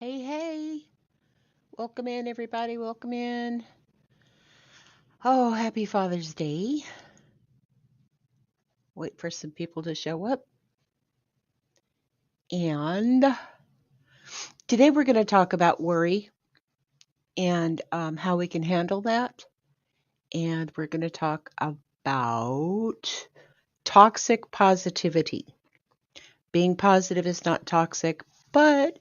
Hey, hey. Welcome in, everybody. Welcome in. Oh, happy Father's Day. Wait for some people to show up. And today we're going to talk about worry and how we can handle that. And we're going to talk about toxic positivity. Being positive is not toxic, but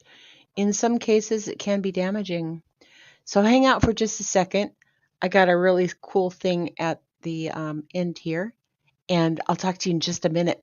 in some cases it can be damaging. So hang out for just a second. I got a really cool thing at the end here. And I'll talk to you in just a minute.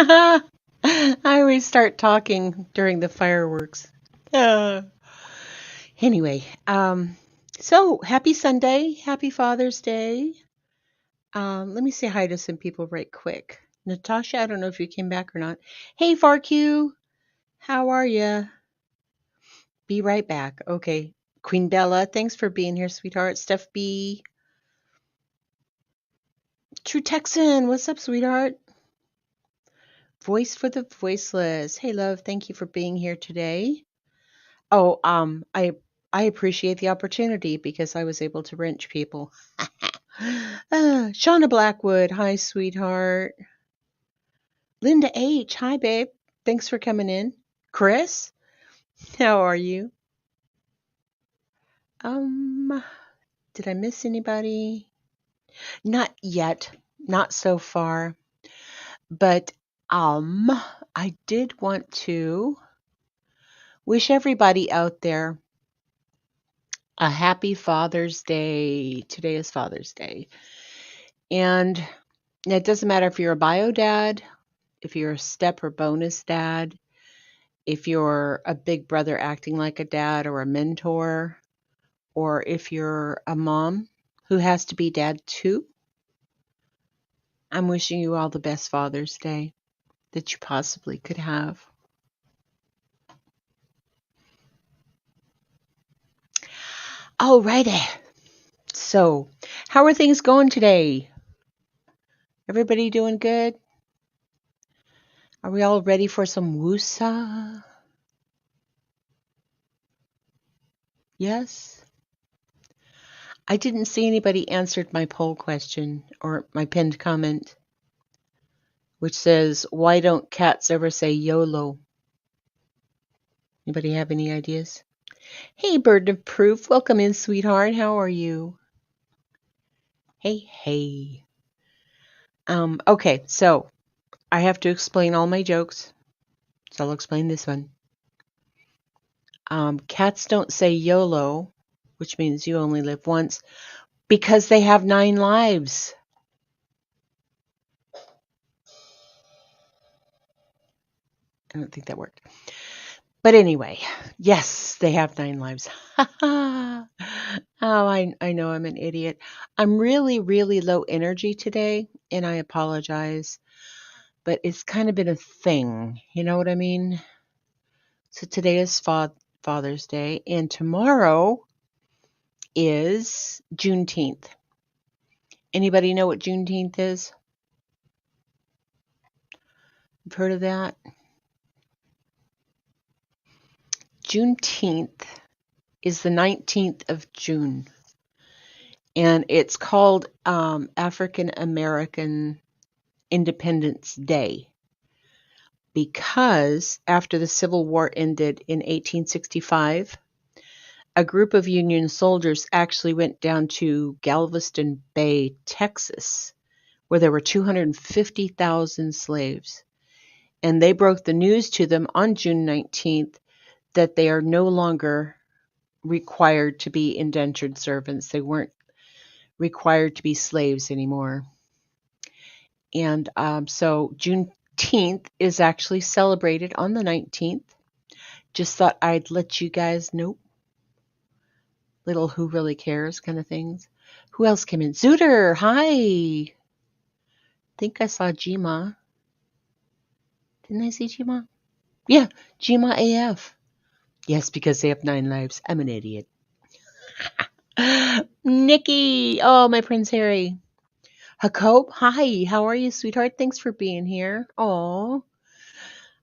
I always start talking during the fireworks. Uh, anyway, so happy Sunday. Happy Father's Day. Let me say hi to some people right quick. Natasha, I don't know if you came back or not. Hey, FarQ. How are you? Be right back. Okay. Queen Bella, thanks for being here, sweetheart. Steph B. True Texan, what's up, sweetheart? Voice for the voiceless. Hey, love, thank you for being here today. Oh, I appreciate the opportunity because I was able to wrench people. Shauna Blackwood, hi, sweetheart. Linda H, hi, babe. Thanks for coming in. Chris, how are you? Um, did I miss anybody? Not yet. Not so far. But I did want to wish everybody out there a happy Father's Day. Today is Father's Day. And it doesn't matter if you're a bio dad, if you're a step or bonus dad, if you're a big brother acting like a dad or a mentor, or if you're a mom who has to be dad too. I'm wishing you all the best Father's Day that you possibly could have. Alrighty. So, how are things going today? Everybody doing good? Are we all ready for some woosah? Yes? I didn't see anybody answered my poll question or my pinned comment, which says, why don't cats ever say YOLO? Anybody have any ideas? Hey, Bird of Proof. Welcome in, sweetheart. How are you? Hey. Okay, so I have to explain all my jokes. So I'll explain this one. Cats don't say YOLO, which means you only live once, because they have 9 lives. I don't think that worked. But anyway, yes, they have 9 lives. Oh, I know I'm an idiot. I'm really, really low energy today, and I apologize, but it's kind of been a thing. You know what I mean? So today is Father's Day, and tomorrow is Juneteenth. Anybody know what Juneteenth is? You've heard of that? Juneteenth is the 19th of June, and it's called African American Independence Day because after the Civil War ended in 1865, a group of Union soldiers actually went down to Galveston Bay, Texas, where there were 250,000 slaves. And they broke the news to them on June 19th that they are no longer required to be indentured servants. They weren't required to be slaves anymore. And so Juneteenth is actually celebrated on the 19th. Just thought I'd let you guys know. Little who really cares kind of things. Who else came in? Zooter, hi. Think I saw Jima. Didn't I see Jima? Yeah, Jima AF. Yes, because they have 9 lives. I'm an idiot. Nikki. Oh, my Prince Harry. Hakope, hi. How are you, sweetheart? Thanks for being here. Oh,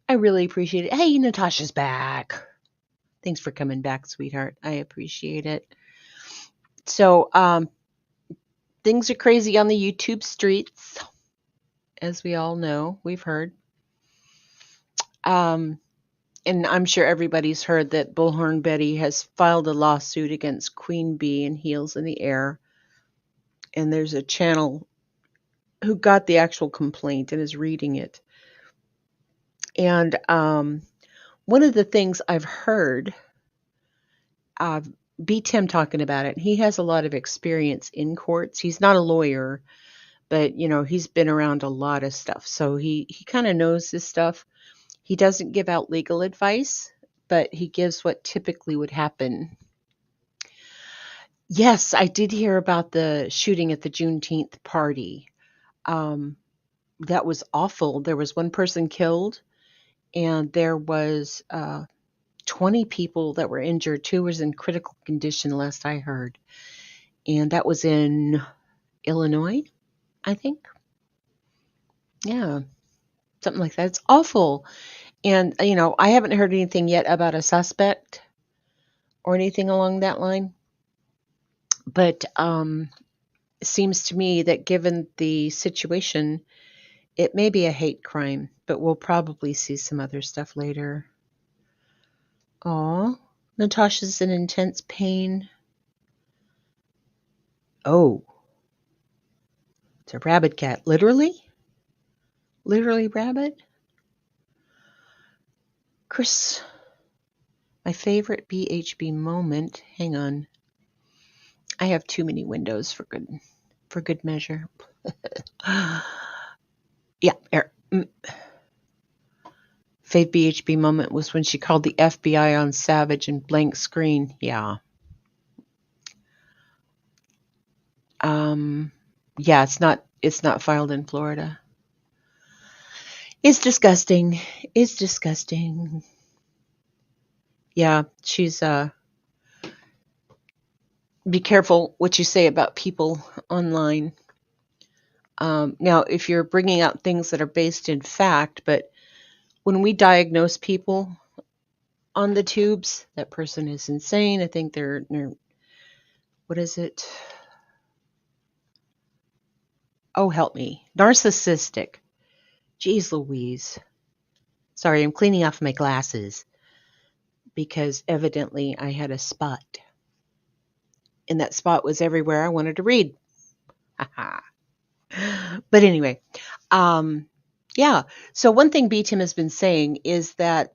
I really appreciate it. Hey, Natasha's back. Thanks for coming back, sweetheart. I appreciate it. So, things are crazy on the YouTube streets, as we all know. We've heard. And I'm sure everybody's heard that Bullhorn Betty has filed a lawsuit against Queen Bee and Heels in the Air. And there's a channel who got the actual complaint and is reading it. And one of the things I've heard, B. Tim talking about it, he has a lot of experience in courts. He's not a lawyer, but, he's been around a lot of stuff. So he kind of knows this stuff. He doesn't give out legal advice, but he gives what typically would happen. Yes, I did hear about the shooting at the Juneteenth party. That was awful. There was one person killed, and there was 20 people that were injured. 2 was in critical condition, last I heard. And that was in Illinois, I think. Yeah, something like that. It's awful. And, I haven't heard anything yet about a suspect or anything along that line. But it seems to me that given the situation, it may be a hate crime, but we'll probably see some other stuff later. Aw, Natasha's in intense pain. Oh, it's a rabbit cat. Literally? Literally rabbit? Chris, my favorite BHB moment. Hang on. I have too many windows for good measure. Yeah. Fave BHB moment was when she called the FBI on Savage and blank screen. Yeah. Yeah, it's not filed in Florida. It's disgusting. It's disgusting. Yeah, she's be careful what you say about people online. Now, if you're bringing out things that are based in fact, but when we diagnose people on the tubes, that person is insane. I think they're what is it? Oh, help me. Narcissistic. Jeez Louise. Sorry, I'm cleaning off my glasses because evidently I had a spot. And that spot was everywhere I wanted to read. But anyway, yeah. So one thing B-Tim has been saying is that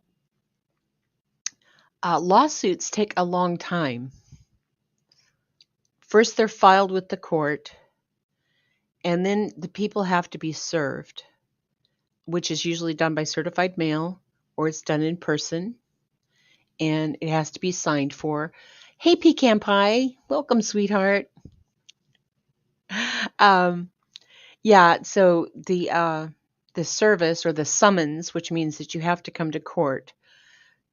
lawsuits take a long time. First, they're filed with the court, and then the people have to be served, which is usually done by certified mail or it's done in person. and it has to be signed for. Hey, Pecan Pie, welcome, sweetheart. Um, yeah, so the service or the summons, which means that you have to come to court,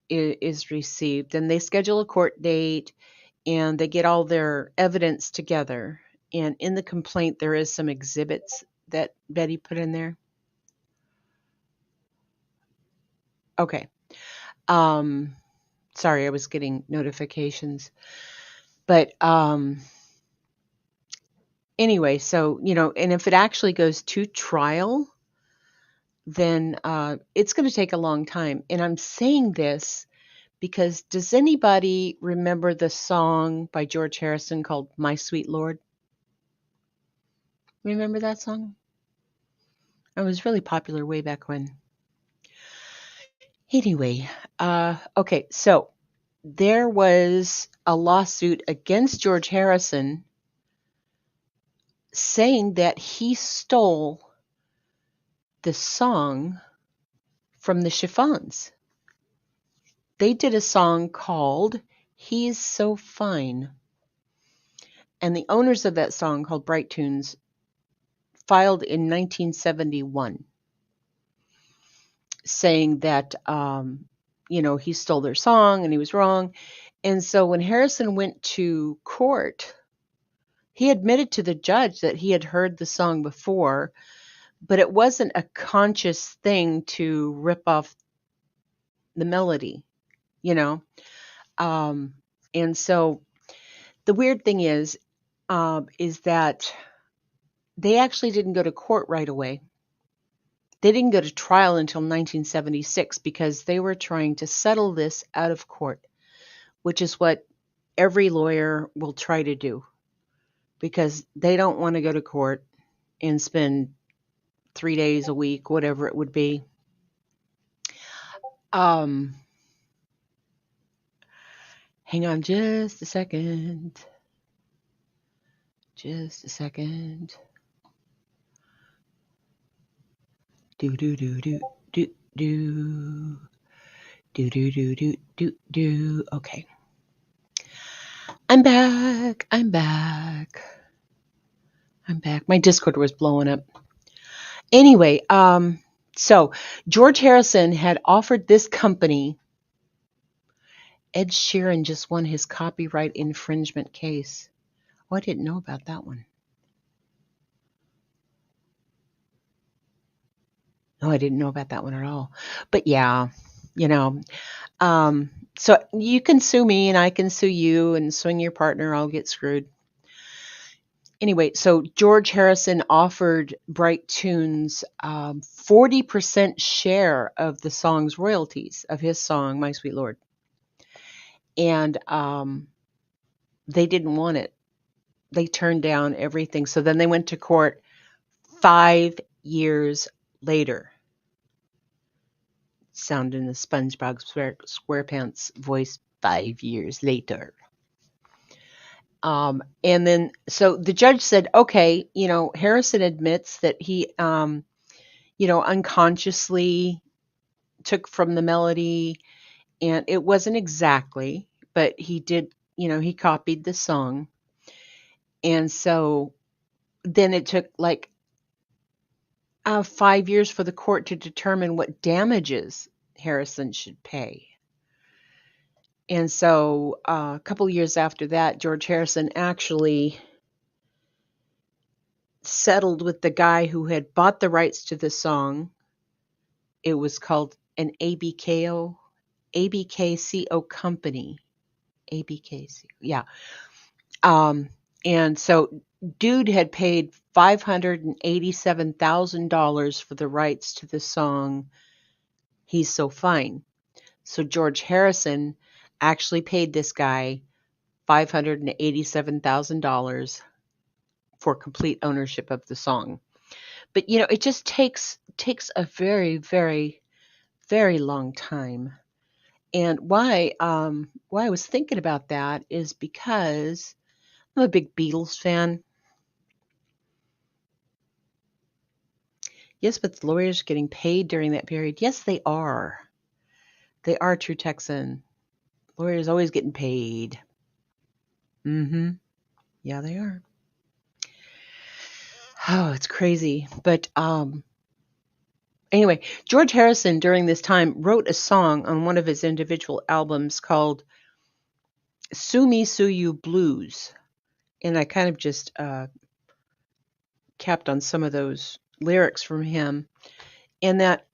is received, and they schedule a court date, and they get all their evidence together. And in the complaint, there is some exhibits that Betty put in there. Okay. Um, Sorry, I was getting notifications. But anyway, so, and if it actually goes to trial, then it's going to take a long time. And I'm saying this because does anybody remember the song by George Harrison called My Sweet Lord? Remember that song? It was really popular way back when. Anyway, okay, so there was a lawsuit against George Harrison saying that he stole the song from the Chiffons. They did a song called He's So Fine. And the owners of that song, called Bright Tunes, filed in 1971 saying that, he stole their song and he was wrong. And so when Harrison went to court, he admitted to the judge that he had heard the song before, but it wasn't a conscious thing to rip off the melody, you know? Um, and so the weird thing is that they actually didn't go to court right away. They didn't go to trial until 1976 because they were trying to settle this out of court, which is what every lawyer will try to do because they don't want to go to court and spend 3 days a week, whatever it would be. Um, Hang on just a second. Just a second. Do do do do do do do do do do do do. Okay. I'm back. I'm back. I'm back. My Discord was blowing up. Anyway, so George Harrison had offered this company. Ed Sheeran just won his copyright infringement case. Oh, I didn't know about that one. No, I didn't know about that one at all. But yeah, you know, so you can sue me and I can sue you and swing your partner, I'll get screwed. Anyway, so George Harrison offered Bright Tunes 40% share of the song's royalties of his song, My Sweet Lord. And they didn't want it. They turned down everything. So then they went to court 5 years later. Sound in the SpongeBob SquarePants voice, 5 years later. And then, so the judge said, okay, Harrison admits that he, unconsciously took from the melody, and it wasn't exactly, but he did, he copied the song. And so then it took like 5 years for the court to determine what damages Harrison should pay. And so a couple years after that, George Harrison actually settled with the guy who had bought the rights to the song. It was called an ABKCO company. ABKC, yeah. And so dude had paid $587,000 for the rights to the song He's So Fine. So George Harrison actually paid this guy $587,000 for complete ownership of the song. But it just takes a very, very, very long time. And why I was thinking about that is because I'm a big Beatles fan. Yes, but the lawyers are getting paid during that period. Yes, they are. They are true Texan. Lawyers always getting paid. Mm-hmm. Yeah, they are. Oh, it's crazy. But anyway, George Harrison during this time wrote a song on one of his individual albums called Sue Me, Sue You Blues. And I kind of just capped on some of those lyrics from him. And that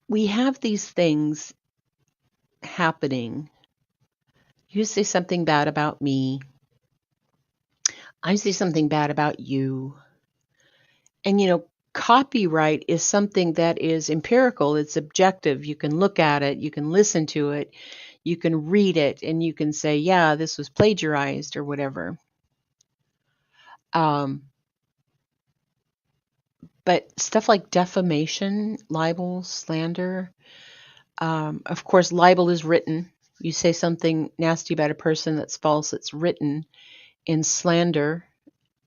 we have these things happening. You say something bad about me. I say something bad about you. And, copyright is something that is empirical. It's objective. You can look at it. You can listen to it. You can read it. And you can say, yeah, this was plagiarized or whatever. But stuff like defamation, libel, slander, of course, libel is written. You say something nasty about a person that's false, it's written. And slander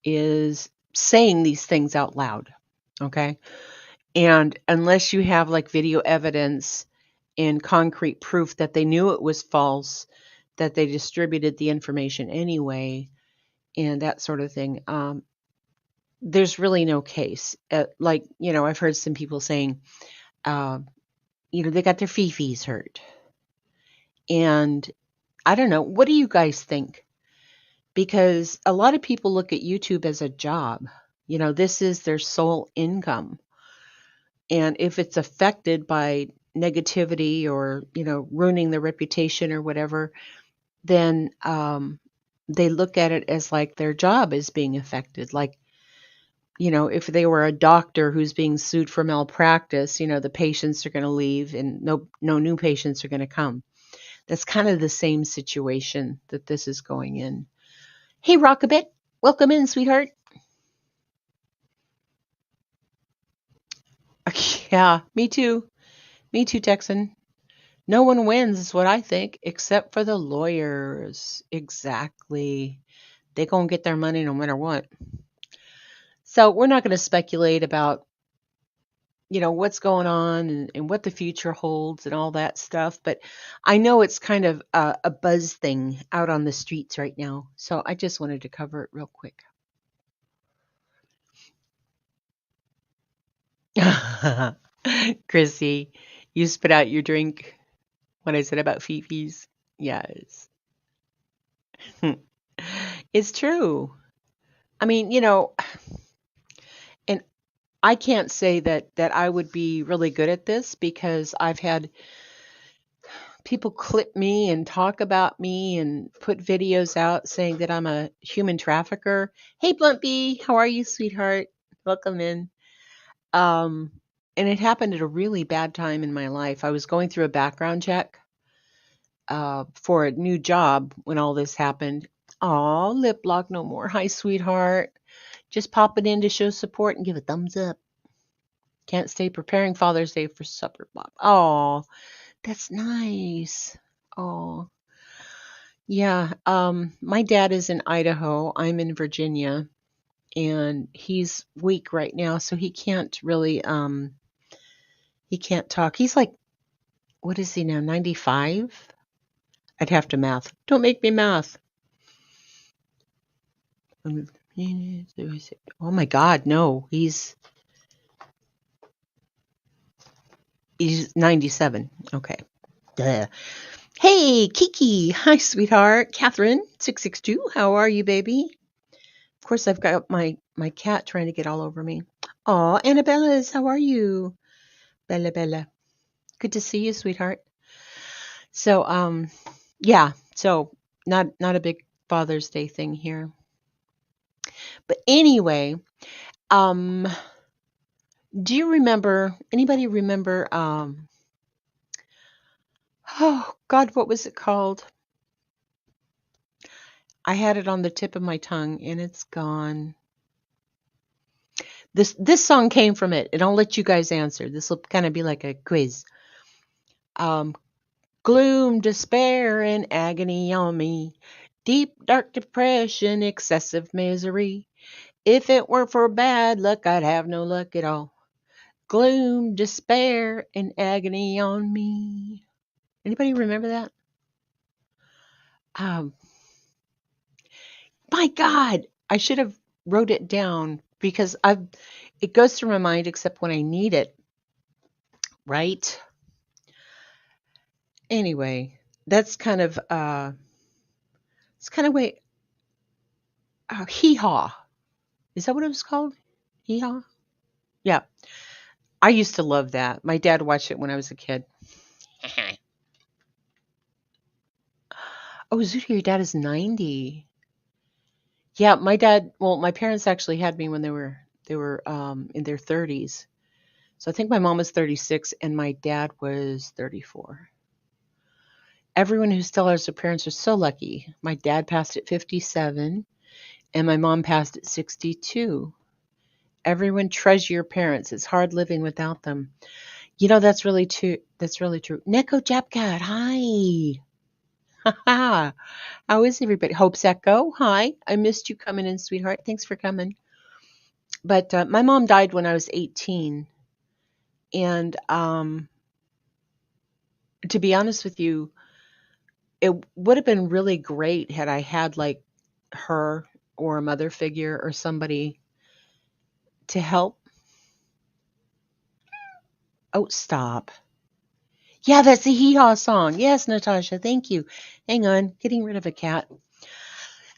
is saying these things out loud. Okay. And unless you have like video evidence and concrete proof that they knew it was false, that they distributed the information anyway, and that sort of thing, there's really no case. I've heard some people saying, they got their fifis hurt. And I don't know. What do you guys think? Because a lot of people look at YouTube as a job. This is their sole income. And if it's affected by negativity or, ruining their reputation or whatever, then they look at it as like their job is being affected. Like, if they were a doctor who's being sued for malpractice, the patients are going to leave and no new patients are going to come. That's kind of the same situation that this is going in. Hey, Rockabit, welcome in, sweetheart. Yeah, me too. Me too, Texan. No one wins is what I think, except for the lawyers. Exactly. They're going to get their money no matter what. So we're not going to speculate about, what's going on and what the future holds and all that stuff. But I know it's kind of a buzz thing out on the streets right now. So I just wanted to cover it real quick. Chrissy, you spit out your drink when I said about fifis. Yes. It's true. I mean, and I can't say that I would be really good at this because I've had people clip me and talk about me and put videos out saying that I'm a human trafficker. Hey, Bluntby, how are you, sweetheart? Welcome in. And it happened at a really bad time in my life. I was going through a background check for a new job when all this happened. Aw, lip lock no more. Hi, sweetheart. Just popping in to show support and give a thumbs up. Can't stay preparing Father's Day for supper, Bob. Oh, that's nice. Oh, yeah. My dad is in Idaho. I'm in Virginia, and he's weak right now, so he can't really he can't talk. He's like, what is he now? 95? I'd have to math. Don't make me math. Oh my God, no. He's 97. Okay. Duh. Hey, Kiki. Hi, sweetheart. Catherine, 662. How are you, baby? Of course, I've got my cat trying to get all over me. Aw, Annabella's. How are you? Bella. Good to see you, sweetheart. So, yeah. So, not a big Father's Day thing here. But anyway, do you remember, anybody remember, oh God, what was it called? I had it on the tip of my tongue and it's gone. This song came from it, and I'll let you guys answer. This will kind of be like a quiz. Gloom, despair, and agony on me. Deep, dark depression, excessive misery. If it weren't for bad luck, I'd have no luck at all. Gloom, despair, and agony on me. Anybody remember that? Um, my God, I should have wrote it down because it goes through my mind except when I need it, right? Anyway, that's kind of it's kind of way hee haw. Is that what it was called? Hee haw? Yeah. I used to love that. My dad watched it when I was a kid. Oh, Zuti, your dad is 90. Yeah, my parents actually had me when they were in their 30s. So I think my mom was 36 and my dad was 34. Everyone who still has their parents are so lucky. My dad passed at 57 and my mom passed at 62. Everyone treasure your parents. It's hard living without them. That's really true. That's really true. Neko Japkat, hi. Haha. How is everybody? Hope's Echo, hi. I missed you coming in, sweetheart. Thanks for coming. But my mom died when I was 18. And to be honest with you, it would have been really great had I had like her or a mother figure or somebody to help. Oh, stop. Yeah, that's the hee haw song. Yes, Natasha, thank you. Hang on, getting rid of a cat.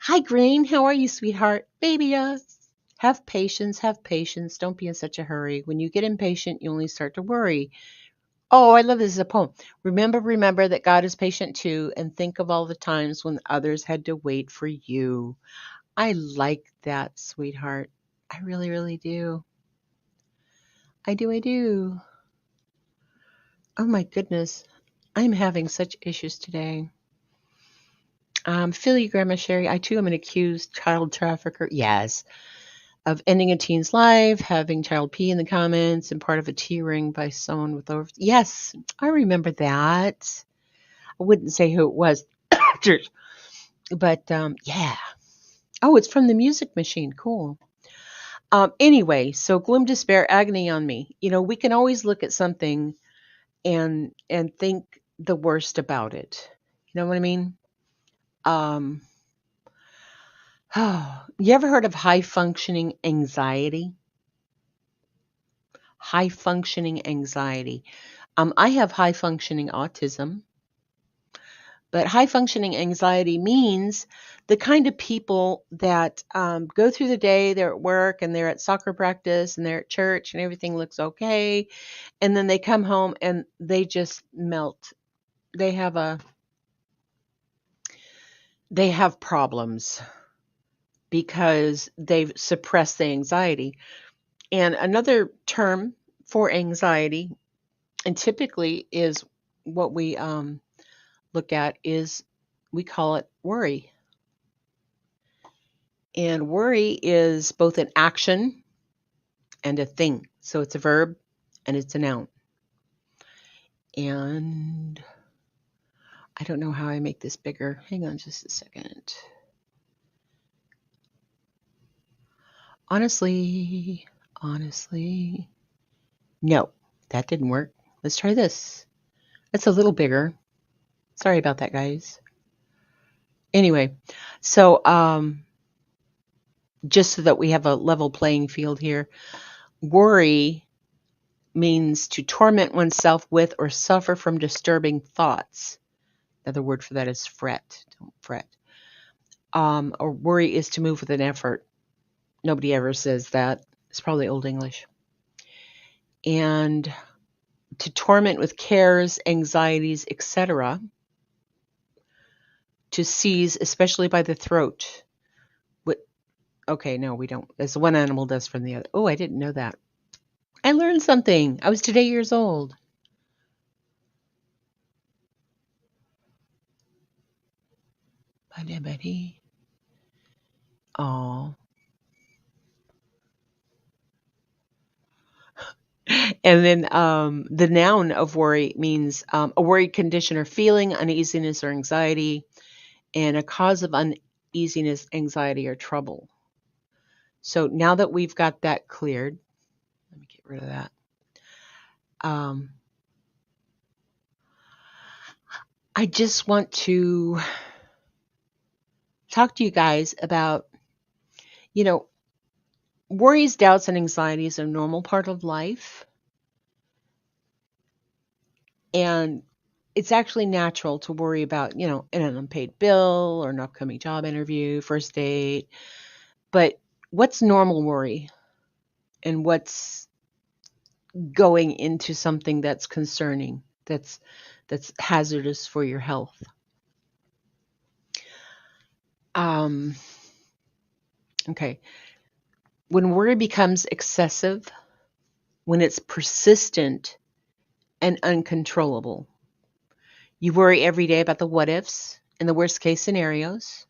Hi, Green. How are you, sweetheart? Baby us. Have patience, have patience. Don't be in such a hurry. When you get impatient, you only start to worry. Oh, I love this as a poem. Remember that God is patient too, and think of all the times when others had to wait for you. I like that, sweetheart. I really, really do. I do, I do. Oh my goodness. I'm having such issues today. Feel you, Grandma Sherry. I too am an accused child trafficker. Yes. Of ending a teen's life, having child pee in the comments, and part of a tea ring by someone with over. Yes, I remember that. I wouldn't say who it was, but yeah. Oh, it's from the Music Machine. Cool. Anyway, so gloom, despair, agony on me. We can always look at something and think the worst about it. You know what I mean? Um, you ever heard of high functioning anxiety? High functioning anxiety. I have high functioning autism, but high functioning anxiety means the kind of people that go through the day, they're at work and they're at soccer practice and they're at church and everything looks okay. And then they come home and they just melt. They have problems because they've suppressed the anxiety. And another term for anxiety, and typically is what we look at, is we call it worry. And worry is both an action and a thing. So it's a verb and it's a noun. And I don't know how I make this bigger. Hang on just a second. Honestly, no, that didn't work. Let's try this. It's a little bigger. Sorry about that, guys. Anyway, so just so that we have a level playing field here, worry means to torment oneself with or suffer from disturbing thoughts. Another word for that is fret. Don't fret. Or worry is to move with an effort. Nobody ever says that. It's probably Old English. And to torment with cares, anxieties, etc. To seize, especially by the throat. Okay, no, we don't. As one animal does from the other. Oh, I didn't know that. I learned something. I was today years old. Buddy. Oh. And then the noun of worry means a worried condition or feeling, uneasiness or anxiety, and a cause of uneasiness, anxiety, or trouble. So now that we've got that cleared, let me get rid of that. I just want to talk to you guys about, you know, worries, doubts, and anxieties are a normal part of life. And it's actually natural to worry about, an unpaid bill or an upcoming job interview, first date. But what's normal worry and what's going into something that's concerning, that's hazardous for your health? Um, okay. When worry becomes excessive, when it's persistent and uncontrollable, you worry every day about the what ifs and the worst case scenarios.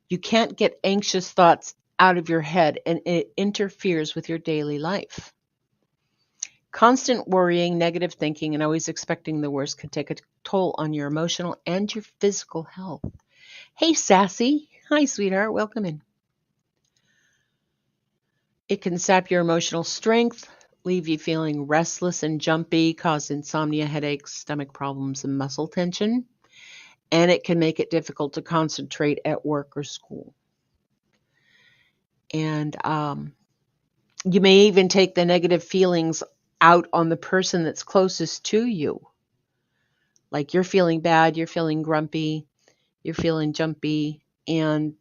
You can't get anxious thoughts out of your head, and it interferes with your daily life. Constant worrying, negative thinking, and always expecting the worst can take a toll on your emotional and your physical health. Hey, Sassy. Hi, sweetheart. Welcome in. It can sap your emotional strength, leave you feeling restless and jumpy, cause insomnia, headaches, stomach problems, and muscle tension. And it can make it difficult to concentrate at work or school. And you may even take the negative feelings out on the person that's closest to you. Like you're feeling bad, you're feeling grumpy, you're feeling jumpy, and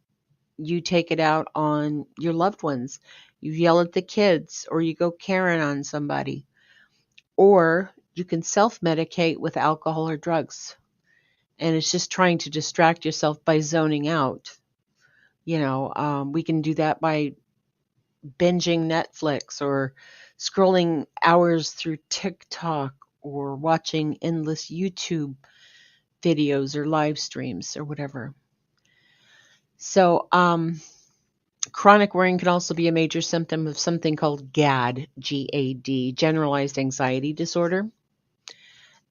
you take it out on your loved ones. You yell at the kids, or you go Karen on somebody. Or you can self-medicate with alcohol or drugs. And it's just trying to distract yourself by zoning out. We can do that by binging Netflix or scrolling hours through TikTok or watching endless YouTube videos or live streams or whatever. So, chronic worrying can also be a major symptom of something called GAD, G-A-D, generalized anxiety disorder.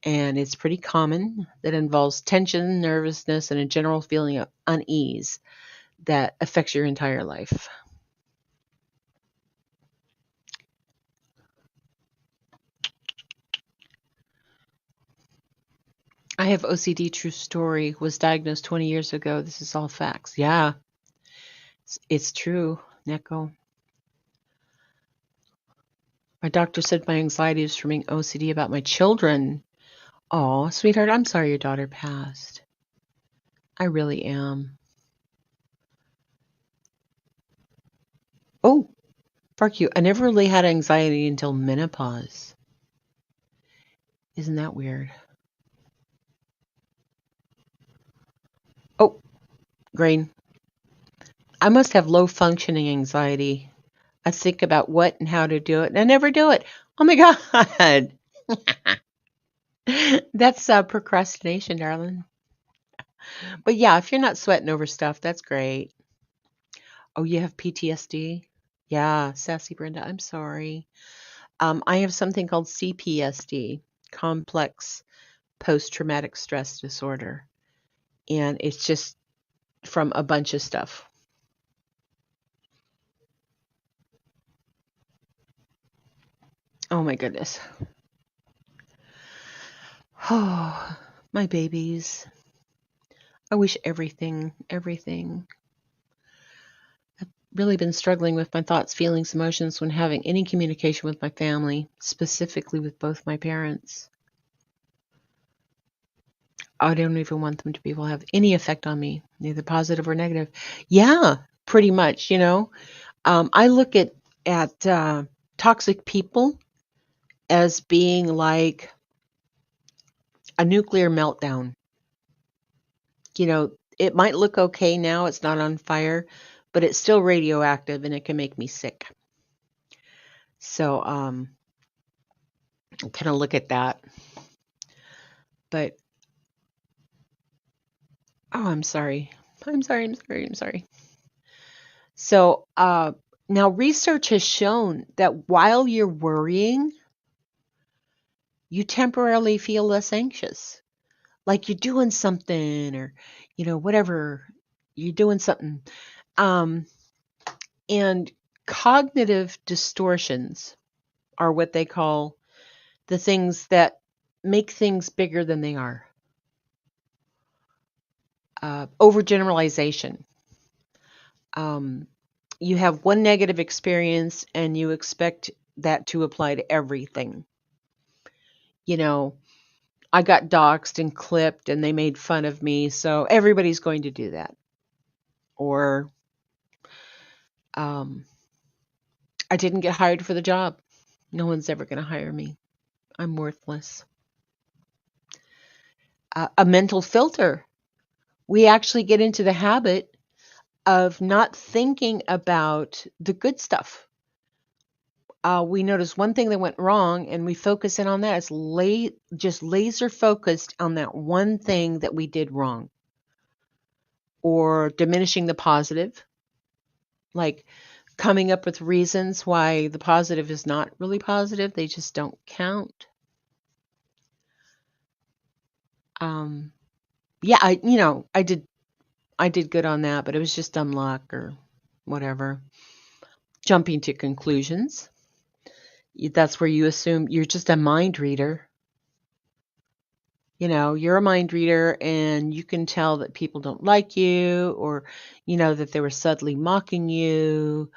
And it's pretty common. That involves tension, nervousness, and a general feeling of unease that affects your entire life. I have OCD, true story, was diagnosed 20 years ago. This is all facts. Yeah, it's true, Neko. My doctor said my anxiety is from being OCD about my children. Oh, sweetheart, I'm sorry your daughter passed. I really am. Oh, fuck you. I never really had anxiety until menopause. Isn't that weird? Oh, Grain. I must have low functioning anxiety. I think about what and how to do it, and I never do it. Oh my God. That's procrastination, darling. But yeah, if you're not sweating over stuff, that's great. Oh, you have PTSD? Yeah, sassy Brenda, I'm sorry. I have something called CPSD, complex post-traumatic stress disorder. And it's just from a bunch of stuff. Oh my goodness. Oh, my babies. I wish everything. I've really been struggling with my thoughts, feelings, emotions when having any communication with my family, specifically with both my parents. I don't even want them to be able to have any effect on me, neither positive or negative. Yeah, pretty much, I look at toxic people as being like a nuclear meltdown. It might look okay now, it's not on fire, but it's still radioactive and it can make me sick. So, I kind of look at that. But, oh, I'm sorry. I'm sorry. So, now research has shown that while you're worrying, you temporarily feel less anxious. Like you're doing something or, whatever, you're doing something. And cognitive distortions are what they call the things that make things bigger than they are. overgeneralization. You have one negative experience and you expect that to apply to everything. You know, I got doxxed and clipped and they made fun of me, so everybody's going to do that. Or um, I didn't get hired for the job. No one's ever going to hire me. I'm worthless. A mental filter. We actually get into the habit of not thinking about the good stuff. We notice one thing that went wrong and we focus in on that. It's just laser focused on that one thing that we did wrong, or diminishing the positive, like coming up with reasons why the positive is not really positive. They just don't count. Yeah, I did good on that, but it was just dumb luck or whatever. Jumping to conclusions. That's where you assume you're just a mind reader. You're a mind reader and you can tell that people don't like you, or, that they were subtly mocking you.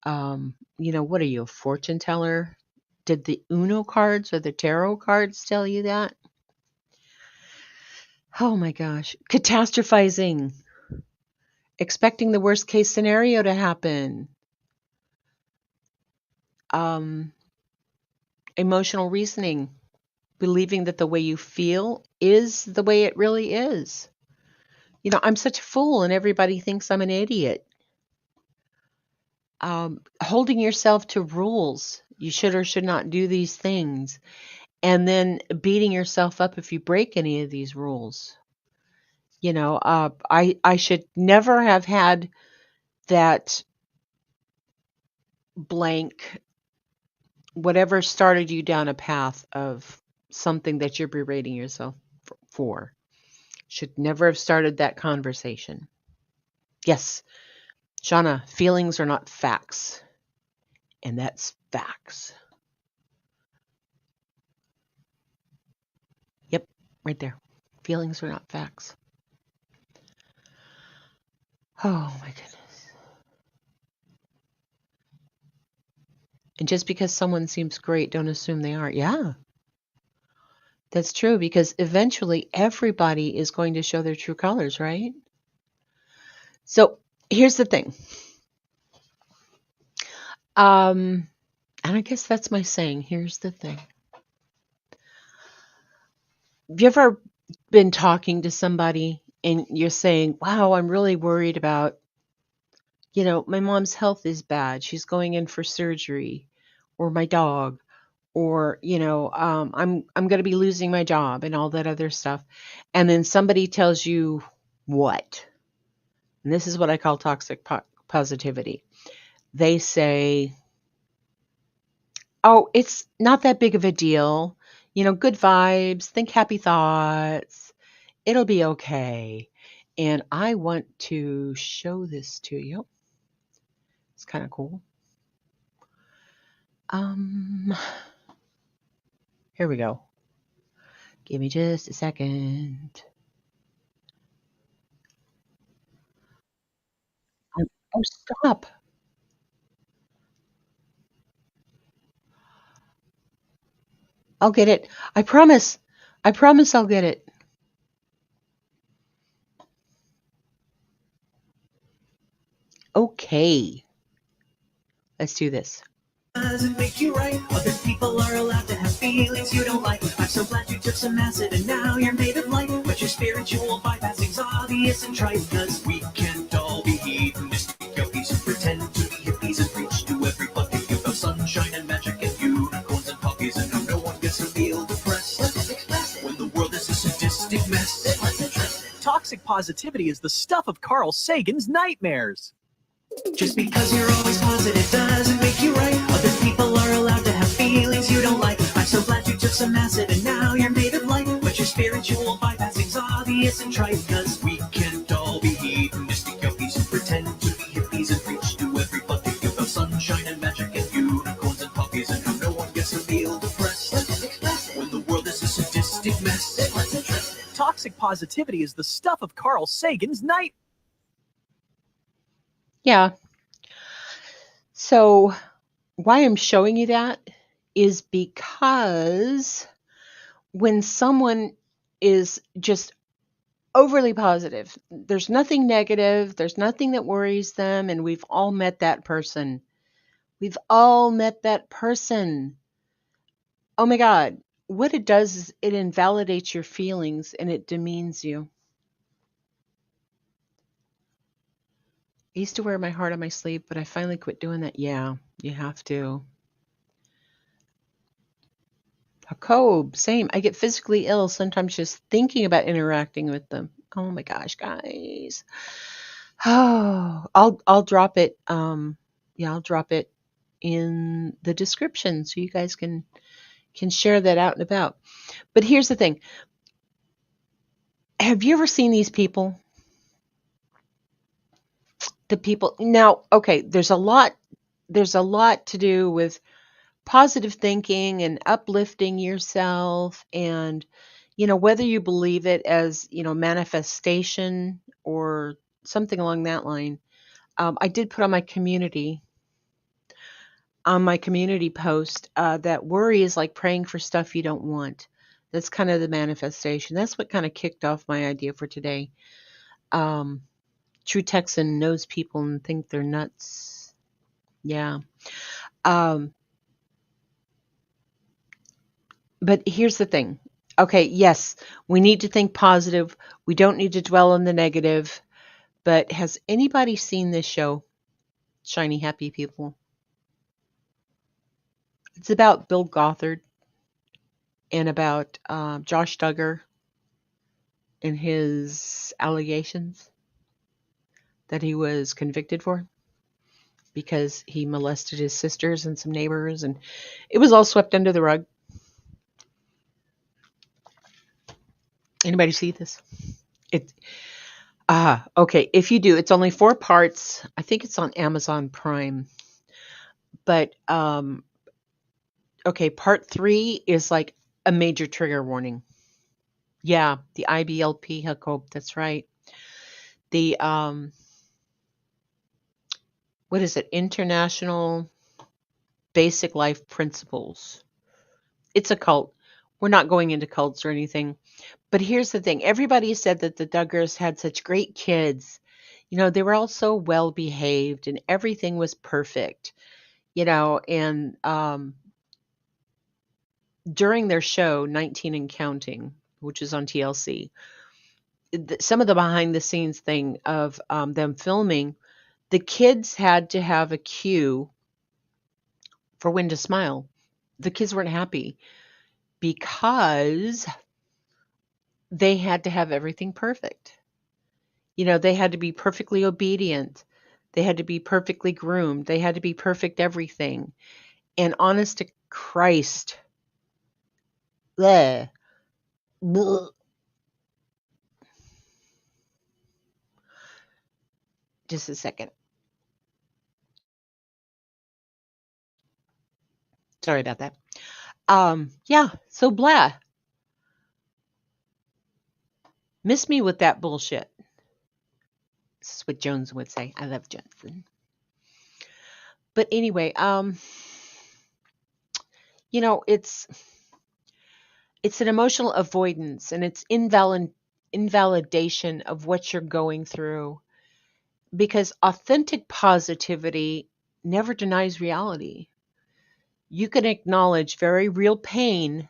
What are you, a fortune teller? Did the Uno cards or the tarot cards tell you that? Oh my gosh. Catastrophizing. Expecting the worst case scenario to happen. Emotional reasoning. Believing that the way you feel is the way it really is. I'm such a fool and everybody thinks I'm an idiot. Holding yourself to rules. You should or should not do these things. And then beating yourself up if you break any of these rules. I should never have had that blank, whatever started you down a path of something that you're berating yourself for. Should never have started that conversation. Yes, Shauna, feelings are not facts. And that's facts. Yep, right there. Feelings are not facts. Oh my goodness. And just because someone seems great, don't assume they are. Yeah, that's true, because eventually everybody is going to show their true colors, right? So here's the thing. And I guess that's my saying. Here's the thing. Have you ever been talking to somebody and you're saying, wow, I'm really worried about, my mom's health is bad. She's going in for surgery, or my dog, or, I'm going to be losing my job and all that other stuff. And then somebody tells you what? And this is what I call toxic positivity. They say, oh, it's not that big of a deal. Good vibes, think happy thoughts. It'll be okay. And I want to show this to you. It's kind of cool. Here we go. Give me just a second. Oh, stop. I'll get it. I promise. I promise I'll get it. Okay. Let's do this. Doesn't make you right. Other people are allowed to have feelings you don't like. I'm so glad you took some acid and now you're made of light. But your spiritual bypassing's obvious and trite. Cause we can't all be hedonistic yogis who pretend to be hippies and preach to everybody about sunshine and magic and unicorns and puppies and how no one gets to feel depressed. When the world is a sadistic mess. Toxic positivity is the stuff of Carl Sagan's nightmares. Just because you're always positive doesn't make you right. Other people are allowed to have feelings you don't like. I'm so glad you took some acid and now you're made of light. But your spiritual bypassing's obvious and trite. Cause we can't all be hedonistic yogis who pretend to be hippies and preach to everybody about sunshine and magic and unicorns and puppies and how no one gets to feel depressed. When the world is a sadistic mess. Toxic positivity is the stuff of Carl Sagan's night. Yeah. So why I'm showing you that is because when someone is just overly positive, there's nothing negative, there's nothing that worries them, and we've all met that person. We've all met that person. Oh my God. What it does is it invalidates your feelings and it demeans you. I used to wear my heart on my sleeve, but I finally quit doing that. Yeah, you have to. Jacob, same. I get physically ill sometimes just thinking about interacting with them. Oh my gosh, guys. Oh, I'll drop it. Yeah, I'll drop it in the description so you guys can share that out and about. But here's the thing. Have you ever seen these people? The people now, okay, there's a lot to do with positive thinking and uplifting yourself and whether you believe it as manifestation or something along that line. I did put on my community post that worry is like praying for stuff you don't want. That's kind of the manifestation. That's what kind of kicked off my idea for today. True Texan knows people and think they're nuts. Yeah. um, But here's the thing. Okay, yes, we need to think positive. We don't need to dwell on the negative. But has anybody seen this show, Shiny Happy People? It's about Bill Gothard and about Josh Duggar and his allegations that he was convicted for because he molested his sisters and some neighbors, and it was all swept under the rug. Anybody see this? Okay. If you do, it's only 4 parts. I think it's on Amazon Prime. But okay, part 3 is like a major trigger warning. Yeah, the IBLP, Jacob, that's right. The what is it? International Basic Life Principles. It's a cult. We're not going into cults or anything. But here's the thing. Everybody said that the Duggars had such great kids. They were all so well behaved and everything was perfect. And during their show, 19 and Counting, which is on TLC, some of the behind the scenes thing of them filming, the kids had to have a cue for when to smile. The kids weren't happy because they had to have everything perfect. They had to be perfectly obedient. They had to be perfectly groomed. They had to be perfect everything. And honest to Christ, bleh, bleh. Just a second. Sorry about that. Yeah, so blah. Miss me with that bullshit. This is what Jones would say. I love Johnson. But anyway, it's an emotional avoidance and it's invalidation of what you're going through, because authentic positivity never denies reality. You can acknowledge very real pain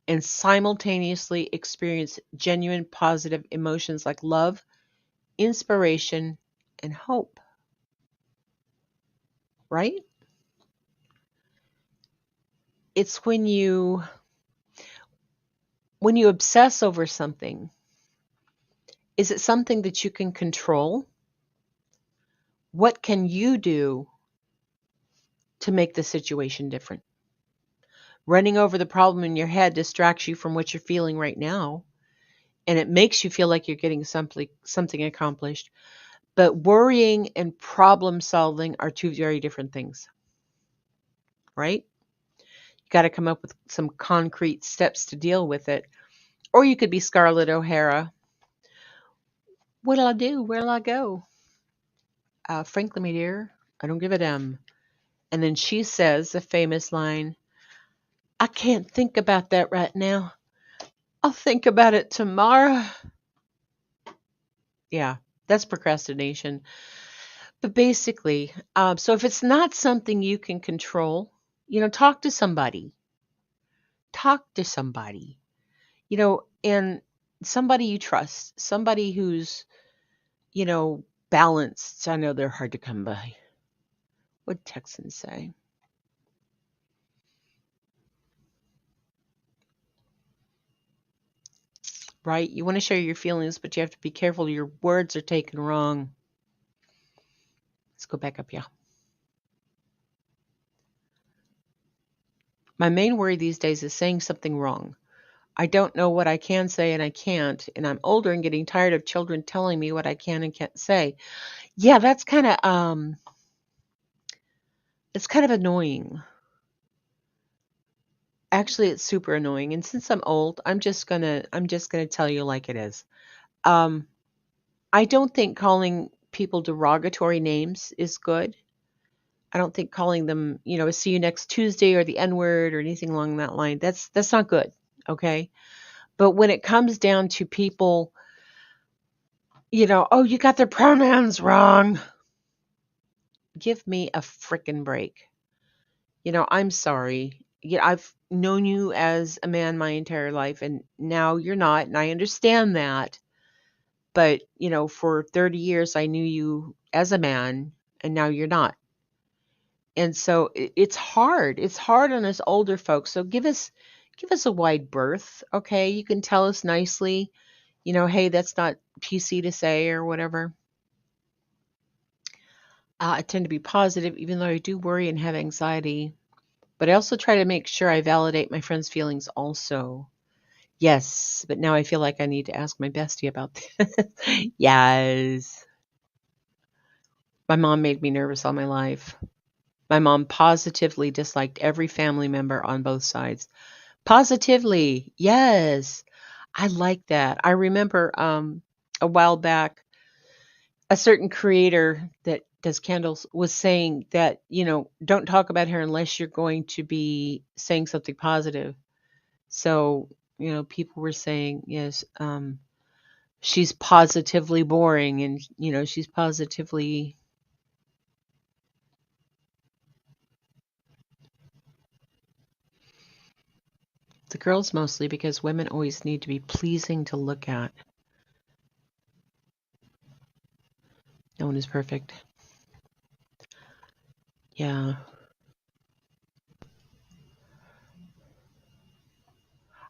and simultaneously experience genuine positive emotions like love, inspiration, and hope. Right? It's when you obsess over something, is it something that you can control? What can you do to make the situation different? Running over the problem in your head distracts you from what you're feeling right now, and it makes you feel like you're getting something accomplished. But worrying and problem solving are 2 very different things, right? You got to come up with some concrete steps to deal with it. Or you could be Scarlett O'Hara. What'll I do? Where'll I go? Frankly, my dear, I don't give a damn. And then she says the famous line, I can't think about that right now. I'll think about it tomorrow. Yeah, that's procrastination. But basically, so if it's not something you can control, talk to somebody. Talk to somebody, and somebody you trust, somebody who's, balanced. I know they're hard to come by. What Texans say? Right? You want to share your feelings, but you have to be careful your words are taken wrong. Let's go back up, yeah. My main worry these days is saying something wrong. I don't know what I can say and I can't, and I'm older and getting tired of children telling me what I can and can't say. Yeah, that's kind of it's kind of annoying. Actually, it's super annoying. And since I'm old, I'm just gonna tell you like it is. Um, I don't think calling people derogatory names is good. I don't think calling them, see you next Tuesday or the N word or anything along that line. That's not good. Okay. But when it comes down to people, oh, you got their pronouns wrong. Give me a frickin' break. I'm sorry. I've known you as a man my entire life, and now you're not, and I understand that. But, for 30 years, I knew you as a man, and now you're not. And so it's hard. It's hard on us older folks. So give us a wide berth, okay? You can tell us nicely, hey, that's not PC to say or whatever. I tend to be positive, even though I do worry and have anxiety. But I also try to make sure I validate my friends' feelings also. Yes, but now I feel like I need to ask my bestie about this. Yes. My mom made me nervous all my life. My mom positively disliked every family member on both sides. Positively. Yes. I like that. I remember a while back a certain creator that does candles was saying that, don't talk about her unless you're going to be saying something positive. So, people were saying, yes, she's positively boring and, she's positively. The girls mostly because women always need to be pleasing to look at. No one is perfect. Yeah.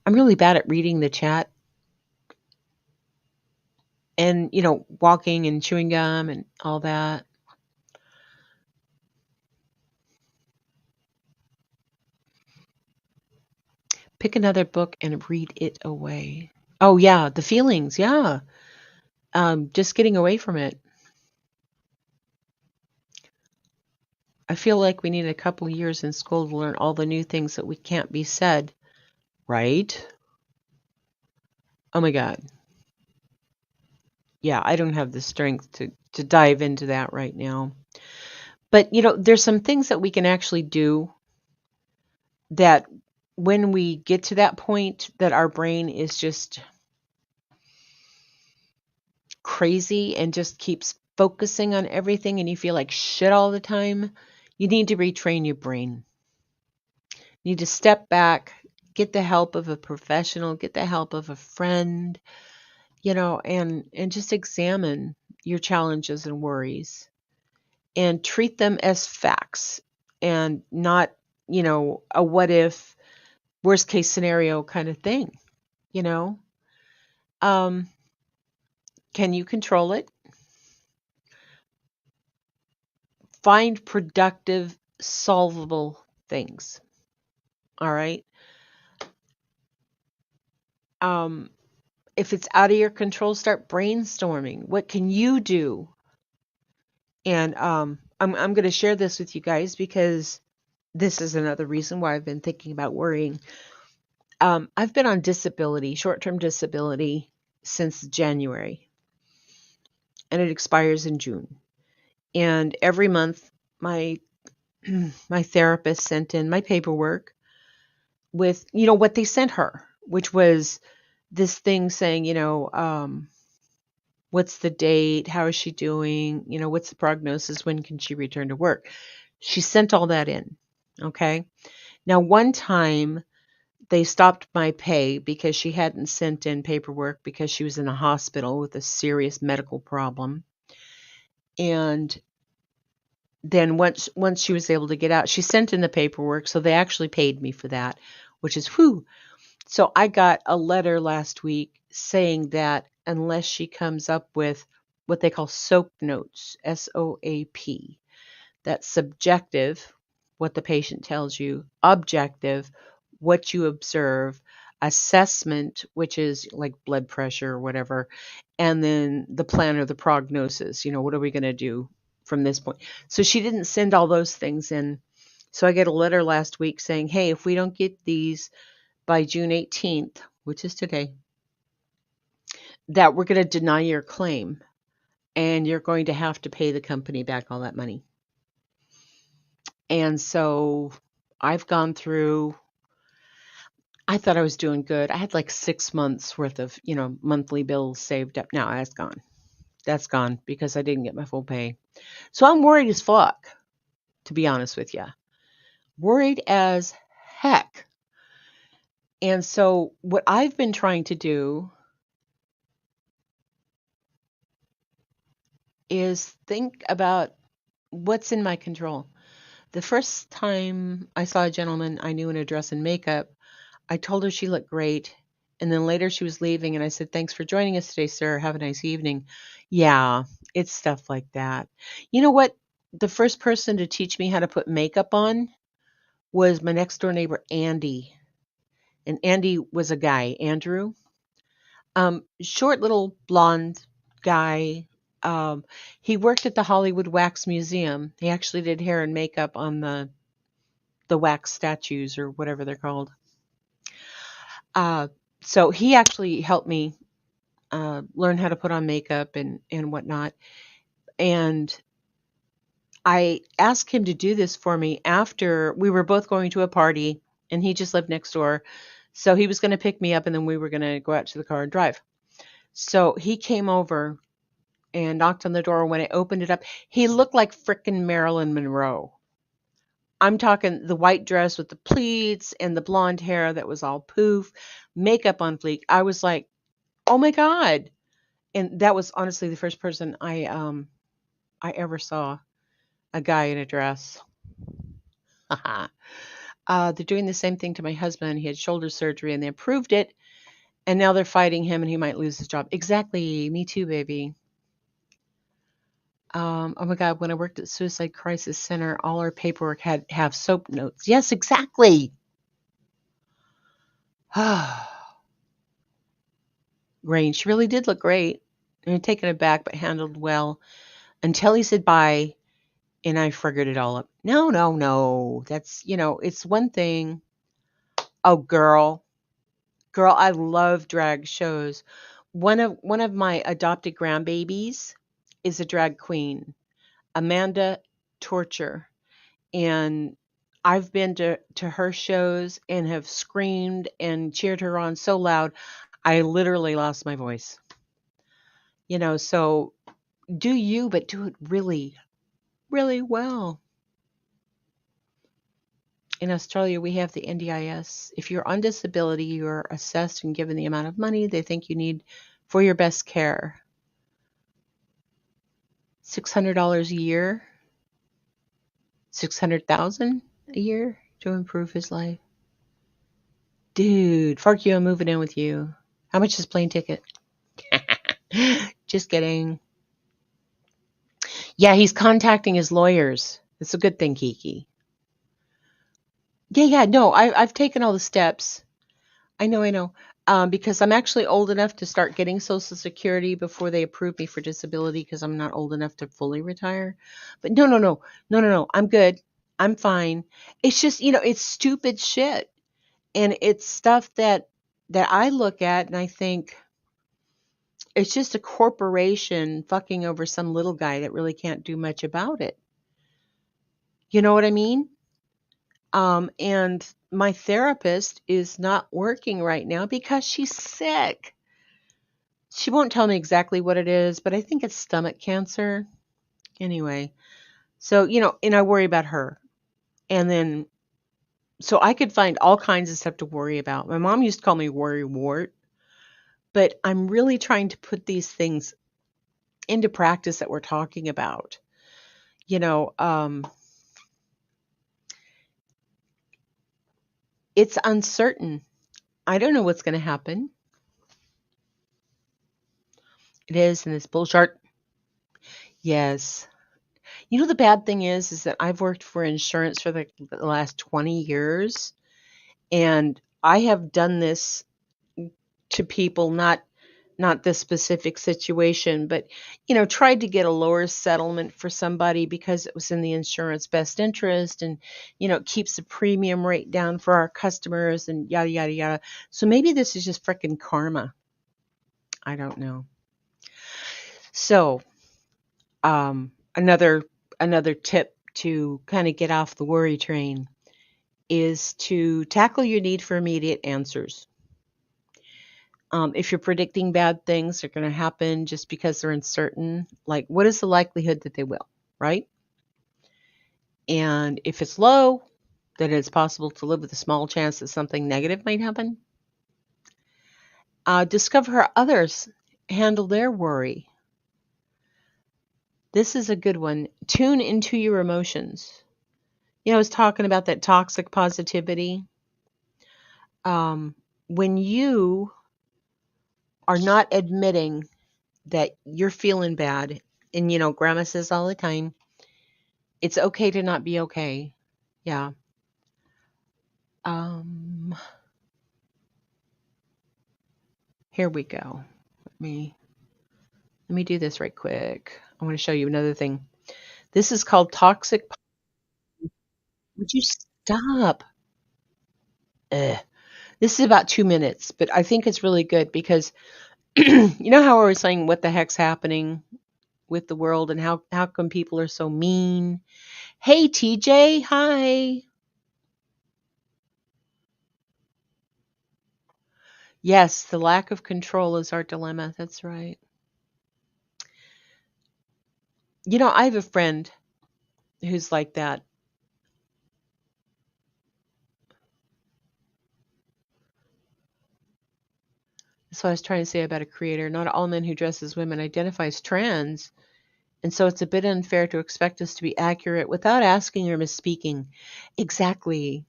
I'm really bad at reading the chat and, walking and chewing gum and all that. Pick another book and read it away. Oh, yeah. The feelings. Yeah. Just getting away from it. I feel like we need a couple of years in school to learn all the new things that we can't be said. Right? Oh my God. Yeah, I don't have the strength to dive into that right now. But, there's some things that we can actually do that when we get to that point that our brain is just crazy and just keeps focusing on everything and you feel like shit all the time, you need to retrain your brain. You need to step back, get the help of a professional, get the help of a friend, and just examine your challenges and worries and treat them as facts and not, a what if, worst case scenario kind of thing, you know? Um, can you control it? Find productive, solvable things. All right. Um, if it's out of your control, start brainstorming. What can you do? And I'm going to share this with you guys because this is another reason why I've been thinking about worrying. I've been on disability, short-term disability, since January, and it expires in June. And every month, my my therapist sent in my paperwork with, what they sent her, which was this thing saying, what's the date? How is she doing? What's the prognosis? When can she return to work? She sent all that in. Okay. Now, one time they stopped my pay because she hadn't sent in paperwork because she was in a hospital with a serious medical problem. And then once she was able to get out, she sent in the paperwork. So they actually paid me for that, which is whew. So I got a letter last week saying that unless she comes up with what they call SOAP notes, SOAP, that's subjective, what the patient tells you, objective, what you observe, assessment, which is like blood pressure or whatever, and then the plan or the prognosis, what are we going to do from this point? So she didn't send all those things in. So I get a letter last week saying, hey, if we don't get these by June 18th, which is today, that we're going to deny your claim and you're going to have to pay the company back all that money. And so I've gone through, I thought I was doing good. I had like 6 months worth of, monthly bills saved up. Now that's gone. That's gone because I didn't get my full pay. So I'm worried as fuck, to be honest with you. Worried as heck. And so what I've been trying to do is think about what's in my control. The first time I saw a gentleman I knew in a dress and makeup, I told her she looked great. And then later she was leaving and I said, thanks for joining us today, sir. Have a nice evening. Yeah, it's stuff like that. You know what? The first person to teach me how to put makeup on was my next door neighbor, Andy. And Andy was a guy, Andrew. Short little blonde guy. He worked at the Hollywood Wax Museum. He actually did hair and makeup on the wax statues or whatever they're called. So he actually helped me learn how to put on makeup and whatnot. And I asked him to do this for me after we were both going to a party and he just lived next door. So he was going to pick me up and then we were going to go out to the car and drive. So he came over and knocked on the door. When I opened it up, he looked like frickin' Marilyn Monroe. I'm talking the white dress with the pleats and the blonde hair that was all poof, makeup on fleek. I was like, oh my God. And that was honestly the first person I ever saw a guy in a dress. They're doing the same thing to my husband. He had shoulder surgery and they approved it. And now they're fighting him and he might lose his job. Exactly. Me too, baby. Oh my God, when I worked at Suicide Crisis Center, all our paperwork had have SOAP notes. Yes, exactly. Rain, she really did look great. I mean, taken aback, but handled well until he said bye and I figured it all up. No. That's, it's one thing. Oh, girl, I love drag shows. One of my adopted grandbabies is a drag queen, Amanda Torture. And I've been to her shows and have screamed and cheered her on so loud, I literally lost my voice. So do you, but do it really, really well. In Australia, we have the NDIS. If you're on disability, you're assessed and given the amount of money they think you need for your best care. $600 a year, $600,000 a year to improve his life. Dude, fuck you, I'm moving in with you. How much is plane ticket? Just kidding. Yeah, he's contacting his lawyers. It's a good thing, Kiki. Yeah, no, I've taken all the steps. I know. Because I'm actually old enough to start getting Social Security before they approve me for disability because I'm not old enough to fully retire. But no. I'm good. I'm fine. It's just, it's stupid shit. And it's stuff that I look at and I think it's just a corporation fucking over some little guy that really can't do much about it. You know what I mean? And my therapist is not working right now because she's sick. She won't tell me exactly what it is, but I think it's stomach cancer. Anyway, so, and I worry about her. And then, so I could find all kinds of stuff to worry about. My mom used to call me worry wart, but I'm really trying to put these things into practice that we're talking about. It's uncertain. I don't know what's going to happen. It is in this bullshit. Yes. The bad thing is that I've worked for insurance for the last 20 years, and I have done this to people, not this specific situation, but, tried to get a lower settlement for somebody because it was in the insurance best interest, and, it keeps the premium rate down for our customers and yada, yada, yada. So maybe this is just frickin' karma. I don't know. So, another tip to kind of get off the worry train is to tackle your need for immediate answers. If you're predicting bad things are going to happen just because they're uncertain, like what is the likelihood that they will, right? And if it's low, then it's possible to live with a small chance that something negative might happen. Discover how others handle their worry. This is a good one. Tune into your emotions. I was talking about that toxic positivity. When you are not admitting that you're feeling bad, and grandma says all the time, it's okay to not be okay. Yeah. Here we go. Let me do this right quick. I want to show you another thing. This is called toxic. Would you stop? This is about 2 minutes, but I think it's really good because you know how I was saying what the heck's happening with the world and how come people are so mean? Hey, TJ, hi. Yes, the lack of control is our dilemma. That's right. I have a friend who's like that. That's what I was trying to say about a creator. Not all men who dress as women identify as trans, and so it's a bit unfair to expect us to be accurate without asking or misspeaking. Exactly.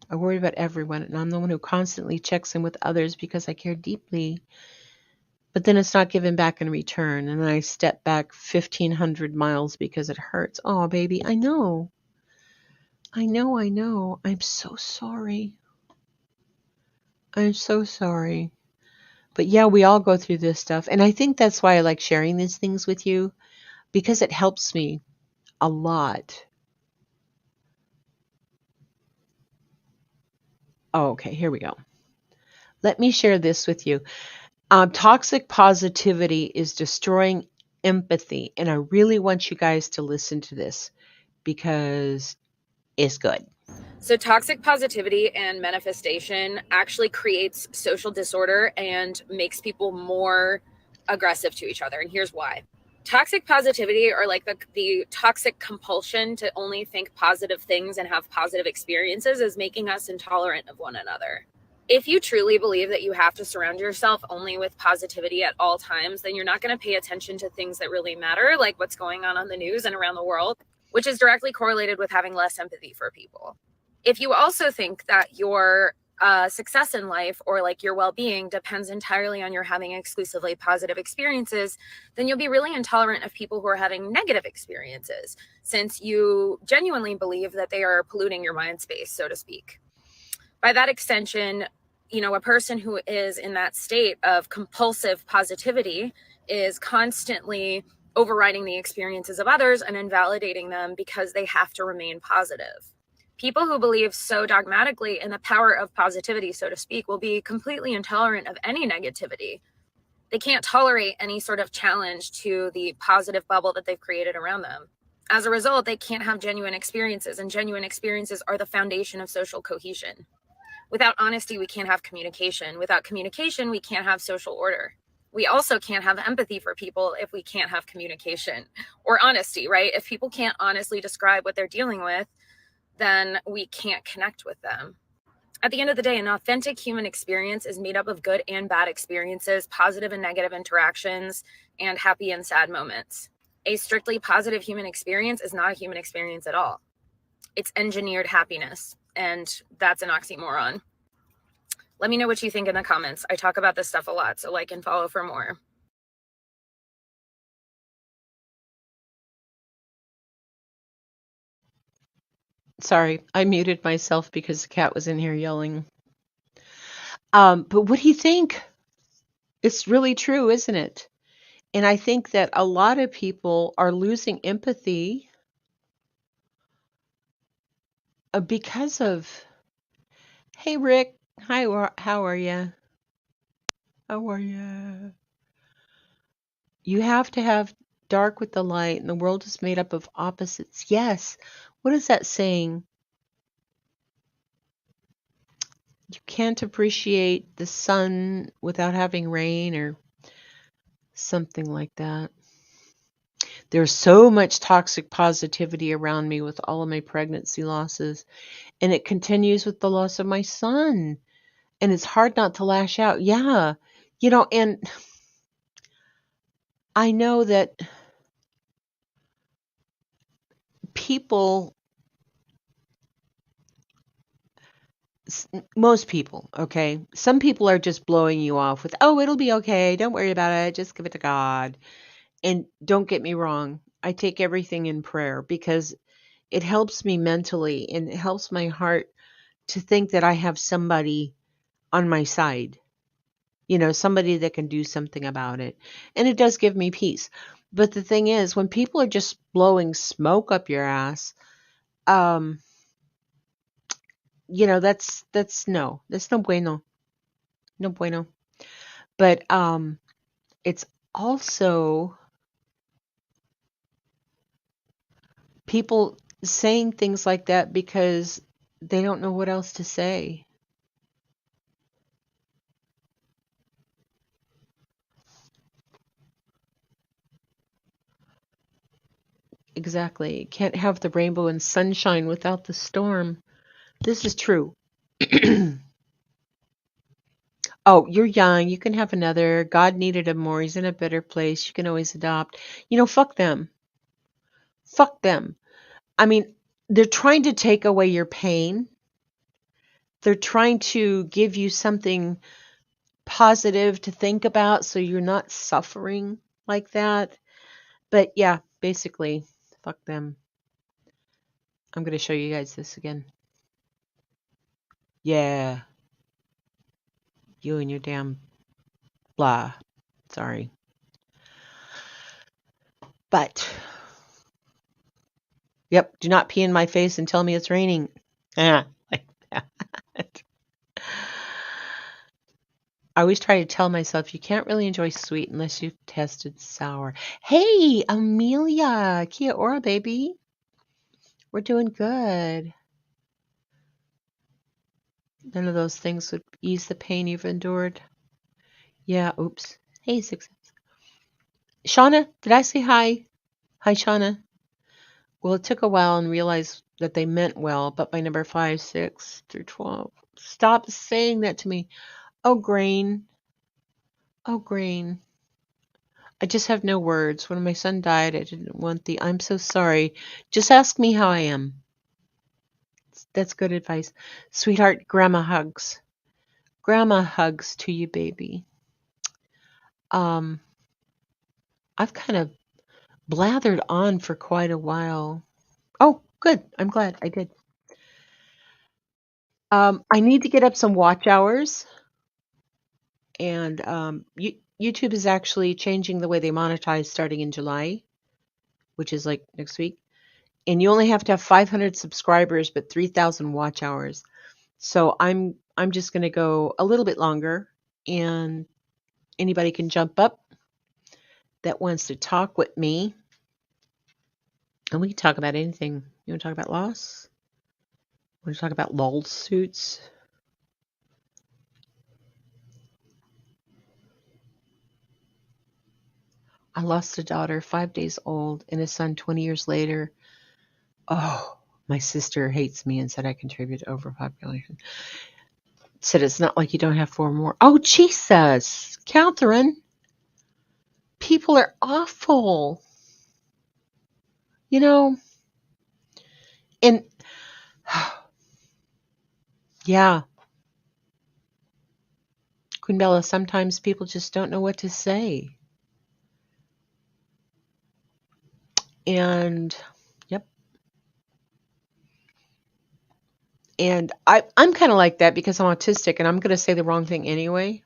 I worry about everyone, and I'm the one who constantly checks in with others because I care deeply. But then it's not given back in return, and then I step back 1,500 miles because it hurts. Oh, baby, I know. I'm so sorry. I'm so sorry. But yeah, we all go through this stuff. And I think that's why I like sharing these things with you, because it helps me a lot. Oh, okay, here we go. Let me share this with you. Toxic positivity is destroying empathy. And I really want you guys to listen to this because it's good. So toxic positivity and manifestation actually creates social disorder and makes people more aggressive to each other. And here's why. Toxic positivity, or like the toxic compulsion to only think positive things and have positive experiences, is making us intolerant of one another. If you truly believe that you have to surround yourself only with positivity at all times, then you're not going to pay attention to things that really matter, like what's going on the news and around the world, which is directly correlated with having less empathy for people. If you also think that your success in life or like your well-being depends entirely on your having exclusively positive experiences, then you'll be really intolerant of people who are having negative experiences, since you genuinely believe that they are polluting your mind space, so to speak. By that extension, a person who is in that state of compulsive positivity is constantly overriding the experiences of others and invalidating them because they have to remain positive. People who believe so dogmatically in the power of positivity, so to speak, will be completely intolerant of any negativity. They can't tolerate any sort of challenge to the positive bubble that they've created around them. As a result, they can't have genuine experiences, and genuine experiences are the foundation of social cohesion. Without honesty, we can't have communication. Without communication, we can't have social order. We also can't have empathy for people if we can't have communication or honesty, right? If people can't honestly describe what they're dealing with, then we can't connect with them. At the end of the day, an authentic human experience is made up of good and bad experiences, positive and negative interactions, and happy and sad moments. A strictly positive human experience is not a human experience at all. It's engineered happiness, and that's an oxymoron. Let me know what you think in the comments. I talk about this stuff a lot, so like and follow for more. Sorry, I muted myself because the cat was in here yelling. But what do you think? It's really true, isn't it? And I think that a lot of people are losing empathy because of, hey, Rick, hi, how are you? How are you? You have to have dark with the light, and the world is made up of opposites. Yes. What is that saying? You can't appreciate the sun without having rain, or something like that. There's so much toxic positivity around me with all of my pregnancy losses, and it continues with the loss of my son. And it's hard not to lash out. Yeah. And I know that most people, okay, some people are just blowing you off with, oh, it'll be okay. Don't worry about it. Just give it to God. And don't get me wrong. I take everything in prayer because it helps me mentally and it helps my heart to think that I have somebody on my side, somebody that can do something about it. And it does give me peace. But the thing is, when people are just blowing smoke up your ass, that's no bueno. No bueno. But it's also people saying things like that because they don't know what else to say. Exactly. Can't have the rainbow and sunshine without the storm. This is true. Oh, you're young. You can have another. God needed him more. He's in a better place. You can always adopt. Fuck them. Fuck them. I mean, they're trying to take away your pain. They're trying to give you something positive to think about so you're not suffering like that. But yeah, basically, fuck them. I'm going to show you guys this again. Yeah. You and your damn blah. Sorry. But, yep, do not pee in my face and tell me it's raining. Like that. I always try to tell myself you can't really enjoy sweet unless you've tested sour. Hey, Amelia. Kia ora, baby. We're doing good. None of those things would ease the pain you've endured. Yeah, oops. Hey, Six. Shauna, did I say hi? Hi, Shauna. Well, it took a while and realized that they meant well, but by number 5, 6 through 12. Stop saying that to me. Oh, Grain. Oh, Grain. I just have no words. When my son died, I didn't want the I'm so sorry. Just ask me how I am. That's good advice. Sweetheart, grandma hugs. Grandma hugs to you, baby. I've kind of blathered on for quite a while. Oh, good. I'm glad I did. I need to get up some watch hours. And YouTube is actually changing the way they monetize starting in July. which is like next week. And you only have to have 500 subscribers, but 3,000 watch hours. So I'm just going to go a little bit longer, and anybody can jump up that wants to talk with me. And we can talk about anything. You want to talk about loss? Want to talk about lawsuits? I lost a daughter 5 days old and a son 20 years later. Oh, my sister hates me and said I contribute to overpopulation. Said it's not like you don't have 4 more. Oh, Jesus, Catherine. People are awful. You know, and yeah, Queen Bella, sometimes people just don't know what to say. And yep. And I'm kind of like that because I'm autistic and I'm going to say the wrong thing anyway.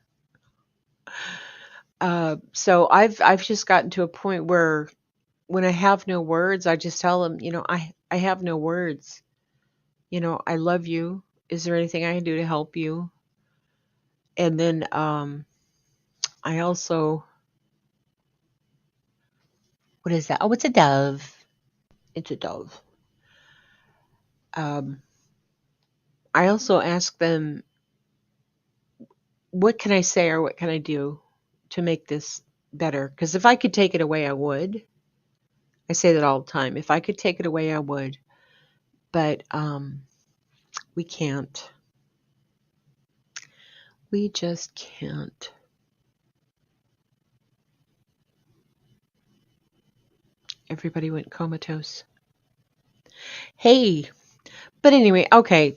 So I've just gotten to a point where when I have no words, I just tell them, I have no words. I love you. Is there anything I can do to help you? And then I also, what is that? Oh, it's a dove. It's a dove. I also ask them, what can I say or what can I do to make this better? Because if I could take it away, I would. I say that all the time. If I could take it away, I would. But we can't. We just can't. Everybody went comatose. Hey, but anyway, okay,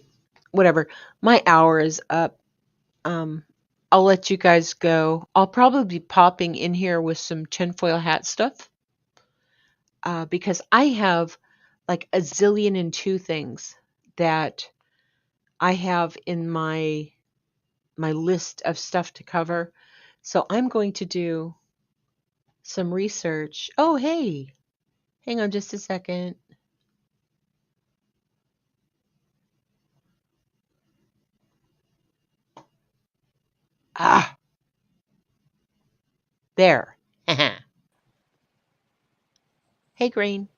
whatever. My hour is up. I'll let you guys go. I'll probably be popping in here with some tinfoil hat stuff because I have like a zillion and two things that I have in my list of stuff to cover. So I'm going to do some research. Oh, hey, hang on just a second. Ah, there. Hey, Green.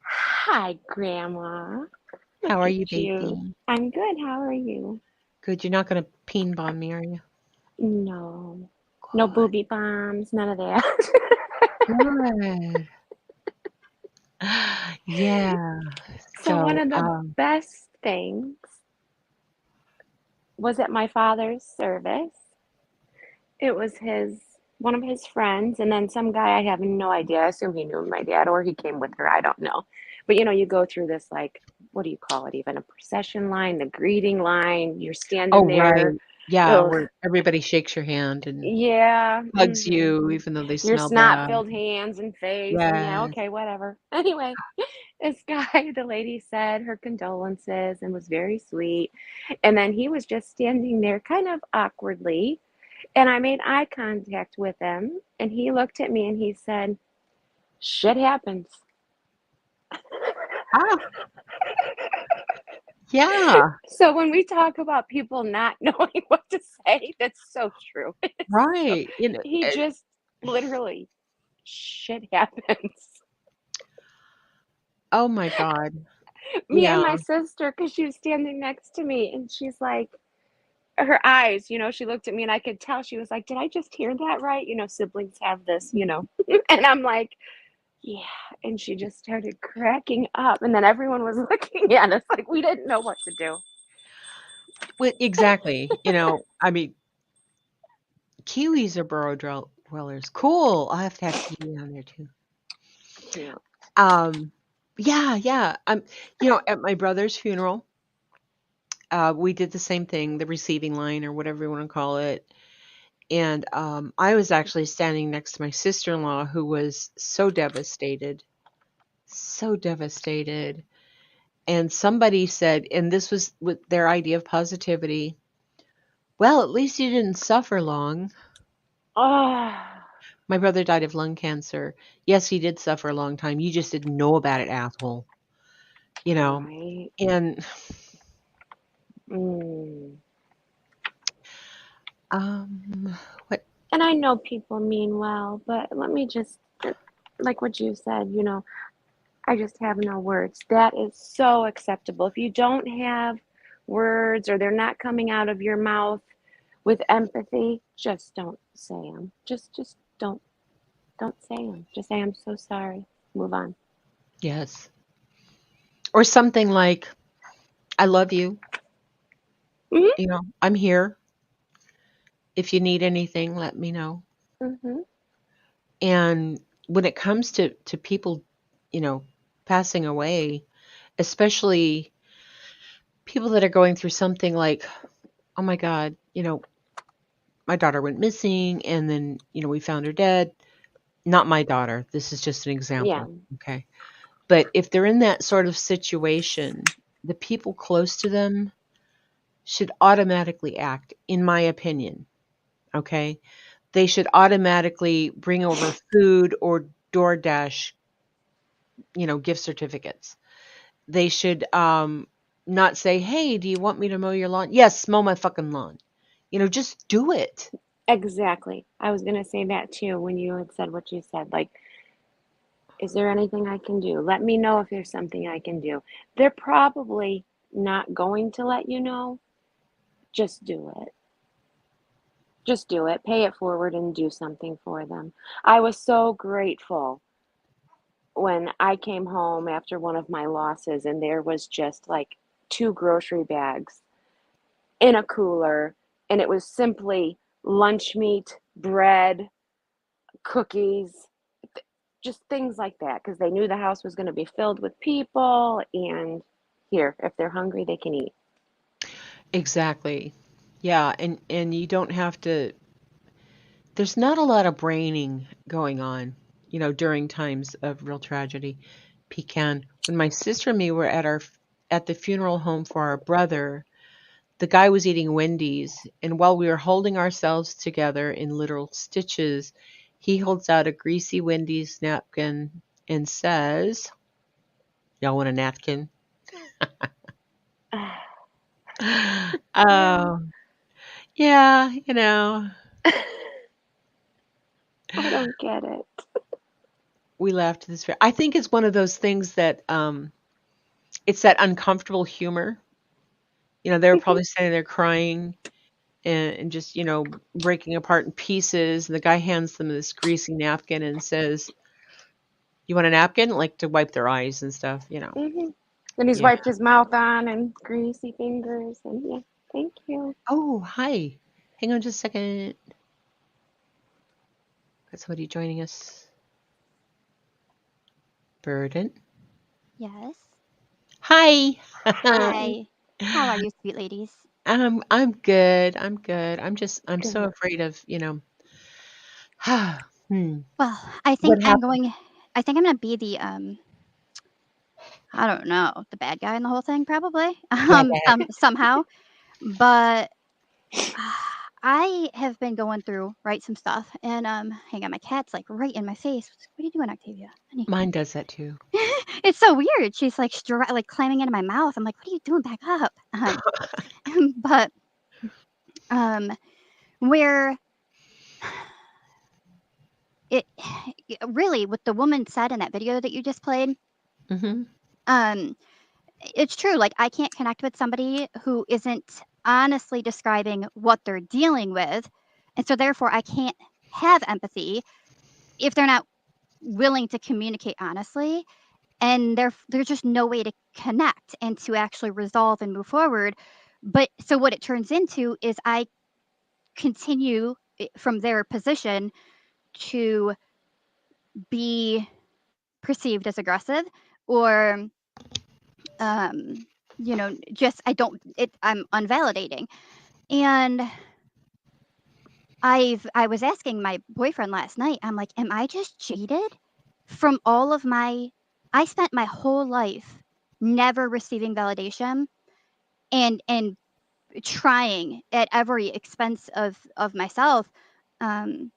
Hi, Grandma. Look How are at you, you. baby? I'm good. How are you? Good. You're not going to peen bomb me, are you? No. No Good. booby bombs, none of that. Good. Yeah. So one So, of the best things was at my father's service. It was one of his friends, and then some guy I have no idea. I assume he knew my dad or he came with her. I don't know. But you go through this like, what do you call it? Even a procession line, the greeting line. You're standing oh, right. there. Yeah, Ugh. where everybody shakes your hand and Yeah. hugs you, even though they Your smell bad. snot-filled hands and face, and yeah, Yes. okay, whatever. Anyway, this guy, the lady said her condolences and was very sweet. And then he was just standing there kind of awkwardly, and I made eye contact with him, and he looked at me and he said, "Shit happens." Ah, yeah, So when we talk about people not knowing what to say, that's so true. right. He just literally, shit happens. Oh my God. Me and Yeah, my sister, because she was standing next to me, and she's like, her eyes, she looked at me and I could tell she was like, did I just hear that right? Siblings have this. And I'm like, yeah. And she just started cracking up. And then everyone was looking at us like we didn't know what to do. well, exactly. I mean, Kiwis are burrow dwellers. Cool. I'll have to have Kiwi on there too. Yeah. Yeah. At my brother's funeral, we did the same thing, the receiving line or whatever you want to call it. And I was actually standing next to my sister-in-law who was so devastated. So devastated. And somebody said, and this was with their idea of positivity, well, at least you didn't suffer long. Oh, My brother died of lung cancer. Yes, he did suffer a long time. You just didn't know about it, asshole. You know, Right. and Mm. what? And I know people mean well, but let me just, like what you said, I just have no words. That is so acceptable. If you don't have words or they're not coming out of your mouth with empathy, just don't say them. Just don't say them. Just say I'm so sorry. Move on. Yes. Or something like, I love you. Mhm. I'm here. If you need anything, let me know. Mhm. And when it comes to people, you know, passing away, especially people that are going through something like, oh my God, my daughter went missing and then, we found her dead. Not my daughter. This is just an Yeah. example. Okay. But if they're in that sort of situation, the people close to them should automatically act, in my opinion. Okay. They should automatically bring over food or DoorDash, gift certificates. They should not say, hey, do you want me to mow your lawn? Yes, mow my fucking lawn. Just do it. Exactly. I was gonna say that too when you had said what you said. Like, is there anything I can do? Let me know if there's something I can do. They're probably not going to let you know. Just do it. Just do it. Pay it forward and do something for them. I was so grateful when I came home after one of my losses and there was just like 2 grocery bags in a cooler, and it was simply lunch meat, bread, cookies, just things like that, because they knew the house was going to be filled with people. And here, if they're hungry, they can eat. Exactly. Yeah, and you don't have to. There's not a lot of braining going on, during times of real tragedy. Pecan. When my sister and me were at the funeral home for our brother, the guy was eating Wendy's, and while we were holding ourselves together in literal stitches, he holds out a greasy Wendy's napkin and says, "Y'all want a napkin?" Oh, yeah, I don't get it. we laughed this. I think it's one of those things that it's that uncomfortable humor. They were Mhm. probably standing there crying and just, breaking apart in pieces. And the guy hands them this greasy napkin and says, "You want a napkin?" Like to wipe their eyes and stuff. Mhm. Then he's Yeah. wiped his mouth on and greasy fingers, and yeah, thank you. Oh, hi. Hang on just a second. Got somebody joining us. Burden. Yes. Hi. Hi. Hi. How are you, sweet ladies? I'm good. I'm so Good. afraid of, hmm. Well, I think What I'm happened? going I think I'm gonna be the I don't know, the bad guy in the whole thing probably. Yeah, go ahead. Somehow. But I have been going through, right, some stuff and hang on, my cat's like right in my face. What are you doing, Octavia? Honey. Mine does that too. It's so weird. She's like like climbing into my mouth. I'm like, what are you doing? Back up. But um where it really what the woman said in that video that you just played, Hmm. um it's true. Like, I can't connect with somebody who isn't honestly describing what they're dealing with, and so therefore I can't have empathy if they're not willing to communicate honestly, and there's just no way to connect and to actually resolve and move forward. But so what it turns into is I continue from their position to be perceived as aggressive, or just I'm unvalidating. And I was asking my boyfriend last night, I'm like, am I just jaded from all of my I spent my whole life never receiving validation, and trying at every expense of myself, um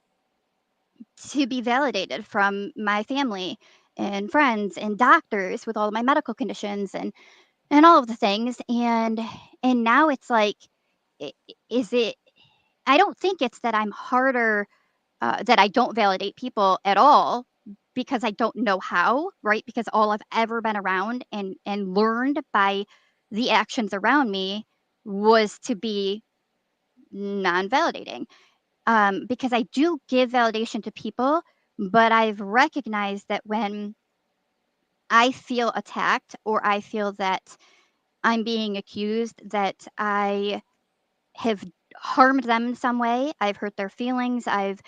to be validated from my family and friends and doctors with all of my medical conditions and all of the things. And now it's like, is it? I don't think it's that I'm harder, that I don't validate people at all because I don't know how, right? Because all I've ever been around and learned by the actions around me was to be non-validating. Because I do give validation to people, but I've recognized that when I feel attacked or I feel that I'm being accused that I have harmed them in some way, I've hurt their feelings, I've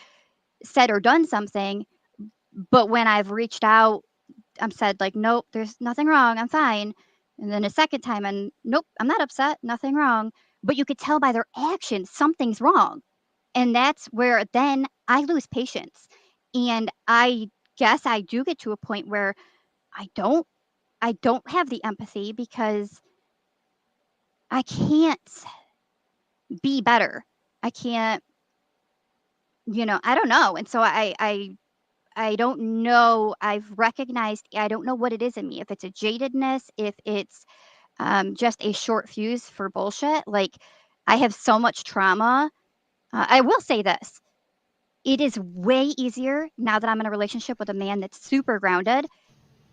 said or done something, but when I've reached out, I'm said like, "Nope, there's nothing wrong, I'm fine." And then a second time and, "Nope, I'm not upset, nothing wrong." But you could tell by their actions something's wrong. And that's where then I lose patience. And I guess I do get to a point where I don't I don't have the empathy because I can't be better. I can't, I don't know. And so I don't know. I've recognized I don't know what it is in me. If it's a jadedness, if it's just a short fuse for bullshit. Like I have so much trauma. I will say this. It is way easier now that I'm in a relationship with a man that's super grounded.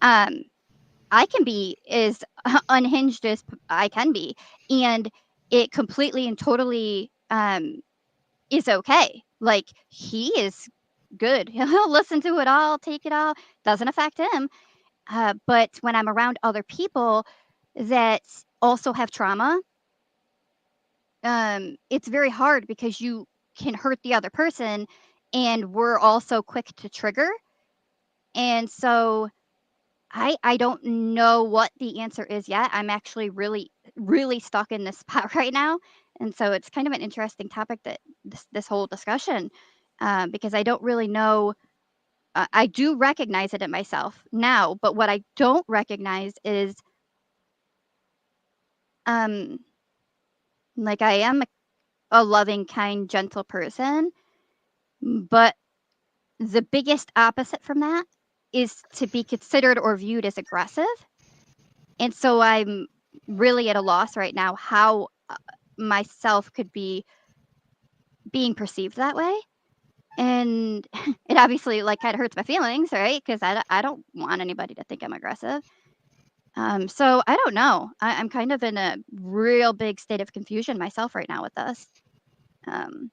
Um, I can be as unhinged as I can be, and it completely and totally is okay. Like he is good. He'll listen to it all, take it all. Doesn't affect him. But when I'm around other people that also have trauma, it's very hard because you can hurt the other person, and we're also quick to trigger. And so I don't know what the answer is yet. I'm actually really, really stuck in this spot right now. And so it's kind of an interesting topic that this whole discussion, because I don't really know. I do recognize it in myself now, but what I don't recognize is, um, like I am a loving, kind, gentle person, but the biggest opposite from that is to be considered or viewed as aggressive. And so I'm really at a loss right now how myself could be being perceived that way. And it obviously like kind of hurts my feelings, right? Because I don't want anybody to think I'm aggressive. So I don't know. I'm kind of in a real big state of confusion myself right now with this. Um,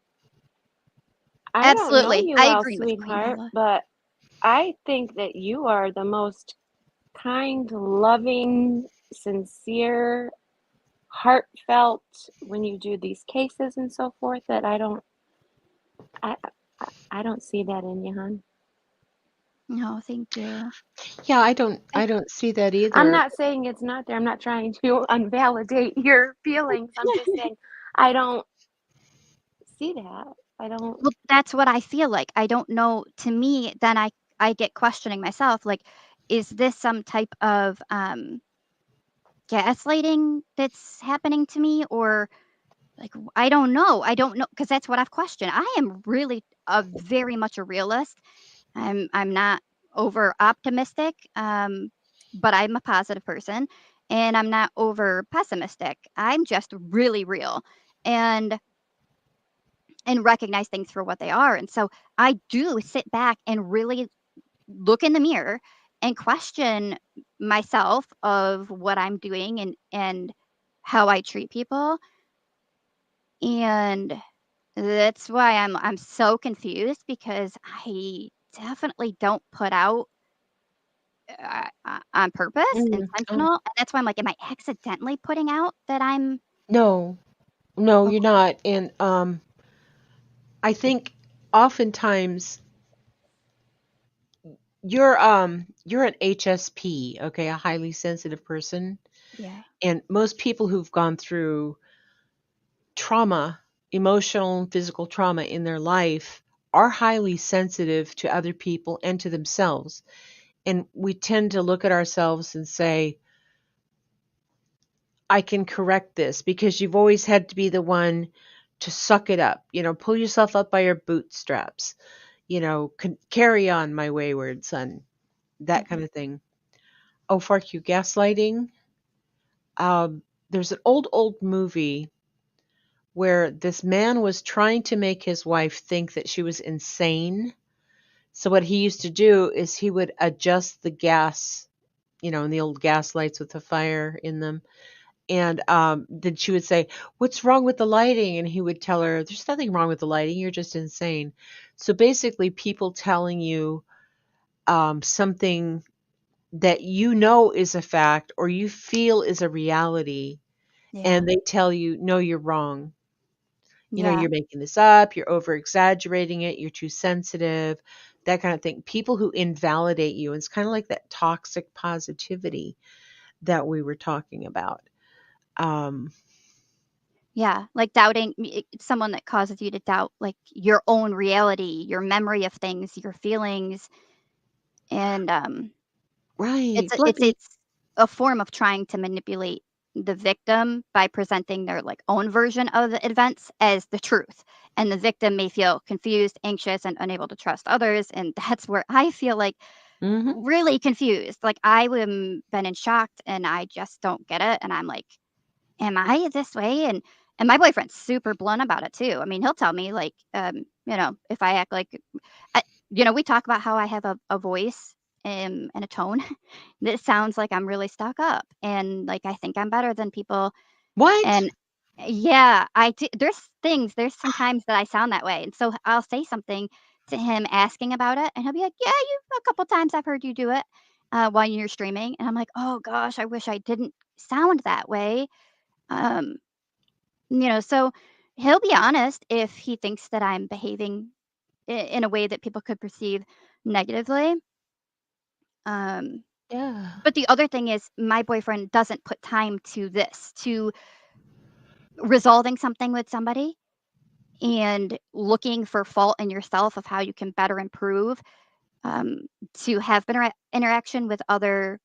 I don't know Absolutely. you I well, agree with Queen sweetheart, Bella. but I think that you are the most kind, loving, sincere, heartfelt when you do these cases and so forth that I I don't see that in you, hon. No, thank you. Yeah, I don't see that I'm either. not saying it's not there. I'm not trying to unvalidate your feelings. I'm just saying I don't see that. I don't. Well, that's what I feel like. I don't know. To me, then I get questioning myself. Like, is this some type of gaslighting that's happening to me, or like I don't know. I don't know because that's what I've questioned. I am really a very much a realist. I'm not over optimistic, but I'm a positive person, and I'm not over pessimistic. I'm just really real. And recognize things for what they are. And so I do sit back and really look in the mirror and question myself of what I'm doing and how I treat people. And that's why I'm so confused because I definitely don't put out on purpose, Oh, intentional. And that's why I'm like, am I accidentally putting out that I'm no, no, you're okay? not. And I think oftentimes you're an HSP, okay, a highly sensitive person. Yeah. And most people who've gone through trauma, emotional and physical trauma in their life are highly sensitive to other people and to themselves. And we tend to look at ourselves and say, I can correct this because you've always had to be the one to suck it up, pull yourself up by your bootstraps. carry on, my wayward son, that kind of thing. Oh, fuck you, gaslighting. There's an old movie where this man was trying to make his wife think that she was insane. So what he used to do is he would adjust the gas, in the old gas lights with the fire in them. And then she would say, "What's wrong with the lighting?" And he would tell her, "There's nothing wrong with the lighting. You're just insane." So basically, people telling you something that is a fact or you feel is a reality, Yeah. and they tell you, "No, you're wrong. Yeah. You're making this up. You're over exaggerating it. You're too sensitive." That kind of thing. People who invalidate you. It's kind of like that toxic positivity that we were talking about. Um, Yeah. Like doubting someone that causes you to doubt like your own reality, your memory of things, your feelings. And right. it's a form of trying to manipulate the victim by presenting their like own version of the events as the truth. And the victim may feel confused, anxious, and unable to trust others. And that's where I feel like Hmm. really confused. Like I am been in shock and I just don't get it. And I'm like, am I this way? And my boyfriend's super blunt about it too. I mean, he'll tell me like, if I act like, I, we talk about how I have a voice and a tone that sounds like I'm really stuck up and like I think I'm better than people. What? And yeah, I do. There's some times that I sound that way. And so I'll say something to him asking about it, and he'll be like, yeah, a couple times I've heard you do it while you're streaming. And I'm like, oh gosh, I wish I didn't sound that way. Um, so he'll be honest if he thinks that I'm behaving in a way that people could perceive negatively. Um, Yeah. but the other thing is my boyfriend doesn't put time to resolving something with somebody and looking for fault in yourself of how you can better improve, um, to have better interaction with other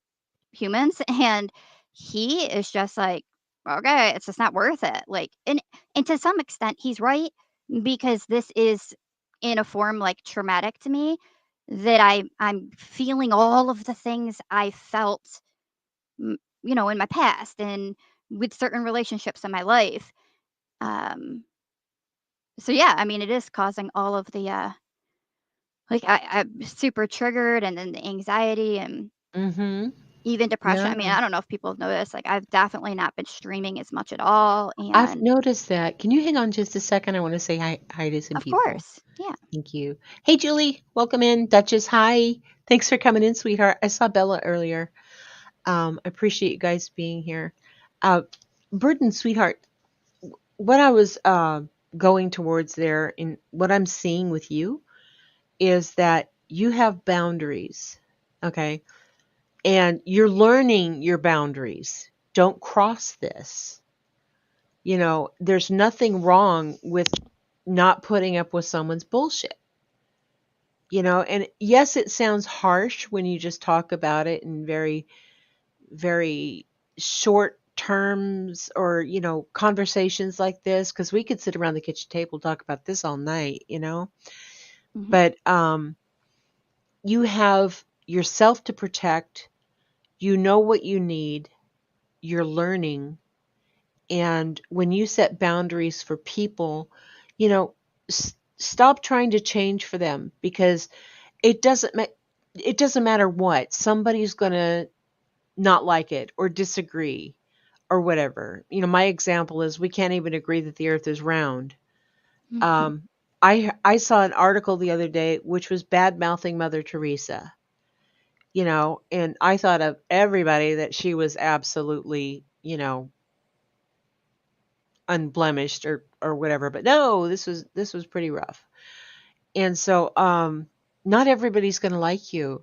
humans. And he is just like, okay, it's just not worth it. Like, and to some extent, he's right because this is in a form like traumatic to me that I'm feeling all of the things I felt, in my past and with certain relationships in my life. Um, so yeah, I mean, it is causing all of the like I'm super triggered, and then the anxiety and Mhm. even depression. I mean, Yeah. I don't know if people have noticed, like, I've definitely not been streaming as much at all, I've and noticed that. Can you hang on just a second? I wanna say hi to some of people. course, yeah, Thank you. Hey, Julie, welcome in. Duchess, hi. Thanks for coming in, sweetheart. I saw Bella earlier. I appreciate you guys being here. Uh, Burden, sweetheart, what I was going towards there in what I'm seeing with you is that you have boundaries, okay? And you're learning your boundaries. Don't cross this. There's nothing wrong with not putting up with someone's bullshit. And yes, it sounds harsh when you just talk about it in very, very short terms or, conversations like this, because we could sit around the kitchen table and talk about this all night. mhm, But you have yourself to protect. You know what you need. You're learning. And when you set boundaries for people, you know, stop trying to change for them because it doesn't it doesn't matter what. Somebody's going to not like it or disagree or whatever. My example is we can't even agree that the earth is round. mhm, Um I saw an article the other day which was bad mouthing Mother Teresa, and I thought of everybody that she was absolutely, unblemished or whatever, but no, this was pretty rough. And so not everybody's going to like you,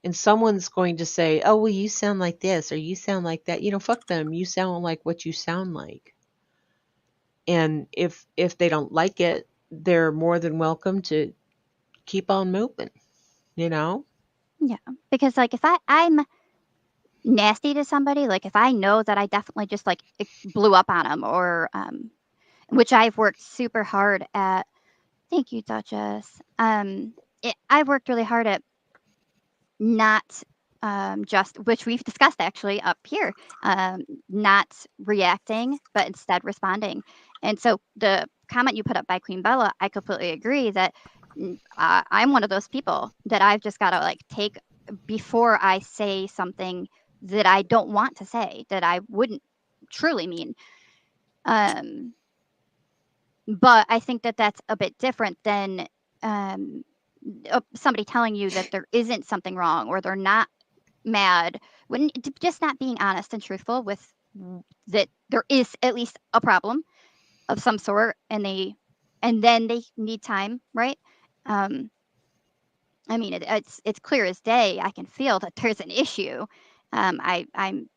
and someone's going to say, "Oh, well, you sound like this or you sound like that." Fuck them. You sound like what you sound like. And if they don't like it, they're more than welcome to keep on moving, you know? yeah, because, like, if I'm nasty to somebody, like, if I know that I definitely just, like, blew up on them or, which I've worked super hard at. Thank you, Duchess. I've worked really hard at not just, which we've discussed actually up here, not reacting, but instead responding. And so the comment you put up by Queen Bella, I completely agree that I'm one of those people that I've just got to like take before I say something that I don't want to say, that I wouldn't truly mean. Um, but I think that that's a bit different than um, somebody telling you that there isn't something wrong or they're not mad, when just not being honest and truthful with that there is at least a problem of some sort, and then they need time, right? um I mean, it's clear as day. I can feel that there's an issue. I'm,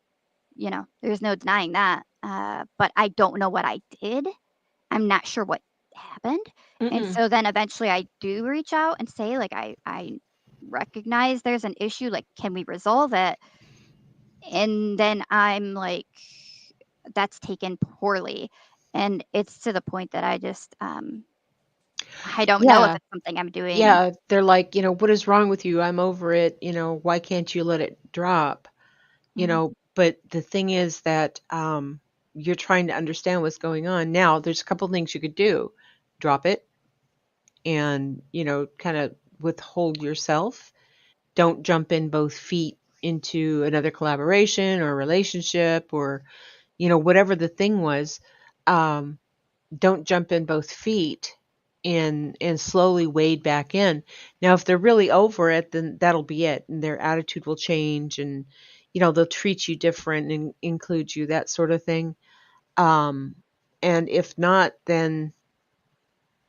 there's no denying that, but I don't know what I did. I'm not sure what happened. And Mm-mm. so then eventually I do reach out and say, like, I recognize there's an issue, like, can we resolve it? And then I'm like, that's taken poorly. And it's to the point that I just, I don't know if Yeah. it's something I'm doing. Yeah. They're like, what is wrong with you? I'm over it. Why can't you let it drop? Mhm. But the thing is that you're trying to understand what's going on. Now, there's a couple things you could do. Drop it and, kind of withhold yourself. Don't jump in both feet into another collaboration or relationship or, whatever the thing was. Um, don't jump in both feet and slowly wade back in. Now, if they're really over it, then that'll be it. And their attitude will change and, they'll treat you different and include you, that sort of thing. Um, and if not, then,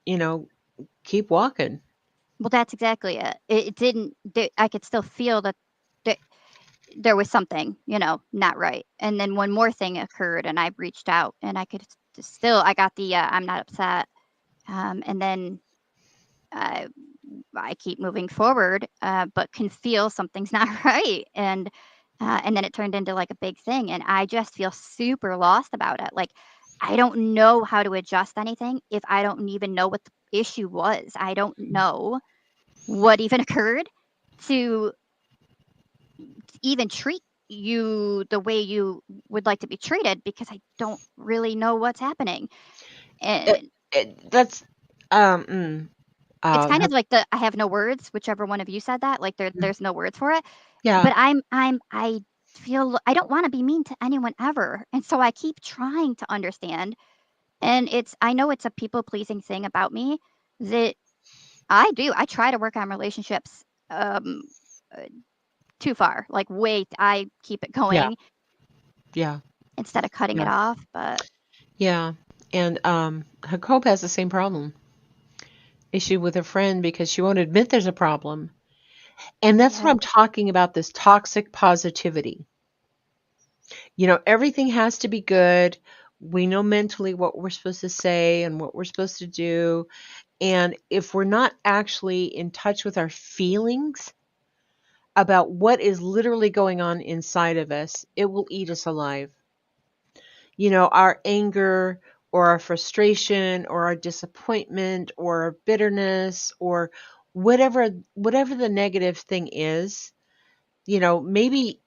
you know, keep walking. Well, that's exactly it. It didn't, I could still feel that th- there was something, not right. And then one more thing occurred and I reached out and I could still, I got the, I'm not upset. And then uh, I keep moving forward, but can feel something's not right. And then it turned into like a big thing. And I just feel super lost about it. Like, I don't know how to adjust anything if I don't even know what the issue was. I don't know what even occurred to even treat you the way you would like to be treated because I don't really know what's happening. It, And that's um mm, it's kind her- of like the I have no words, whichever one of you said that, like there's no words for it. yeah. But I feel I don't wanna be mean to anyone ever, and so I keep trying to understand, and I know it's a people pleasing thing about me that I do. I try to work on relationships, uh, too far, like, I keep it Yeah. going Yeah. instead of cutting it Yeah. off, but Yeah. And Jacob has the same problem issue with a friend because she won't admit there's a problem. And that's what yeah. I'm talking about, this toxic positivity. Everything has to be good. We know mentally what we're supposed to say and what we're supposed to do. And if we're not actually in touch with our feelings about what is literally going on inside of us, it will eat us alive. Our anger or our frustration or our disappointment or our bitterness or whatever the negative thing is, maybe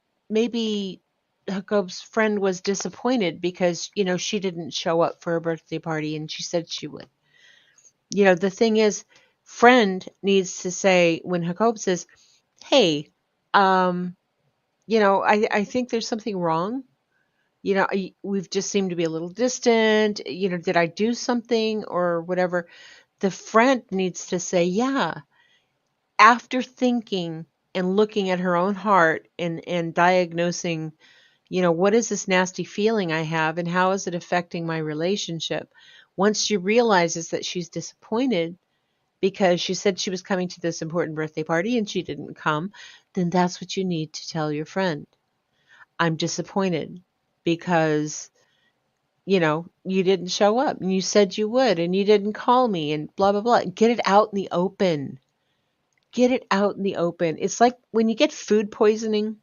Jacob's friend was disappointed because, she didn't show up for a birthday party and she said she would. The thing is, friend needs to say when Jacob says, "Hey, um, I think there's something wrong. We've just seemed to be a little distant. Did I do something or whatever?" The friend needs to say, "Yeah." After thinking and looking at her own heart and diagnosing, what is this nasty feeling I have and how is it affecting my relationship? Once she realizes that she's disappointed because she said she was coming to this important birthday party and she didn't come, then that's what you need to tell your friend. I'm disappointed because, you didn't show up and you said you would and you didn't call me and blah, blah, blah. Get it out in the open. Get it out in the open. It's like when you get food poisoning,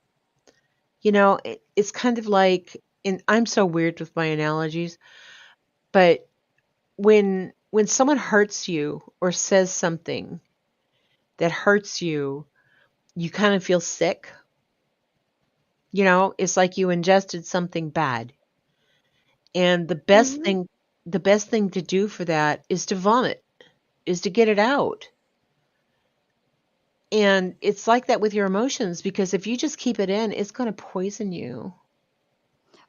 it's kind of like, and I'm so weird with my analogies, but when someone hurts you or says something that hurts you, you kind of feel sick. You know, it's like you ingested something bad. And Hmm. the best thing to do for that is to vomit, is to get it out. And it's like that with your emotions because if you just keep it in, it's going to poison you.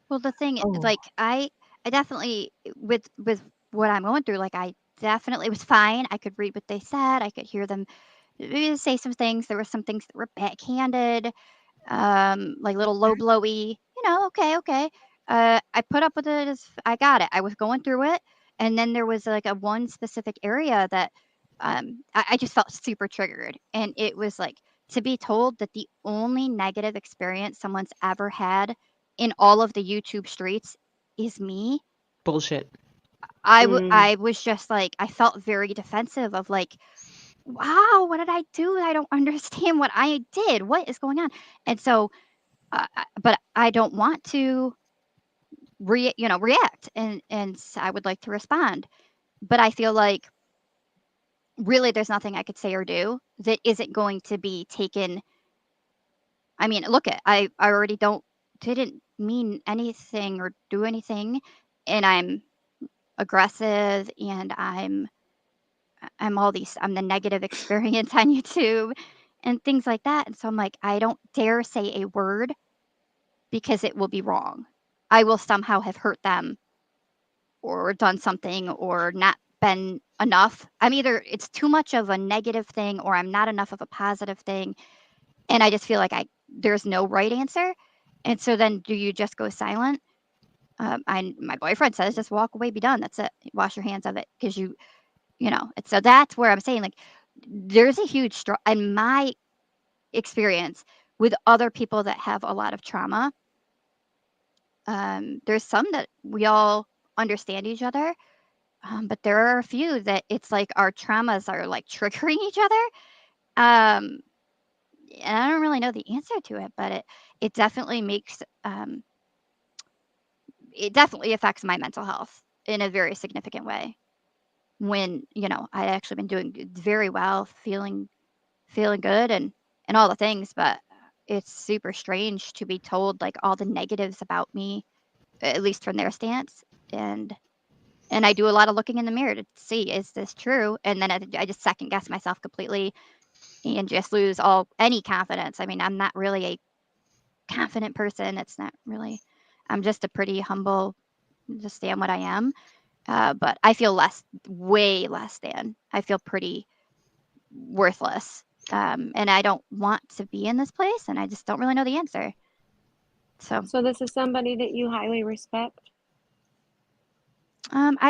Well, the thing, Oh, like, I definitely with what I'm going through, like, I definitely was fine. I could read what they said. I could hear them say some things. There were some things that were backhanded, like little low blowy. Okay, okay. I put up with it as I got it. I was going through it, and then there was like a one specific area that I just felt super triggered, and it was like to be told that the only negative experience someone's ever had in all of the YouTube streets is me. bullshit. Mm. I was just like I felt very defensive of like, wow, what did I do? I don't understand what I did. What is going on? And so, but I don't want to react, and I would like to respond, but I feel like really there's nothing I could say or do that isn't going to be taken. I mean, look at I already don't didn't mean anything or do anything, and I'm aggressive, and I'm the negative experience on YouTube and things like that. And so I'm like, I don't dare say a word because it will be wrong. I will somehow have hurt them or done something or not been enough. I'm either it's too much of a negative thing or I'm not enough of a positive thing. And I just feel like there's no right answer. And so then do you just go silent? My boyfriend says just walk away, be done. That's it. Wash your hands of it because so that's where I'm saying like there's a huge in my experience with other people that have a lot of trauma. There's some that we all understand each other, but there are a few that it's like our traumas are like triggering each other. Um, and I don't really know the answer to it, but it definitely makes it definitely affects my mental health in a very significant way. When I actually been doing very well, feeling good and all the things, but it's super strange to be told like all the negatives about me, at least from their stance. And I do a lot of looking in the mirror to see, is this true? And then I just second guess myself completely and just lose all any confidence. I mean, I'm not really a confident person. It's not really. I'm just a pretty humble, just am what I am. But I feel way less than. I feel pretty worthless. And I don't want to be in this place, and I just don't really know the answer. So, So this is somebody that you highly respect?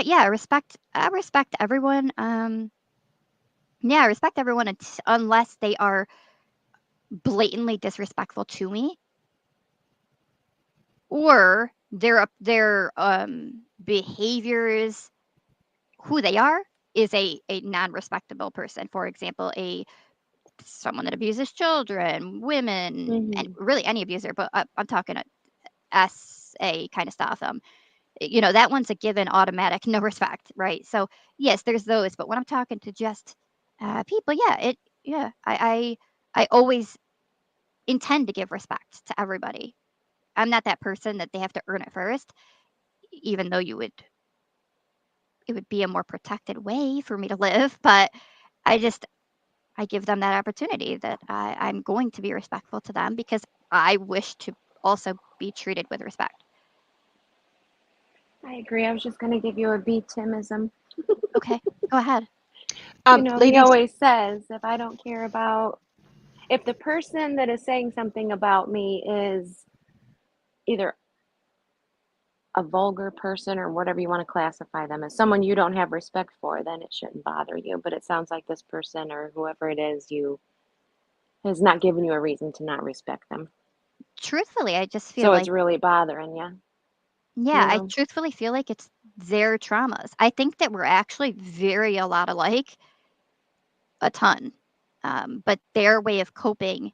yeah, I respect everyone. Yeah, I respect everyone unless they are blatantly disrespectful to me or their behaviors, who they are, is a non-respectable person. For example, someone that abuses children, women, and Hmm. really any abuser, but I'm talking SA kind of stuff. That one's a given automatic, no respect, right? So yes, there's those, but when I'm talking to just people, yeah, I always intend to give respect to everybody. I'm not that person that they have to earn it first, even though it would be a more protected way for me to live. But I just I give them that opportunity that I'm going to be respectful to them because I wish to also be treated with respect. I agree. I was just going to give you a B Timism. Okay, go ahead. He Ladies, always says, if the person that is saying something about me is either a vulgar person or whatever you want to classify them as, someone you don't have respect for, then it shouldn't bother you. But it sounds like this person or whoever it is, you has not given you a reason to not respect them. Truthfully, I just feel So it's like, really bothering you, yeah, you I know? truthfully feel like it's their traumas. I think that we're actually very a lot alike, a ton. But their way of coping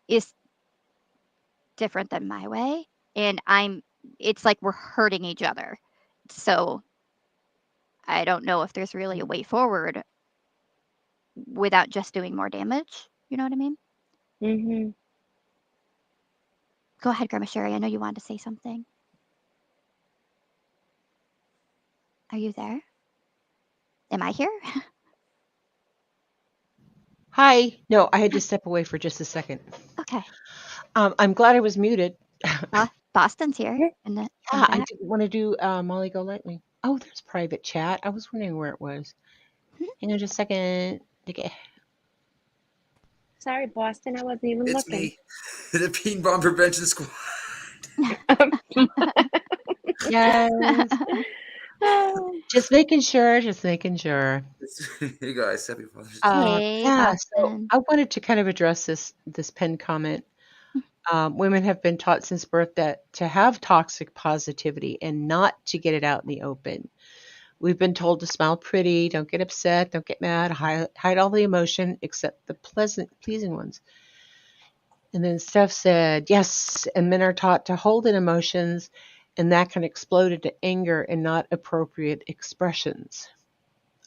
is different than my way. And it's like we're hurting each other. So I don't know if there's really a way forward without just doing more damage. You know what I mean? Mm-hmm. Go ahead, Grandma Sherry. I know you wanted to say something. Are you there? Am I here? Hi. No, I had to step away for just a second. Okay. I'm glad I was muted. Boston's here in the I back. didn't want to do Molly Go Lightly. Oh, there's private chat. I was wondering where it was. Hang on just a second. Okay. Sorry, Boston. I wasn't even It's looking. me, the Peen Bomb Prevention Squad. Yes. Oh, Just making sure. Just making sure. Hey guys, happy Father's Day. Hey, Yeah. So Boston. I wanted to kind of address this pinned comment. Women have been taught since birth that to have toxic positivity and not to get it out in the open. We've been told to smile pretty, don't get upset, don't get mad, hide all the emotion except the pleasant, pleasing ones. And then Steph said, yes, and men are taught to hold in emotions, and that can explode into anger and not appropriate expressions.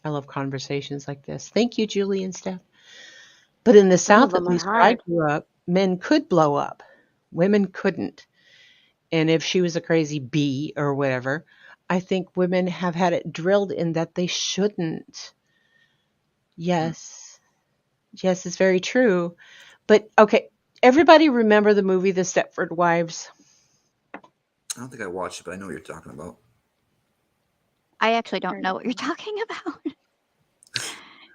I love conversations like this. Thank you, Julie and Steph. But in the some of South, at them are least where I hard. grew up, men could blow up. Women couldn't. And if she was a crazy bee or whatever, I think women have had it drilled in that they shouldn't. Yes. Yes, it's very true. But okay, everybody remember the movie The Stepford Wives? I don't think I watched it, but I know what you're talking about. I actually don't know what you're talking about.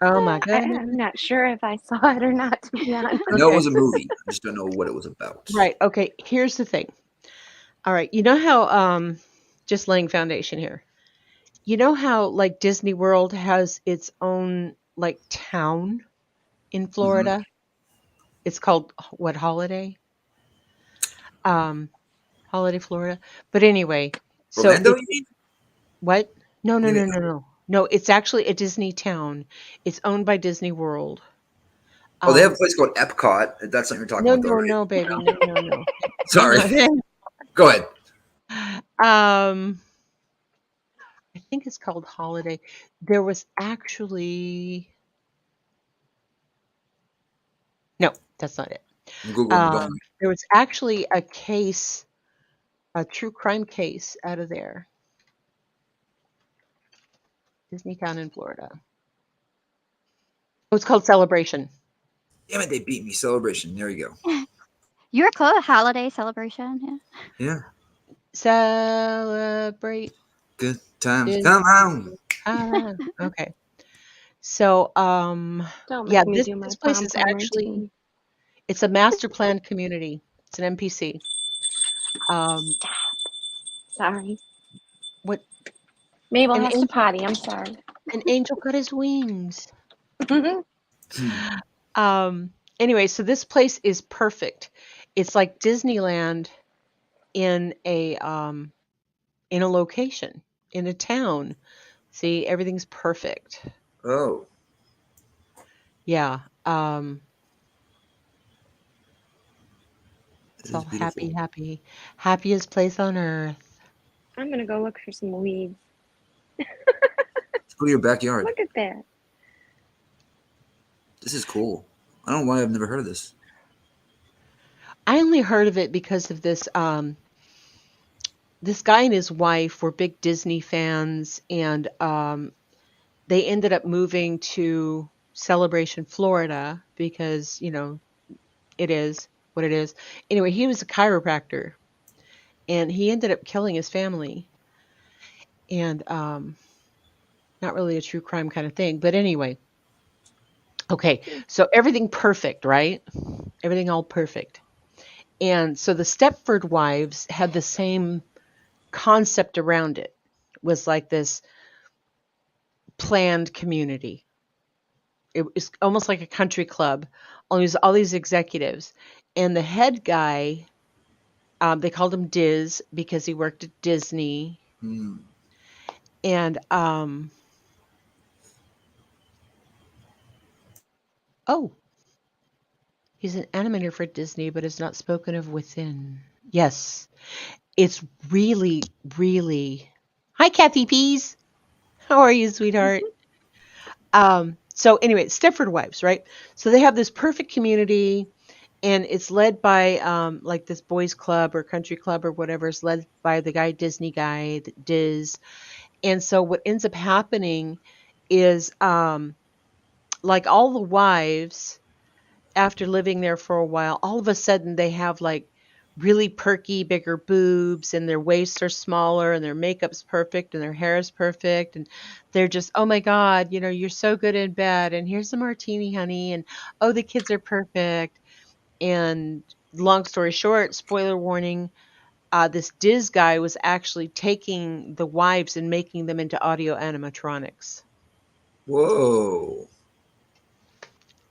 Oh my goodness. I'm not sure if I saw it or not, to be honest. I know it Okay. was a movie. I just don't know what it was about. Right. Okay. Here's the thing. All right. You know how just laying foundation here. You know how like Disney World has its own like town in Florida? It's called what, Holiday? Holiday, Florida. But anyway, so Orlando, it's you mean? what? No, no, You no, mean no, no. No, it's actually a Disney town. It's owned by Disney World. oh, they have a Um, place called Epcot. That's what you're talking no, about, though, no, right? no, baby. No, no, no. Hang Sorry. on. Go ahead. I think it's called Holiday. There was actually no, that's not it. I'm Googling. Don't worry. There was actually a case, a true crime case out of there, Disney Town in Florida. Oh, it's called Celebration. Damn it, they beat me. Celebration. There you go. You're close. Holiday celebration. Yeah. Yeah. Celebrate. Good times. Disney. Come on. Okay. So, Don't yeah, make me do my this place is pom-pom actually routine. it's a master planned community. It's an MPC. Um, Stop. Sorry. what Mabel an has to angel, potty. I'm sorry. an angel got his wings. Hmm. Anyway, so this place is perfect. It's like Disneyland in a location, in a town. See, everything's perfect. Oh. Yeah. It It's is all happy, beautiful. happy. Happiest place on earth. I'm going to go look for some weeds. Let's go to your backyard. Look at that. This is cool. I don't know why I've never heard of this. I only heard of it because of this guy and his wife were big Disney fans, and they ended up moving to Celebration, Florida, because it is what it is. Anyway, he was a chiropractor, and he ended up killing his family, and not really a true crime kind of thing, but anyway. Okay, so everything perfect, right? Everything all perfect. And so the Stepford Wives had the same concept around it. Was like this planned community. It was almost like a country club. Only it was all these executives, and the head guy, they called him Diz because he worked at Disney, Hmm. and oh, he's an animator for Disney, but is not spoken of within. Yes, it's really, really. Hi, Kathy Peas. How are you, sweetheart? So anyway, Stepford Wives, right? So they have this perfect community, and it's led by like this boys club or country club or whatever is led by the guy Disney guy, Diz. And so what ends up happening is like all the wives after living there for a while, all of a sudden they have like really perky, bigger boobs, and their waists are smaller, and their makeup's perfect, and their hair is perfect. And they're just, oh my God, you're so good in bed. And here's a martini, honey. And oh, the kids are perfect. And long story short, spoiler warning, this Diz guy was actually taking the wives and making them into audio animatronics. Whoa.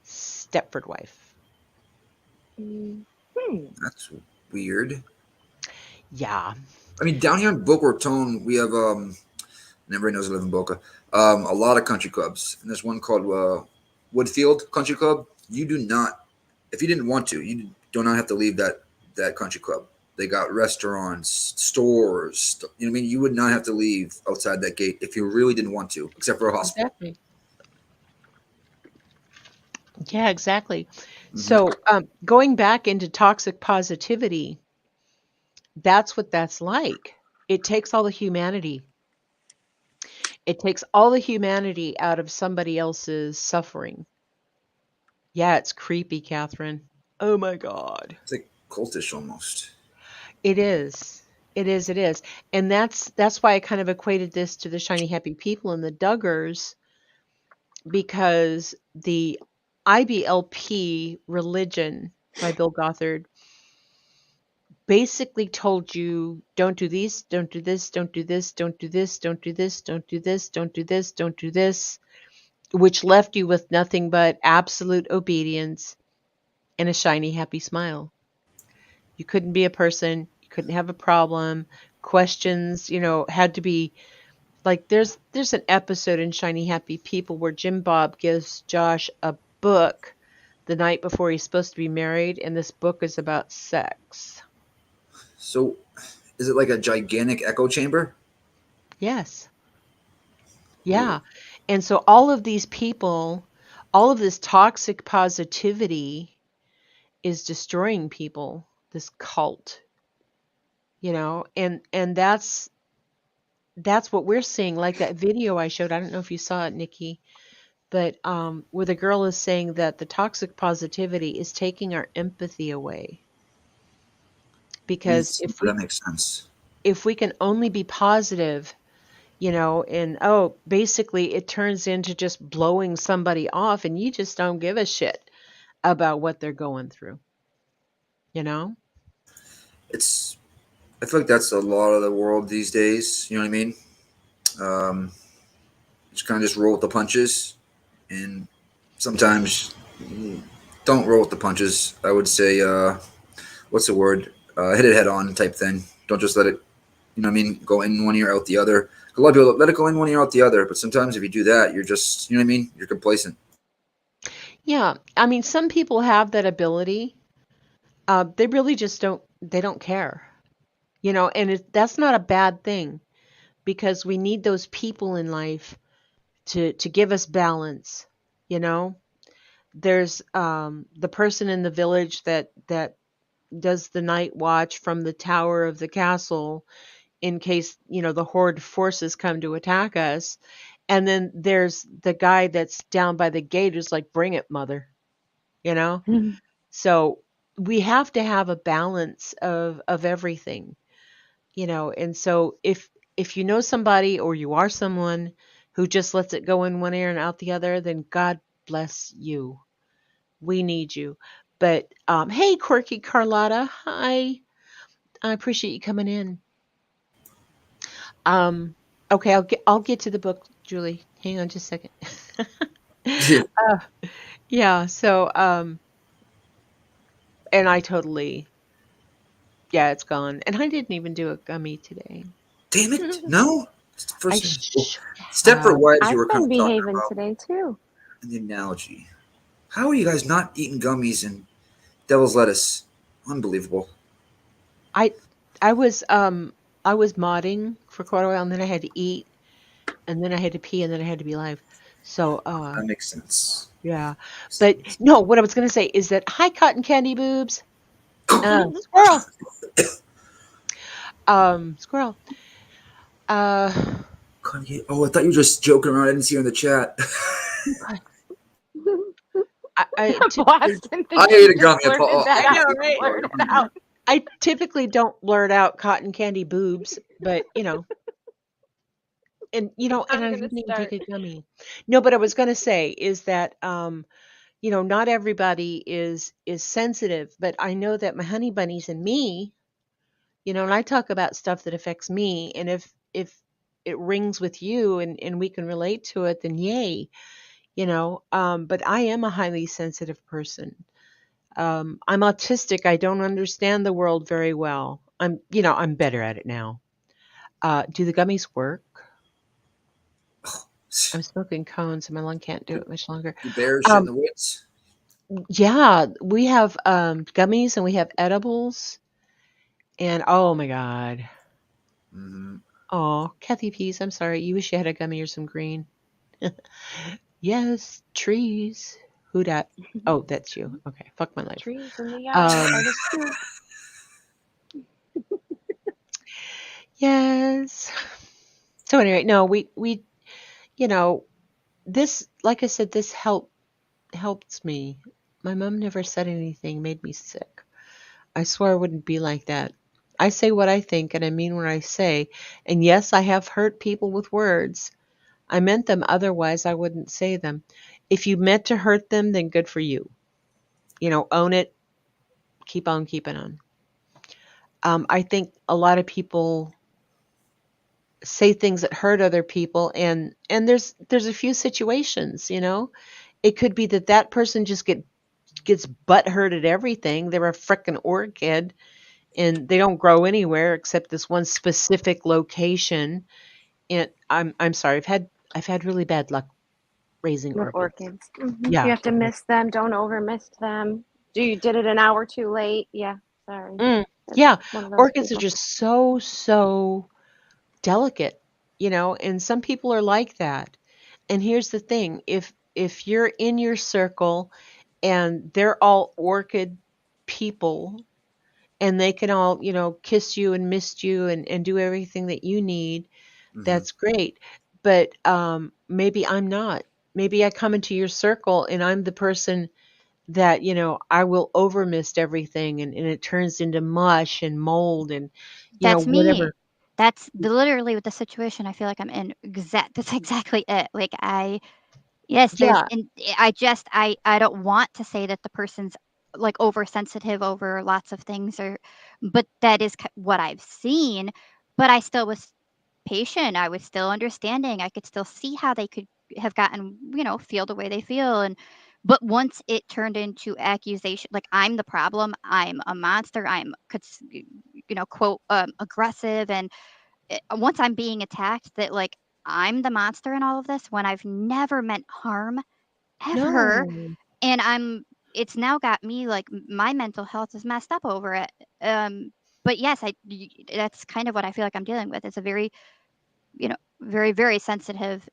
Stepford wife. That's weird. Yeah. I mean, down here in Boca Raton, we have everybody knows I live in Boca. A lot of country clubs, and there's one called Woodfield Country Club. You do not, if you didn't want to, you do not have to leave that country club. They got restaurants, stores. You know what I mean? You would not have to leave outside that gate if you really didn't want to, except for a hospital. Exactly. Yeah, exactly. Mm-hmm. So going back into toxic positivity, that's what that's like. It takes all the humanity. It takes all the humanity out of somebody else's suffering. Yeah, it's creepy, Catherine. Oh my God. It's like cultish almost. It is. It is. It is. And that's why I kind of equated this to the shiny happy people and the Duggars, because the IBLP religion by Bill Gothard basically told you don't do these, don't do this, don't do this, don't do this, don't do this, don't do this, don't do this, don't do this, which left you with nothing but absolute obedience and a shiny happy smile. You couldn't be a person, you couldn't have a problem. Questions, had to be like there's an episode in Shiny Happy People where Jim Bob gives Josh a book the night before he's supposed to be married, and this book is about sex. So, is it like a gigantic echo chamber? Yes. Yeah. And so all of these people, all of this toxic positivity is destroying people, this cult, and that's what we're seeing. Like that video I showed, I don't know if you saw it, Nikki, but where the girl is saying that the toxic positivity is taking our empathy away. Because That makes sense. if we can only be positive, and basically it turns into just blowing somebody off, and you just don't give a shit about what they're going through. I feel like that's a lot of the world these days. You know what I mean? Just kind of just roll with the punches, and sometimes don't roll with the punches. I would say, what's the word? Hit it head on type thing. Don't just let it, go in one ear out the other. A lot of people let it go in one ear out the other, but sometimes if you do that, you're just, you're complacent. Yeah, I mean, some people have that ability. They really just don't care, and that's not a bad thing, because we need those people in life to give us balance. There's the person in the village that does the night watch from the tower of the castle in case the horde forces come to attack us, and then there's the guy that's down by the gate who's like, bring it, mother. So we have to have a balance of everything. And so if you know somebody, or you are someone who just lets it go in one ear and out the other, then God bless you. We need you. But hey, quirky Carlotta, hi. I appreciate you coming in. Okay, I'll get to the book, Julie. Hang on just a second. uh, yeah. So and I totally, yeah, it's gone. And I didn't even do a gummy today. Damn it! No. I Stepford wives, you were I've kind been of talking behaving about today too. in the analogy. How are you guys not eating gummies and devil's lettuce? Unbelievable. I I was modding for quite a while, and then I had to eat, and then I had to pee, and then I had to be live. So, That makes sense. yeah. But no, what I was going to say is that hi, cotton candy boobs. Squirrel. Squirrel. Uh, Kanye. Oh, I thought you were just joking around. I didn't see you in the chat. I typically, Boston I thinks ate you a just gummy. blurted that I know, out. right? Blurt it out. I typically don't blurt out cotton candy boobs, but and and I'm I gonna didn't even take start. a gummy. No, but I was going to say is that not everybody is sensitive, but I know that my honey bunnies and me, and I talk about stuff that affects me, and if it rings with you and we can relate to it, then yay, but I am a highly sensitive person. I'm autistic. I don't understand the world very well. I'm better at it now. Do the gummies work? I'm smoking cones and my lung can't do it much longer. Do bears shit in Um, the woods? yeah, we have gummies and we have edibles. And oh my God. Mm-hmm. Oh, Kathy Pease, I'm sorry. You wish you had a gummy or some green. Yes, trees. Who dat? Oh, that's you. Okay, fuck my life. Trees in the yard Um, are the scoop. yes. So anyway, no, we you know, this, like I said, this helped me. My mom never said anything made me sick. I swear I wouldn't be like that. I say what I think and I mean what I say. And yes, I have hurt people with words. I meant them, otherwise I wouldn't say them. If you meant to hurt them, then good for you. Own it, keep on keeping on. I think a lot of people say things that hurt other people, and there's a few situations. It could be that person just gets butt hurt at everything. They're a frickin' orchid and they don't grow anywhere except this one specific location. And I'm sorry, I've had really bad luck raising With orchids. orchids. You Yeah. have to miss them. Don't over mist them. You did it an hour too late. Yeah, sorry. Mm, That's yeah. one of those Orchids are people. just so delicate, and some people are like that. And here's the thing, if you're in your circle and they're all orchid people and they can all, kiss you and mist you and do everything that you need, Mm-hmm. that's great. But maybe I'm not. Maybe I come into your circle and I'm the person that, I will overmist everything and it turns into mush and mold and, That's me. whatever. That's literally with the situation I feel like I'm in. That's exactly it. Like yes, there's Yeah. and I don't want to say that the person's like oversensitive over lots of things but that is what I've seen, but I still was patient. I was still understanding. I could still see how they could have gotten, feel the way they feel. But once it turned into accusation, like I'm the problem, I'm a monster, quote, aggressive. And once I'm being attacked, that like I'm the monster in all of this when I've never meant harm ever. No. And it's now got me like my mental health is messed up over it. But yes, that's kind of what I feel like I'm dealing with. It's a very, very, very sensitive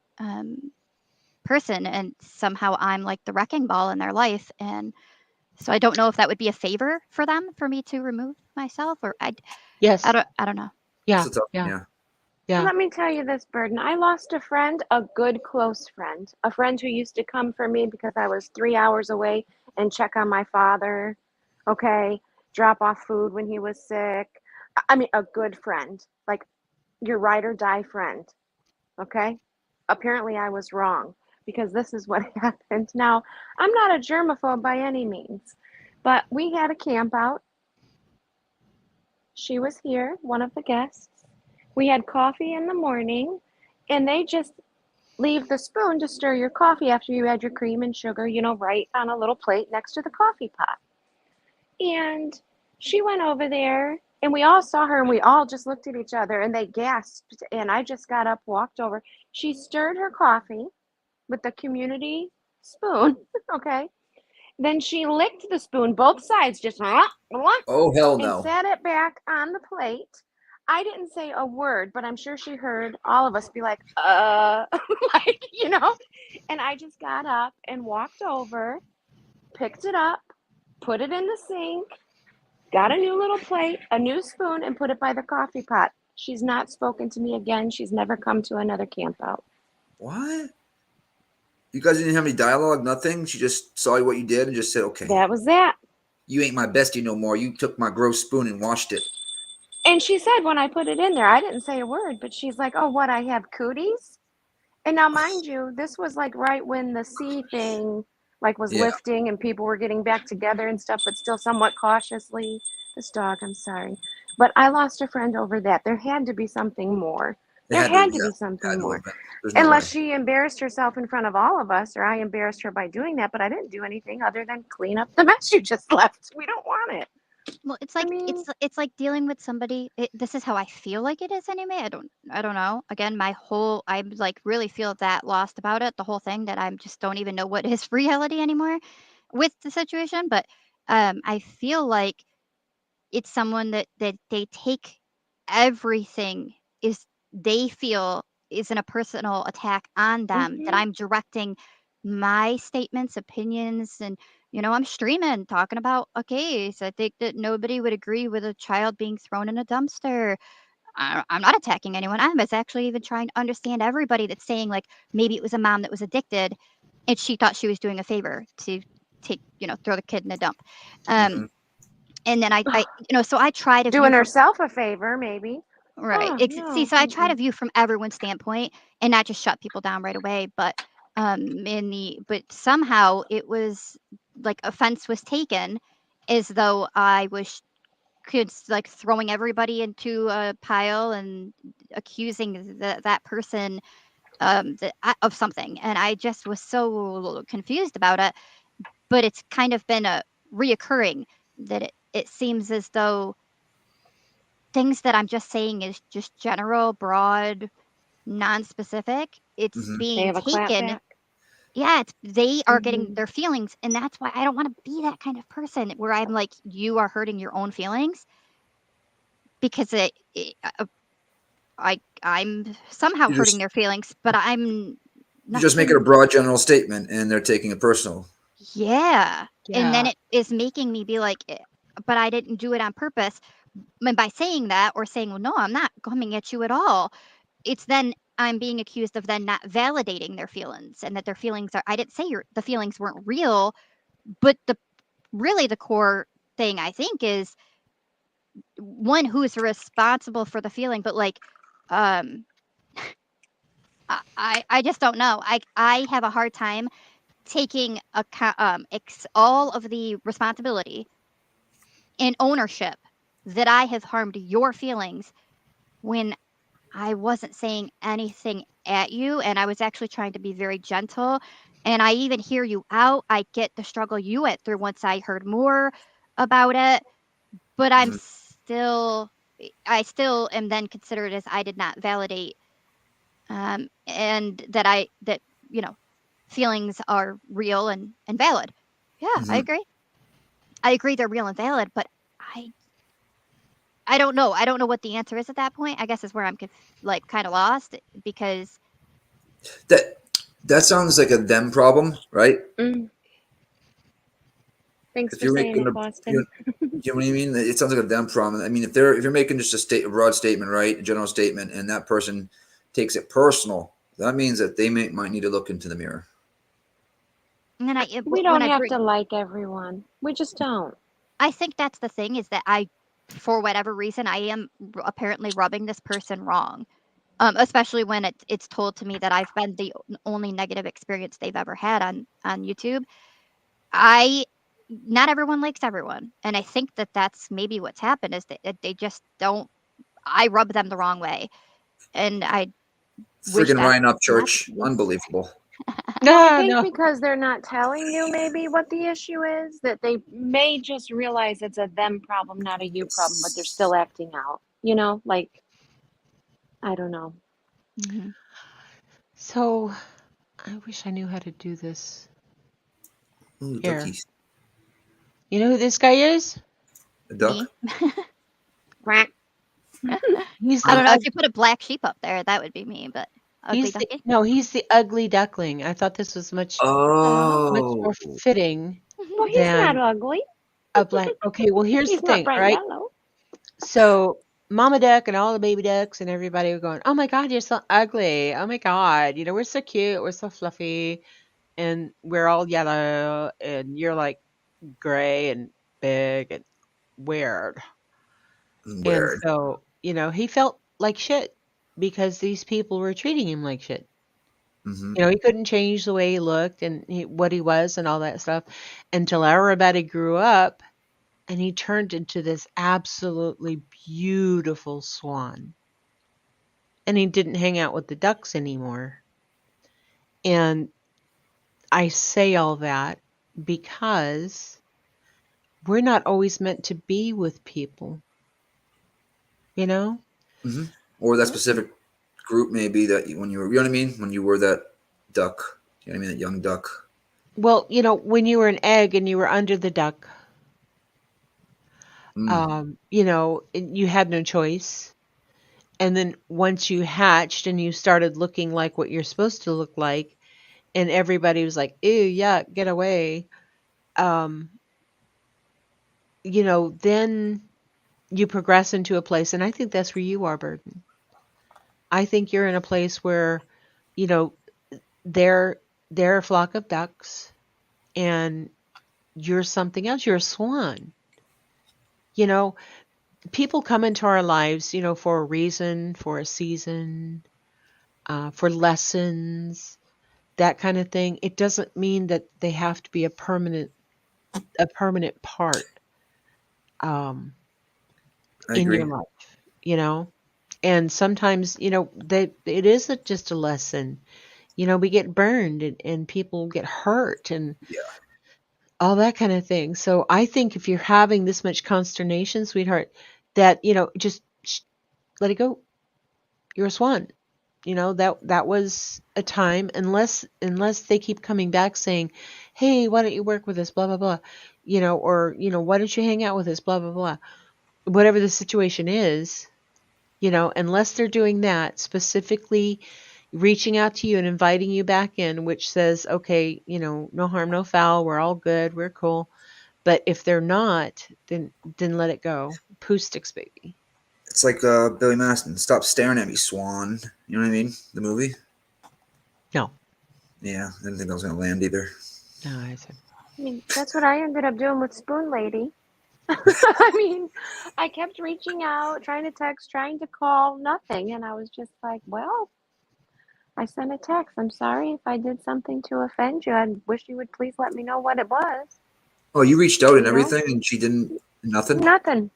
person. And somehow I'm like the wrecking ball in their life. And so I don't know if that would be a favor for them for me to remove myself or Yes. I don't know. Yeah. It's a tough one, Yeah. yeah. Yeah. Let me tell you this, Burden. I lost a friend, a good close friend, a friend who used to come for me because I was 3 hours away and check on my father. Okay, drop off food when he was sick. I mean, a good friend, like your ride or die friend. Okay, apparently I was wrong because this is what happened. Now, I'm not a germaphobe by any means, but we had a camp out. She was here, one of the guests. We had coffee in the morning, and they just leave the spoon to stir your coffee after you add your cream and sugar, right on a little plate next to the coffee pot. And she went over there, and we all saw her, and we all just looked at each other, and they gasped. And I just got up, walked over. She stirred her coffee with the community spoon, okay? Then she licked the spoon, both sides, just Oh, hell and no. sat it back on the plate. I didn't say a word, but I'm sure she heard all of us be like, like, And I just got up and walked over, picked it up, put it in the sink, got a new little plate, a new spoon, and put it by the coffee pot. She's not spoken to me again. She's never come to another camp out. What? You guys didn't have any dialogue, nothing? She just saw what you did and just said, okay, That was that. you ain't my bestie no more. You took my gross spoon and washed it. And she said when I put it in there, I didn't say a word, but she's like, oh, what, I have cooties? And now, mind you, this was like right when the sea thing like was Yeah. lifting and people were getting back together and stuff, but still somewhat cautiously. This dog, I'm sorry. But I lost a friend over that. There had to be something more. There had to yeah, be something had to more. have been. There's no Unless way. she embarrassed herself in front of all of us, or I embarrassed her by doing that, but I didn't do anything other than clean up the mess you just left. We don't want it. Well, it's I like mean, it's like dealing with somebody. This is how I feel like it is anyway. I don't know. Again, I'm like really feel that lost about it, the whole thing, that I'm just don't even know what is reality anymore with the situation. But I feel like it's someone that they take everything is they feel isn't a personal attack on them, that I'm directing my statements, opinions, and I'm streaming talking about a case. I think that nobody would agree with a child being thrown in a dumpster. I'm not attacking anyone. I was actually even trying to understand everybody that's saying, like, maybe it was a mom that was addicted and she thought she was doing a favor to take, throw the kid in a dump. Mhm. And then so I try to view doing from herself a favor, maybe. right. Oh, See, no. so I try to view from everyone's standpoint and not just shut people down right away. But but somehow it was like offense was taken as though I was like throwing everybody into a pile and accusing that person of something. And I just was so confused about it. But it's kind of been a reoccurring that it seems as though things that I'm just saying is just general, broad, non-specific. It's Mhm. They being have a clap taken. back. Yeah, they are getting Mhm. their feelings, and that's why I don't want to be that kind of person where I'm like, you are hurting your own feelings because I'm somehow You hurting just their feelings, but I'm you're just making a nothing. broad general statement and they're taking it personal. Yeah, and then Yeah. it is making me be like, but I didn't do it on purpose. And by saying that or saying, well, no, I'm not coming at you at all, it's then I'm being accused of then not validating their feelings and that their feelings are I didn't say the feelings weren't real, but the core thing I think is one who's responsible for the feeling, but like um I just don't know. I have a hard time taking all of the responsibility and ownership that I have harmed your feelings when I wasn't saying anything at you, and I was actually trying to be very gentle, and I even hear you out. I get the struggle you went through once I heard more about it, but Mhm. I still am then considered as I did not validate, and that, you know, feelings are real and valid. Yeah, I Mhm. agree. I agree they're real and valid, but I I don't know. I don't know what the answer is at that point. I guess is where I'm like kind of lost because That that sounds like a them problem, right? Mm. Thanks If for you're saying making it, a Boston. you know what I mean? It sounds like a them problem. I mean, if you're making just a broad statement, right, a general statement, and that person takes it personal, that means that they might need to look into the mirror. and then We when don't I have bring to like everyone. We just don't. I think that's the thing is that for whatever reason, I am apparently rubbing this person wrong. Especially when it's told to me that I've been the only negative experience they've ever had on YouTube. I Not everyone likes everyone, and I think that that's maybe what's happened is that they just don't. I rub them the wrong way, and I wish Friggin' that Ryan not the Upchurch, case. unbelievable. Well, I No, think no. because they're not telling you maybe what the issue is, that they may just realize it's a them problem, not a you problem, but they're still acting out. Like, I don't know. Mhm. So I wish I knew how to do this. Ooh, Here. duckies. You know who this guy is? A Me. duck. Quack. He's I the don't know if you put a black sheep up there, that would be me, but Ugly duckling. He's the ugly duckling. I thought this was much Oh, more fitting Well, he's not than ugly. a black. Okay, well here's the He's not thing, bright right? yellow. So Mama Duck and all the baby ducks and everybody were going, "Oh my God, you're so ugly! Oh my God, we're so cute, we're so fluffy, and we're all yellow, and you're like gray and big and weird." And weird. so, he felt like shit because these people were treating him like shit. Hmm. He couldn't change the way he looked and what he was and all that stuff until everybody grew up and he turned into this absolutely beautiful swan. And he didn't hang out with the ducks anymore. And I say all that because we're not always meant to be with people, you know? Hmm. Or that specific group, maybe that when you were, you know what I mean, when you were that duck, you know what I mean, that young duck. Well, when you were an egg and you were under the duck, Mm. and you had no choice. And then once you hatched and you started looking like what you're supposed to look like, and everybody was like, ew, yuck, get away. Um, then you progress into a place, and I think that's where you are, Burden. I think you're in a place where, you know, they're they're a flock of ducks and you're something else. You're a swan. You know, people come into our lives, for a reason, for a season, for lessons, that kind of thing. It doesn't mean that they have to be a permanent part um, I in your agree. life. And sometimes it isn't just a lesson. We get burned and people get hurt and Yeah. all that kind of thing. So I think if you're having this much consternation, sweetheart, that just let it go. You're a swan. That was a time, unless they keep coming back saying, hey, why don't you work with us, blah blah blah, or why don't you hang out with us, blah blah blah, whatever the situation is. Unless they're doing that, specifically reaching out to you and inviting you back in, which says, okay, no harm, no foul, we're all good, we're cool. But if they're not, then let it go. Pooh sticks, baby. It's like Billy Madison. Stop staring at me, Swan. You know what I mean? The movie. No. Yeah, I didn't think that was gonna land either. No, I said. I mean, that's what I ended up doing with Spoon Lady. I mean, I kept reaching out, trying to text, trying to call, nothing. And I was just like, well, I sent a text. I'm sorry if I did something to offend you. I wish you would please let me know what it was. Oh, you reached out and You know, everything, and she didn't. Nothing. nothing.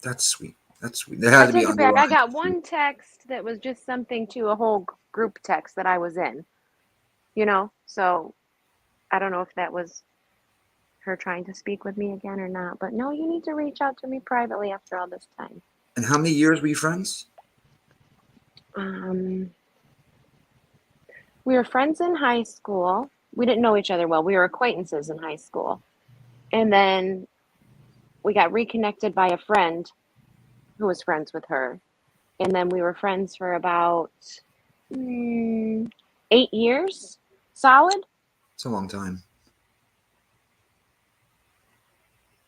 That's sweet. That's sweet. There had I to be take it back. I underlying. got one text that was just something to a whole group text that I was in, So I don't know if that was her trying to speak with me again or not. But no, you need to reach out to me privately after all this time. And how many years were you friends? We were friends in high school. We didn't know each other well. We were acquaintances in high school. And then we got reconnected by a friend who was friends with her. And then we were friends for about 8 years solid. It's a long time.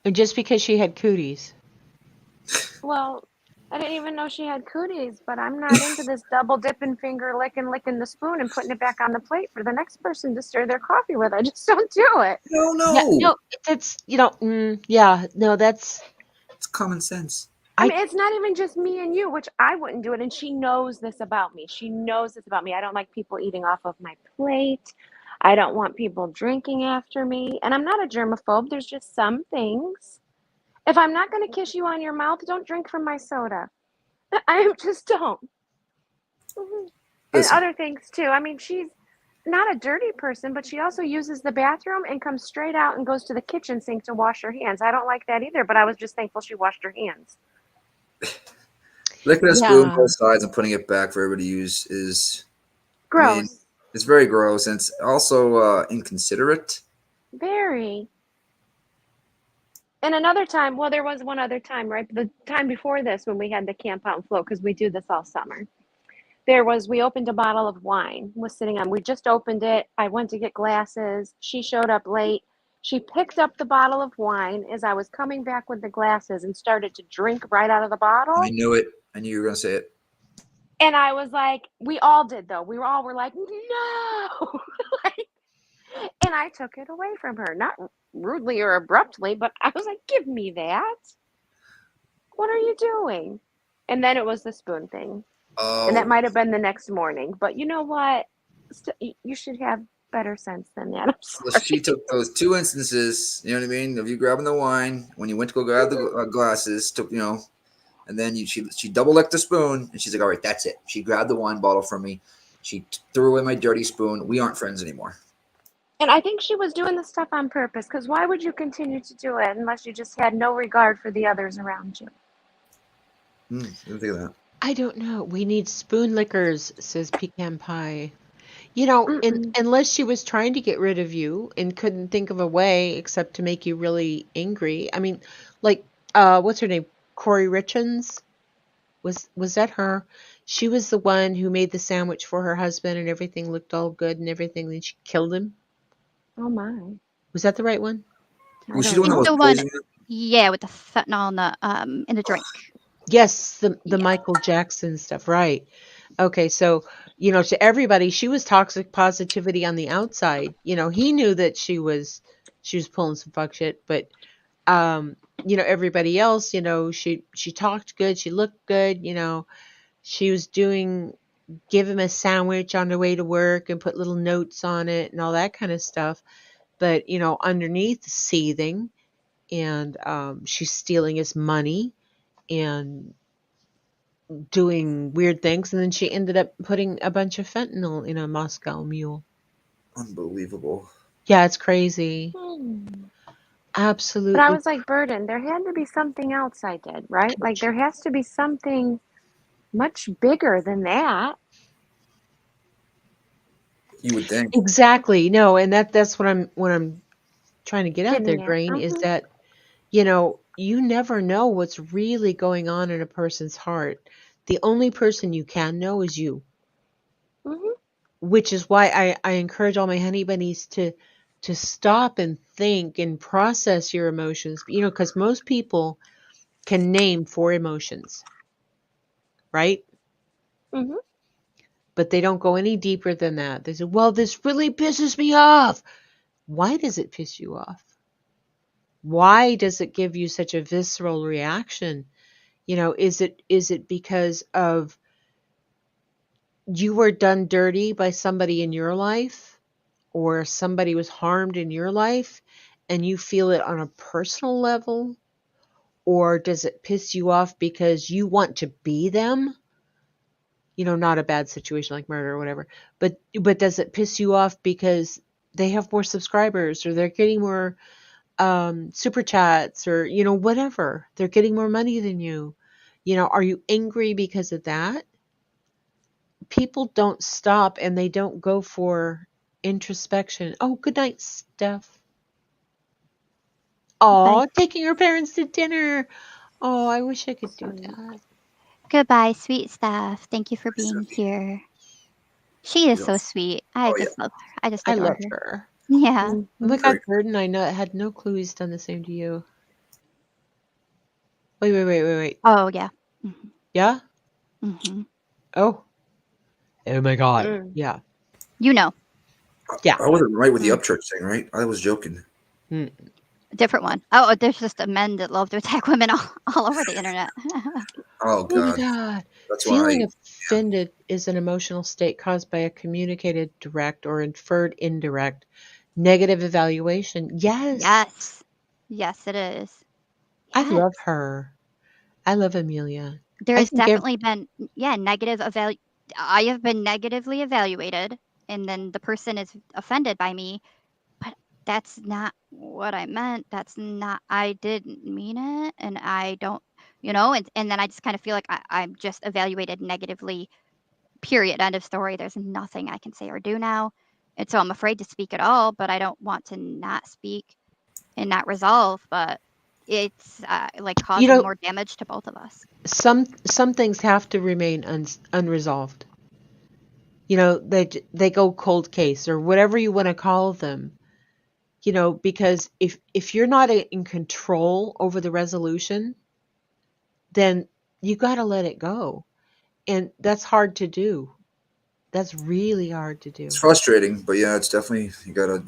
And just because she had cooties. Well, I didn't even know she had cooties, but I'm not into this double dipping, finger licking the spoon and putting it back on the plate for the next person to stir their coffee with. I just don't do it. No, Yeah, no. no, that's yeah, no, that's It's common sense. I I mean, it's not even just me and you, which I wouldn't do it. And she knows this about me. She knows this about me. I don't like people eating off of my plate. I don't want people drinking after me. And I'm not a germaphobe. There's just some things. If I'm not going to kiss you on your mouth, don't drink from my soda. I just don't. And Listen, other things too. I mean, she's not a dirty person, but she also uses the bathroom and comes straight out and goes to the kitchen sink to wash her hands. I don't like that either, but I was just thankful she washed her hands. licking a spoon yeah. both sides and putting it back for everybody to use is, I mean, Gross. it's very gross and it's also inconsiderate. Very. And another time, well, there was one other time, right? The time before this when we had the camp out and float, because we do this all summer. we opened a bottle of wine, was sitting on, we just opened it. I went to get glasses. She showed up late. She picked up the bottle of wine as I was coming back with the glasses and started to drink right out of the bottle. I knew it. I knew you were going to say it. And I was like, we all did though. We were like, no. Like, and I took it away from her, not rudely or abruptly, but I was like, give me that. What are you doing? And then it was the spoon thing. And that Oh, might have been the next morning. But you know what? You should have better sense than that. I'm so sorry. she took those two instances, you know what I mean, of you grabbing the wine when you went to go grab the glasses, took, you know, and then she double licked the spoon, and she's like, all right, that's it. She grabbed the wine bottle from me. She threw away my dirty spoon. We aren't friends anymore. And I think she was doing this stuff on purpose, because why would you continue to do it unless you just had no regard for the others around you? Didn't think of that. I don't know. We need spoon lickers, says Pecan Pie. You know, Mm-mm. unless she was trying to get rid of you and couldn't think of a way except to make you really angry. I mean, like, what's her name? Corey Richens? Was that her? She was the one who made the sandwich for her husband and everything looked all good and everything. Then she killed him. Oh my. Was that the right one? I Was she don't the one that It's was the one, poisoning her? yeah, with the fentanyl in the drink. Yes, the Yeah. Michael Jackson stuff, right. Okay, so, you know, to everybody, she was toxic positivity on the outside. You know, he knew that she was pulling some fuck shit, but you know, everybody else, you know, she talked good, she looked good, you know, she was give him a sandwich on the way to work and put little notes on it and all that kind of stuff. But, you know, underneath seething and she's stealing his money and doing weird things, and then she ended up putting a bunch of fentanyl in a Moscow Mule. Unbelievable. Yeah, it's crazy. But I Absolutely. was like, Burden, there had to be something else I did, right? Like there has to be something much bigger than that. You would think. Exactly. No, and that's what I'm trying to get out there, Getting at. Grain, is that, you know, you never know what's really going on in a person's heart. The only person you can know is you, Mm-hmm. which is why I encourage all my honey bunnies to stop and think and process your emotions. You know, because most people can name 4 emotions, right? Mm-hmm. But they don't go any deeper than that. They say, well, this really pisses me off. Why does it piss you off? Why does it give you such a visceral reaction? You know, is it because of you were done dirty by somebody in your life, or somebody was harmed in your life and you feel it on a personal level? Or does it piss you off because you want to be them? You know, not a bad situation like murder or whatever, but does it piss you off because they have more subscribers, or they're getting more super chats, or, you know, whatever, they're getting more money than you? You know, are you angry because of that? People don't stop and they don't go for introspection. Oh, good night, Steph. Bye. Oh, taking her parents to dinner. Oh, I wish I could do that. Goodbye, sweet stuff. Thank you for being here. She is You so don't- sweet. I Oh, yeah. just love her. I just I adore love her. her. Yeah. Oh my Very God, Burden, I had no clue he's done the same to you. Wait. Oh yeah. Mm-hmm. Yeah? Mm-hmm. Oh. Oh my God. Mm. Yeah. You know, Yeah. I wasn't right with the Mm. upchurch thing, right? I was joking. Mm. a different one. Oh, there's just a men that love to attack women all over the internet. Oh, Oh my God. God. That's Feeling why. offended is an emotional state caused by a communicated direct or inferred indirect negative evaluation. Yes. Yes. Yes, it is. I Yes. love her. I love Amelia. I There's think definitely been, negative I have been negatively evaluated, and then the person is offended by me, but that's not what I meant. I didn't mean it, and I don't, and then I just kind of feel like I'm just evaluated negatively, period, end of story. There's nothing I can say or do now. And so I'm afraid to speak at all, but I don't want to not speak and not resolve, but it's like you causing know, more damage to both of us. some things have to remain unresolved. they go cold case or whatever you want to call them, because if you're not in control over the resolution, then you got to let it go. And that's hard to do. That's really hard to It's do. frustrating, but yeah, it's definitely you gotta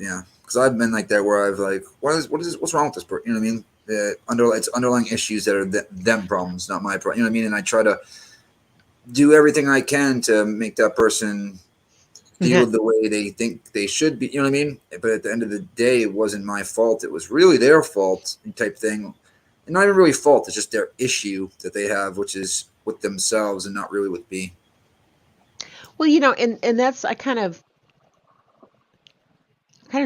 because I've been like that where I've like what's wrong with this person? You know what I mean? It's underlying issues that are them problems, not my problem. You know what I mean? And I try to do everything I can to make that person feel the way they think they should be. You know what I mean? But at the end of the day, it wasn't my fault. It was really their fault, type thing. And not even really fault. It's just their issue that they have, which is with themselves and not really with me. Well, and that's I kind of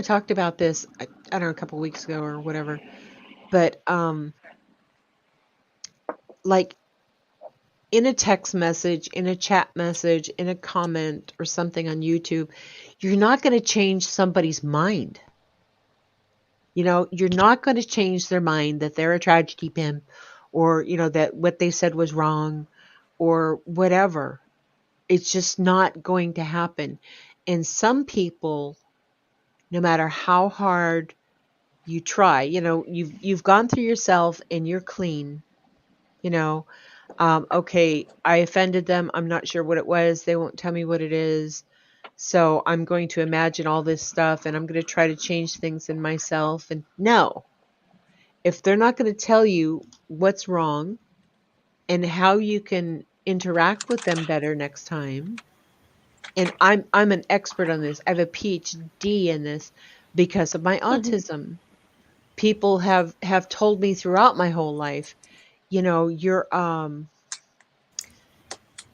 talked about this. I don't know, a couple weeks ago or whatever. But like in a text message, in a chat message, in a comment or something on YouTube, you're not going to change somebody's mind. You're not going to change their mind that they're a tragedy pimp or, that what they said was wrong or whatever. It's just not going to happen. And some people, no matter how hard you try, you've gone through yourself and you're clean, you know, okay, I offended them. I'm not sure what it was. They won't tell me what it is. So I'm going to imagine all this stuff and I'm going to try to change things in myself. And no, if they're not going to tell you what's wrong and how you can interact with them better next time, and I'm an expert on this. I have a PhD in this because of my autism. People have told me throughout my whole life, you're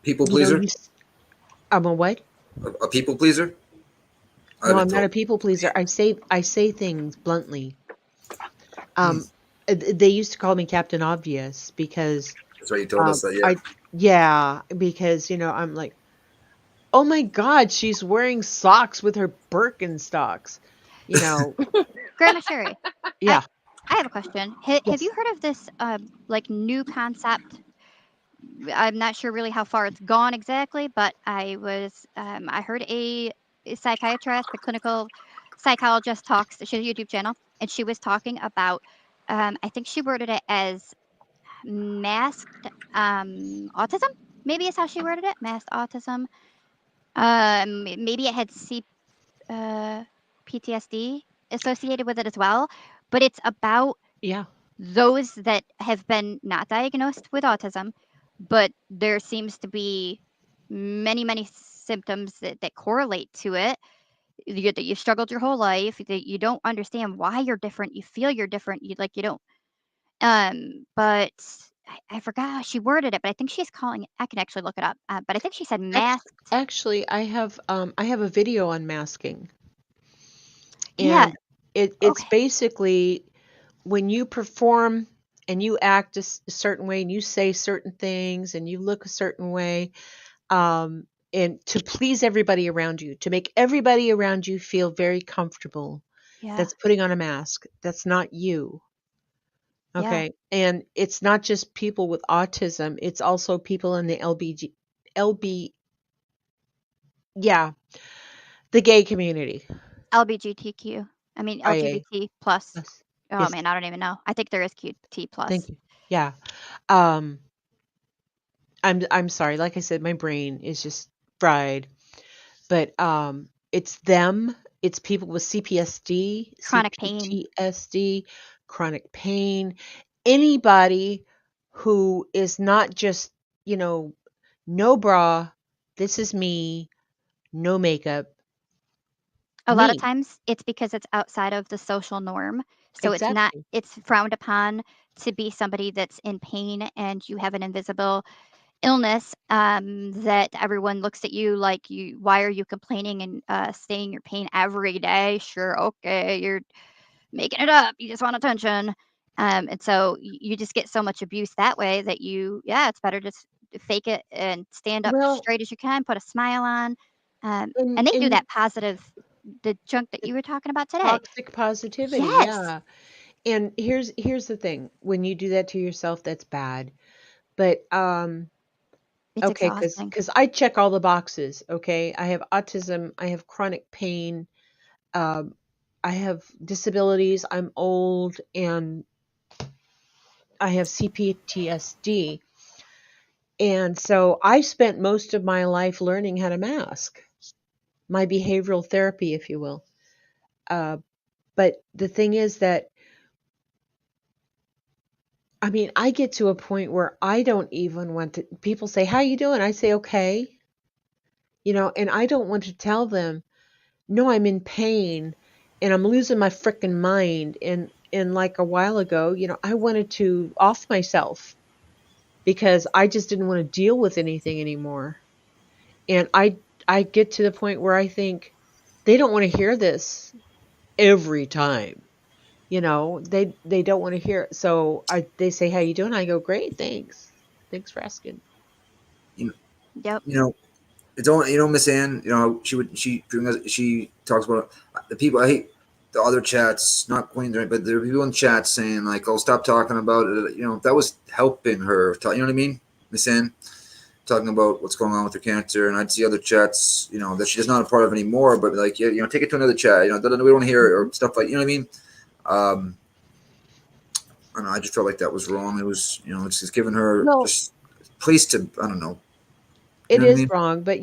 People pleaser? I'm a what? A people pleaser? I've No, been I'm not told. a people pleaser. I say things bluntly. They used to call me Captain Obvious because That's why you told us that. Yeah. yeah, because I'm like, oh my God, she's wearing socks with her Birkenstocks. You know, Grandma Sherry, I yeah, I have a question. Have you yes, heard of this like new concept? I'm not sure really how far it's gone exactly, but I heard a psychiatrist, a clinical psychologist talks. She has a YouTube channel, and she was talking about. I think she worded it as masked autism. Maybe is how she worded it. Masked autism. Maybe it had uh, PTSD associated with it as well, but it's about yeah. those that have been not diagnosed with autism, but there seems to be many symptoms that correlate to it. That you've struggled your whole life, that you don't understand why you're different, you feel you're different, you don't. But I forgot how she worded it, but I think she's calling it. I can actually look it up. But I think she said Actually, masked. actually, I have a video on masking, Yeah. and it's Okay. basically when you perform and you act a certain way and you say certain things and you look a certain way, and to please everybody around you, to make everybody around you feel very comfortable. Yeah. That's putting on a mask. That's not you. Yeah. Okay. And it's not just people with autism, it's also people in the LB, yeah, the gay community. LGBTQ. I mean IA. LGBT plus. Yes. Oh Yes. man, I don't even know. I think there is QT Thank plus. you. Yeah. Um, I'm sorry. Like I said, my brain is just fried. But it's them. It's people with CPSD, Chronic pain. CPTSD, chronic pain. Anybody who is not just, you know, no bra, this is me, no makeup, A lot of me. times it's because it's outside of the social norm. So Exactly. it's frowned upon to be somebody that's in pain and you have an invisible illness, that everyone looks at you like you why are you complaining and saying your pain every day? Sure, okay, you're making it up. You just want attention. And so you just get so much abuse that way that yeah, it's better just to fake it and stand up Well, straight as you can, put a smile on. And and they do and that positive, the junk that the you were talking about today. toxic positivity, Yes. yeah. And here's the thing. When you do that to yourself, that's bad. But It's Okay, exhausting. because I check all the boxes. Okay, I have autism. I have chronic pain. Um, I have disabilities. I'm old, and I have CPTSD. And so I spent most of my life learning how to mask, my behavioral therapy, if you will. Uh, but the thing is that, I mean, I get to a point where I don't even want to. People say, "How you doing?" I say, "Okay," and I don't want to tell them, "No, I'm in pain, and I'm losing my frickin' mind." And like a while ago, I wanted to off myself because I just didn't want to deal with anything anymore. And I get to the point where I think they don't want to hear this every time. They don't want to hear it. So they say, "How you doing?" I go, "Great, thanks. Thanks for asking." You know, Yep. you know, it's only Miss Ann. She talks about the people. I hate the other chats, not Queens, right? But there are people in chats saying like, "Oh, stop talking about it." That was helping her. You know what I mean, Miss Ann, talking about what's going on with her cancer, and I'd see other chats, that she's not a part of anymore. But like, yeah, take it to another chat. We don't want to hear it or stuff like, you know what I mean. I don't know. I just felt like that was wrong. It was, it's just giving her Well, just place to, I don't know. You it know what I is mean? wrong, but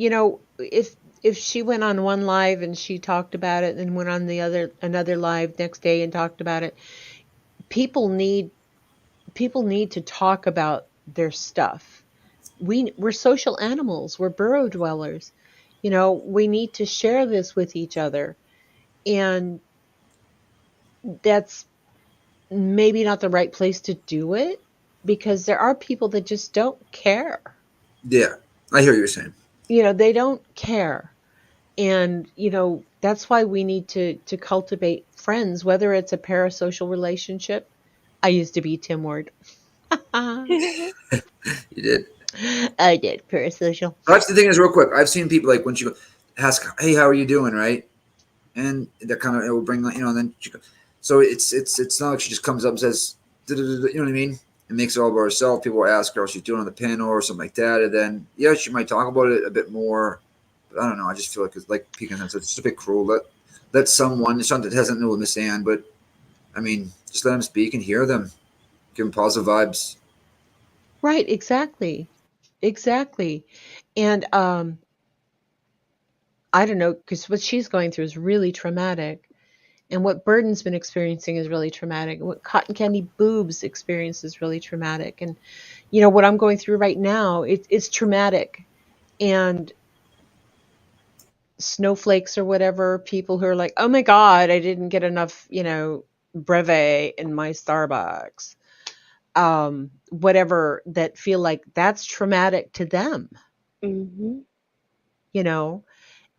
if she went on one live and she talked about it, and then went on the another live next day and talked about it, people need people need to talk about their stuff. We're social animals. We're burrow dwellers. We need to share this with each other. And that's maybe not the right place to do it, because there are people that just don't care. Yeah, I hear what you're saying. They don't care. And that's why we need to cultivate friends, whether it's a parasocial relationship. I used to be Tim Ward. You did. I did parasocial. That's the thing is, real quick. I've seen people like when she ask, "Hey, how are you doing?" Right, and that kind of it will bring and then so it's not like she just comes up and says, you know what I mean? And makes it all about herself. People will ask her how she's doing on the panel or something like that, and then yeah, she might talk about it a bit more. But I don't know. I just feel like it's like peeking on. It's just a bit cruel. Let someone. It's not that hasn't know Miss Ann, but I mean, just let them speak and hear them. Give them positive vibes. Right, exactly. Exactly. And I don't know, because what she's going through is really traumatic. And what Burden's been experiencing is really traumatic. And what Cotton Candy Boobs experienced is really traumatic. And what I'm going through right now, it's traumatic. And snowflakes or whatever, people who are like, "Oh my God, I didn't get enough, breve in my Starbucks." Whatever, that feel like that's traumatic to them, Mm-hmm. you know?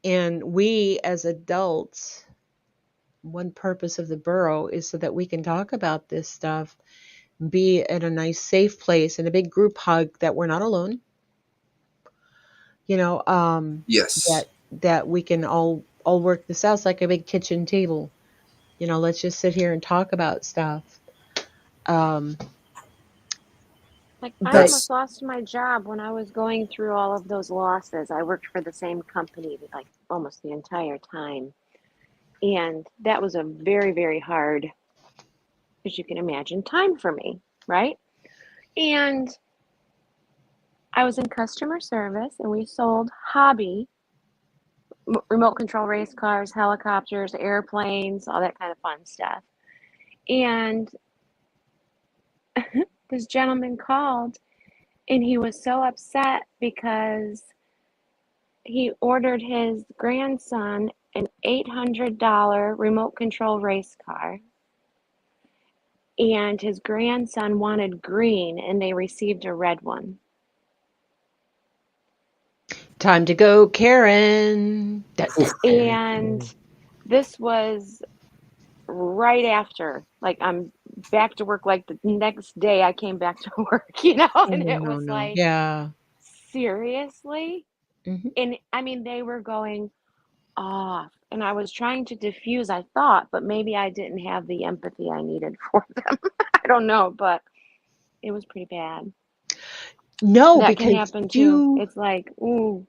And we as adults, one purpose of the borough is so that we can talk about this stuff, be in a nice, safe place, and a big group hug, that we're not alone, you know, um, Yes. that we can all work this out. It's like a big kitchen table. Let's just sit here and talk about stuff. Um, Like, I but almost That's lost my job when I was going through all of those losses. I worked for the same company like almost the entire time. And that was a very, very hard, as you can imagine, time for me, right? And I was in customer service and we sold hobby, remote control race cars, helicopters, airplanes, all that kind of fun stuff. And this gentleman called and he was so upset because he ordered his grandson an $800 remote control race car. And his grandson wanted green and they received a red one. time to go, Karen. And this was right after, like, I'm back to work, like the next day I came back to work, Oh, and it no, was no. like, Yeah. seriously? Hmm. And I mean, they were going off, and I was trying to diffuse, I thought, but maybe I didn't have the empathy I needed for them. I don't know, but it was pretty bad. No, That can because happen too. you It's like, ooh,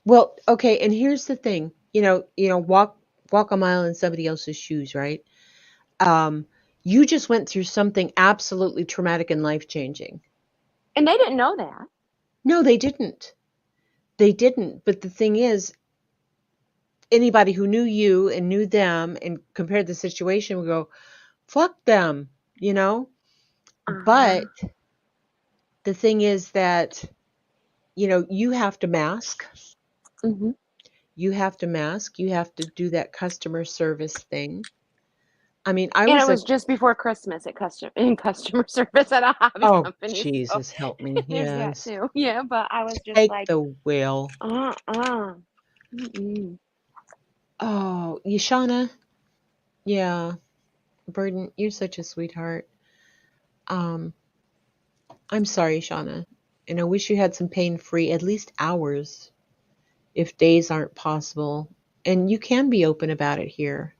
well, okay, and here's the thing. Walk a mile in somebody else's shoes, right? Um, you just went through something absolutely traumatic and life-changing. and they didn't know that. No, they didn't. They didn't. But the thing is, anybody who knew you and knew them and compared the situation would go, fuck them, you know? Uh-huh. But the thing is that, you have to mask. Hmm. You have to mask. You have to do that customer service thing. I mean, I And it was a, was just before Christmas in customer service at a hobby oh, company. So Jesus, help me. there's that Yes. too. Yeah, but I was just Take like, the wheel. Mm-mm. Oh, Yashana. Yeah. Burden, you're such a sweetheart. Um, I'm sorry, Shauna. And I wish you had some pain free, at least hours, if days aren't possible. And you can be open about it here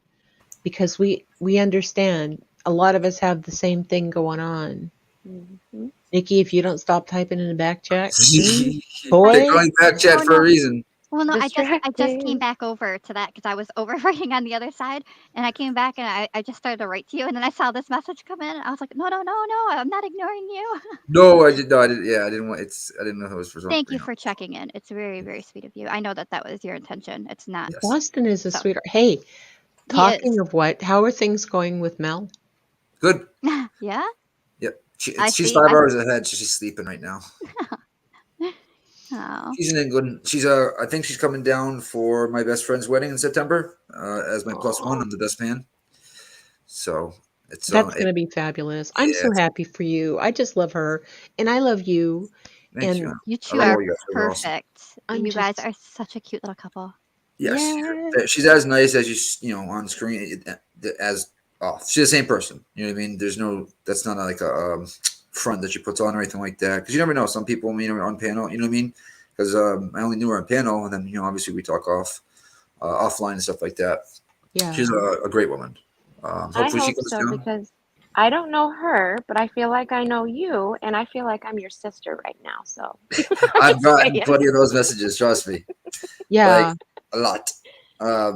because we understand. A lot of us have the same thing going on. Mhm. Nikki, if you don't stop typing in the back chat, They're boy, calling back chat Oh for a no. reason. Well, no, I just came Distracted. back over to that because I was over writing on the other side, and I came back and I just started to write to you, and then I saw this message come in, and I was like, no, no, no, no, I'm not ignoring you. No, I did. No, I did. Yeah, I didn't want. I didn't know if it was for something. Thank you for checking in. It's very, very sweet of you. I know that that was your intention. It's not. Yes. Boston is a So sweetheart. Hey, he talking is. of what, how are things going with Mel? Good. Yeah, Yep. I She's see. 5 hours ahead, so she's sleeping right now. Oh, She's in England. I think she's coming down for my best friend's wedding in September as my plus one. Oh, I'm the best man. So That's going to be fabulous. I'm yeah. so happy for you. I just love her and I love you. Thank you. And you I two love I'm are all you guys. You're awesome. perfect. I'm You guys just are such a cute little couple. Yes, yeah. she's as nice as on screen as off. She's the same person. You know what I mean? There's no that's not like a front that she puts on or anything like that. Because you never know. Some people, on panel. You know what I mean? Because I only knew her on panel, and then obviously we talk offline and stuff like that. Yeah. She's a great woman. I Hopefully she hope comes so down. because I don't know her, but I feel like I know you, and I feel like I'm your sister right now. So I'm I've just gotten saying. plenty of those messages. Trust me, like Yeah. a lot. A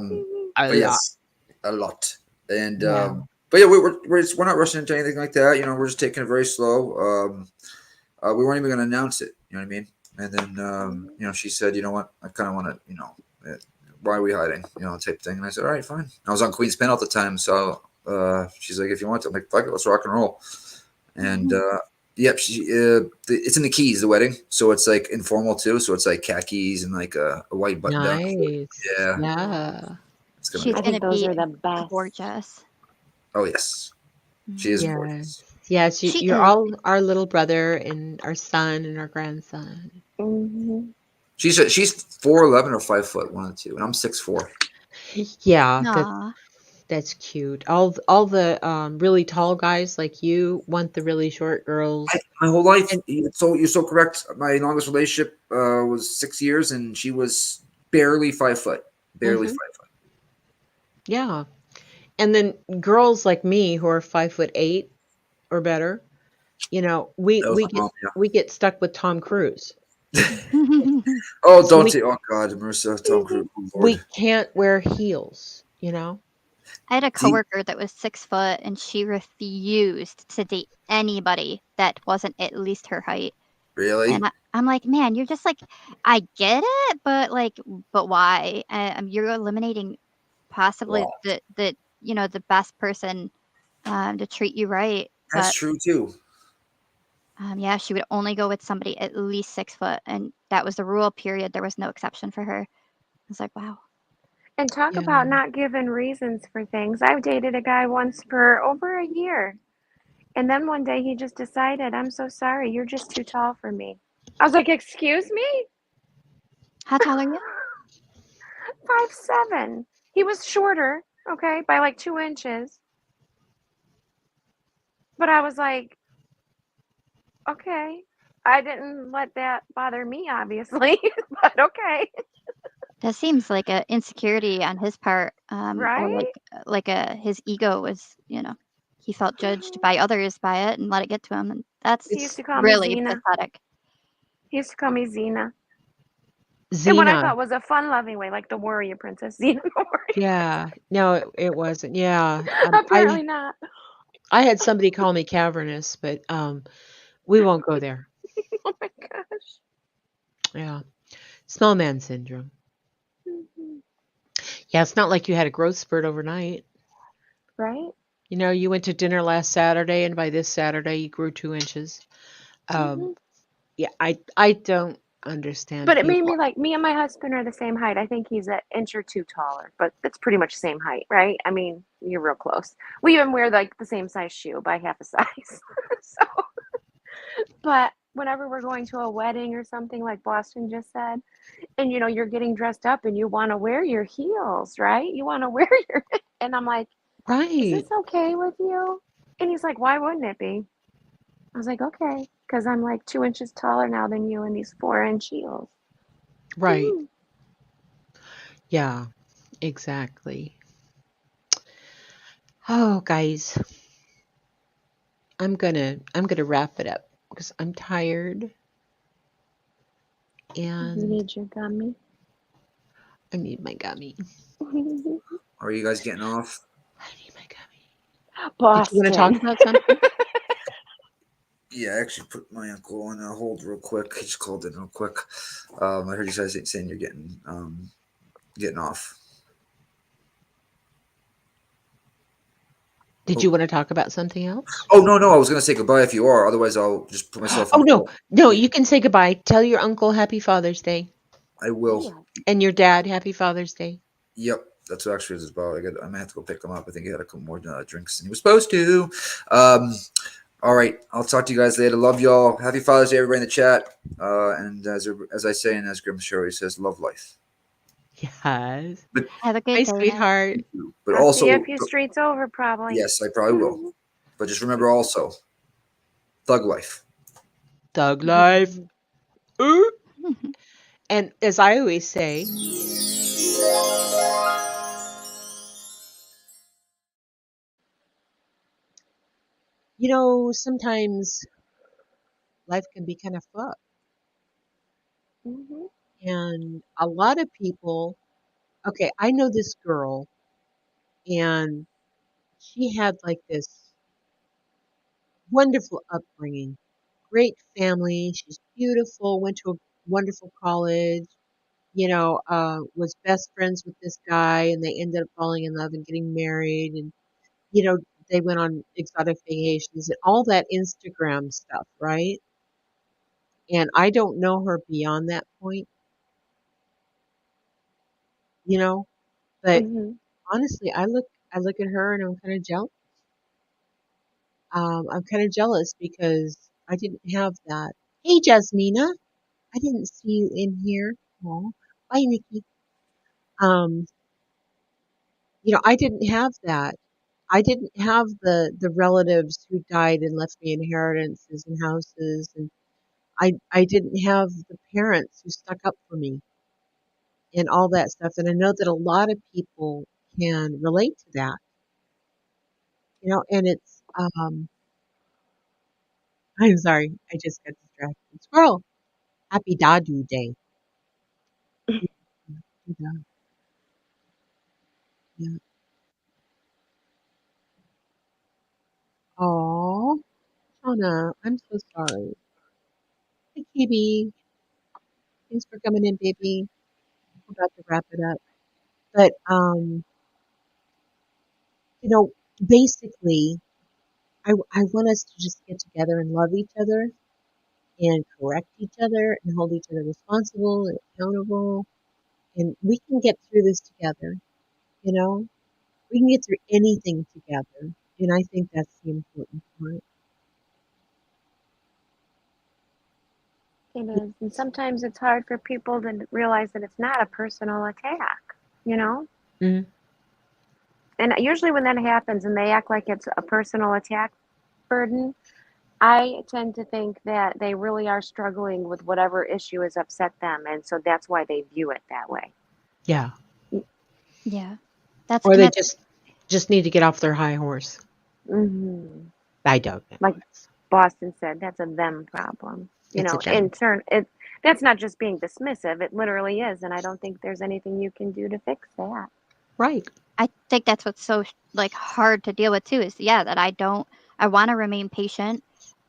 But lot. yes, a lot. And Yeah. but yeah, we're not rushing into anything like that. We're just taking it very slow. We weren't even going to announce it. You know what I mean? And then she said, you know what, I kind of want to, why are we hiding? Type thing. And I said, all right, fine. I was on Queen's panel at the time, so she's like, if you want to, I'm like, fuck it, let's rock and roll. And yep, it's in the Keys, the wedding, so it's like informal too. So it's like khakis and like a white button down. Nice. Yeah, Yeah. it's gonna be She's I awesome. gonna think those be are the best. gorgeous. Oh yes, she is Mhm. Yes. gorgeous. Yes, She you're is. all our little brother and our son and our grandson. Hmm. She's 4'11" or 5 foot, one of the two, and I'm 6'4". Yeah, Aw. that's cute. All the really tall guys like you want the really short girls. My whole life, And you're so correct. My longest relationship was 6 years, and she was barely 5 foot, barely mhm, 5 foot. yeah. And then girls like me who are 5'8" or better, we That was we my get mom. we get stuck with Tom Cruise. Yeah. Oh, So don't we say. Oh God, Marissa, Tom Cruise. Oh, we Lord. can't wear heels. I had a See, coworker that was 6 foot, and she refused to date anybody that wasn't at least her height. And really? I'm like, man, you're just like, I get it, but why? You're eliminating possibly Wow, the best person to treat you right. that's But true too. yeah, she would only go with somebody at least 6 foot, and that was the rule. Period. There was no exception for her. I was like, wow. And talk Yeah. about not giving reasons for things. I've dated a guy once for over a year. And then one day he just decided, I'm so sorry, you're just too tall for me. I was like, excuse me? How tall are you? 5'7". He was shorter, okay, by like 2 inches. But I was like, okay. I didn't let that bother me, obviously, but okay. That seems like a insecurity on his part, or Right? his ego was, he felt judged by others by it and let it get to him, and He that's used It's to call me really Xena. pathetic. He used to call me Xena. In what I Xena. thought was a fun-loving way, like the warrior princess, Xena the warrior. Yeah. No, it wasn't. Yeah. Apparently not. I had somebody call me cavernous, but we won't go there. Oh my gosh. Yeah. Small man syndrome. Mhm. Yeah, it's not like you had a growth spurt overnight. Right? You know, you went to dinner last Saturday, and by this Saturday, you grew 2 inches. Mhm. Yeah, I don't understand But it made people. me like me and my husband are the same height. I think he's an inch or two taller, but it's pretty much same height, right? I mean, you're real close. We even wear like the same size shoe by half a size. So, but whenever we're going to a wedding or something like Boston just said, and you're getting dressed up and you want to wear your heels, right? You want to wear your and I'm like, "Is Right, this okay with you?" And he's like, "Why wouldn't it be?" I was like, "Okay, because I'm like 2 inches taller now than you in these 4-inch heels." right. Hmm. Yeah, exactly. Oh, guys, I'm gonna wrap it up because I'm tired You and need your gummy. I need my gummy. Are you guys getting off? I need my gummy. Did you want to talk Boston. about something? Yeah, I actually put my uncle on hold real quick. He just called in real quick. I heard you guys saying you're getting off. Did you want to talk about something else? Oh no, I was gonna say goodbye if you are. Otherwise, I'll just put myself Oh on no, hold. no, Yeah, you can say goodbye. Tell your uncle Happy Father's Day I will. Yeah. and your dad Happy Father's Day. Yep, that's what actually it's about. I might have to go pick him up. I think he had a couple more drinks than he was supposed to. Um, all right, I'll talk to you guys later. Love y'all. Happy Father's Day, everybody in the chat. And as I say, and as Grim Sherry says, love life. Yes. But Have a Hi, good day, guys. sweetheart. I'll see you a also, few streets over, probably. yes, I probably will. But just remember also, thug life. Thug life. Ooh. And as I always say, sometimes life can be kind of fucked. Mhm. And a lot of people, okay, I know this girl, and she had like this wonderful upbringing, great family. She's beautiful, went to a wonderful college, was best friends with this guy, and they ended up falling in love and getting married. And, you know, they went on exotic vacations and all that Instagram stuff, right? And I don't know her beyond that point, you know, but Mhm. honestly, I look at her and I'm kind of jealous. I'm kind of jealous because I didn't have that. Hey, Jasmina, I didn't see you in here. Oh, bye, Nikki. Um, I didn't have that. I didn't have the relatives who died and left me inheritances and houses, and I didn't have the parents who stuck up for me and all that stuff. And I know that a lot of people can relate to that, and it's I'm sorry, I just got distracted. Squirrel, happy Dadu Day. Yeah, yeah. Oh, Shauna, I'm so sorry. Hey, KB, thanks for coming in, baby. We're about to wrap it up. But, basically, I want us to just get together and love each other and correct each other and hold each other responsible and accountable. And we can get through this together, you know? We can get through anything together. And I think that's the important part. It is. And sometimes it's hard for people to realize that it's not a personal attack, you know? Mm, And usually when that happens and they act like it's a personal attack burden, I tend to think that they really are struggling with whatever issue has upset them. And so that's why they view it that way. yeah. Yeah. That's Or and they that's just need to get off their high horse. Hmm. I don't know. Like Boston said, that's a them problem. It's a In them. turn, That's not just being dismissive. It literally is. And I don't think there's anything you can do to fix that. Right. I think that's what's so like hard to deal with too is that I want to remain patient.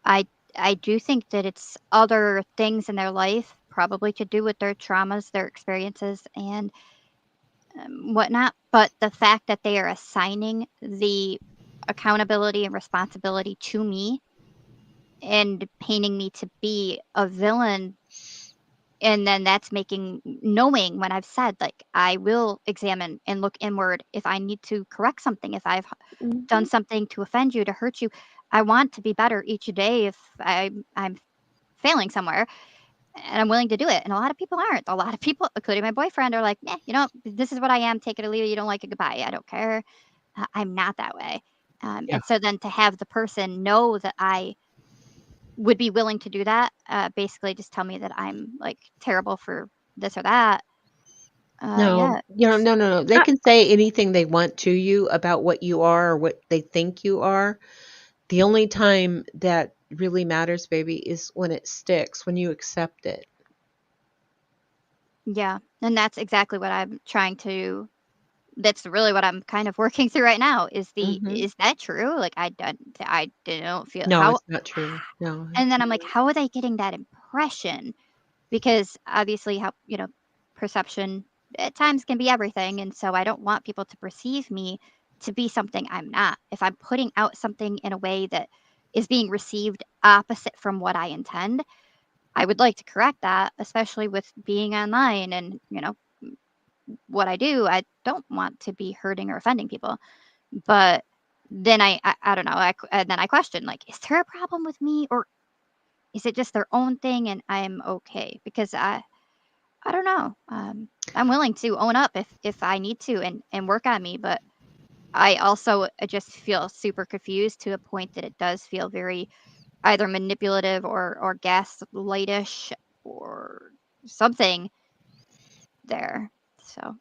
I I do think that it's other things in their life probably to do with their traumas, their experiences, and whatnot. But the fact that they are assigning the accountability and responsibility to me and painting me to be a villain, and then that's knowing when I've said, like, I will examine and look inward if I need to correct something, if I've done Hmm. something to offend you, to hurt you. I want to be better each day if I'm failing somewhere, and I'm willing to do it. And a lot of people aren't. A lot of people, including my boyfriend, are like, this is what I am. Take it or leave it. You don't like it, goodbye. I don't care. I'm not that way. Yeah. And so then to have the person know that I would be willing to do that, basically just tell me that I'm like terrible for this or that. No, Yeah, no. They can say anything they want to you about what you are or what they think you are. The only time that really matters, baby, is when it sticks, when you accept it. yeah. And that's exactly what I'm trying to. That's really what I'm kind of working through right now. Hmm. Is that true? Like I don't feel No, how. it's not true. No. And then I'm like, how are they getting that impression? Because obviously, how perception at times can be everything, and so I don't want people to perceive me to be something I'm not. If I'm putting out something in a way that is being received opposite from what I intend, I would like to correct that, especially with being online and what I do. I don't want to be hurting or offending people, but then I don't know. And then I question, like, is there a problem with me, or is it just their own thing and I'm okay? Because I don't know. I'm willing to own up if I need to and work on me, but I also just feel super confused to a point that it does feel very either manipulative or gaslightish or something there. So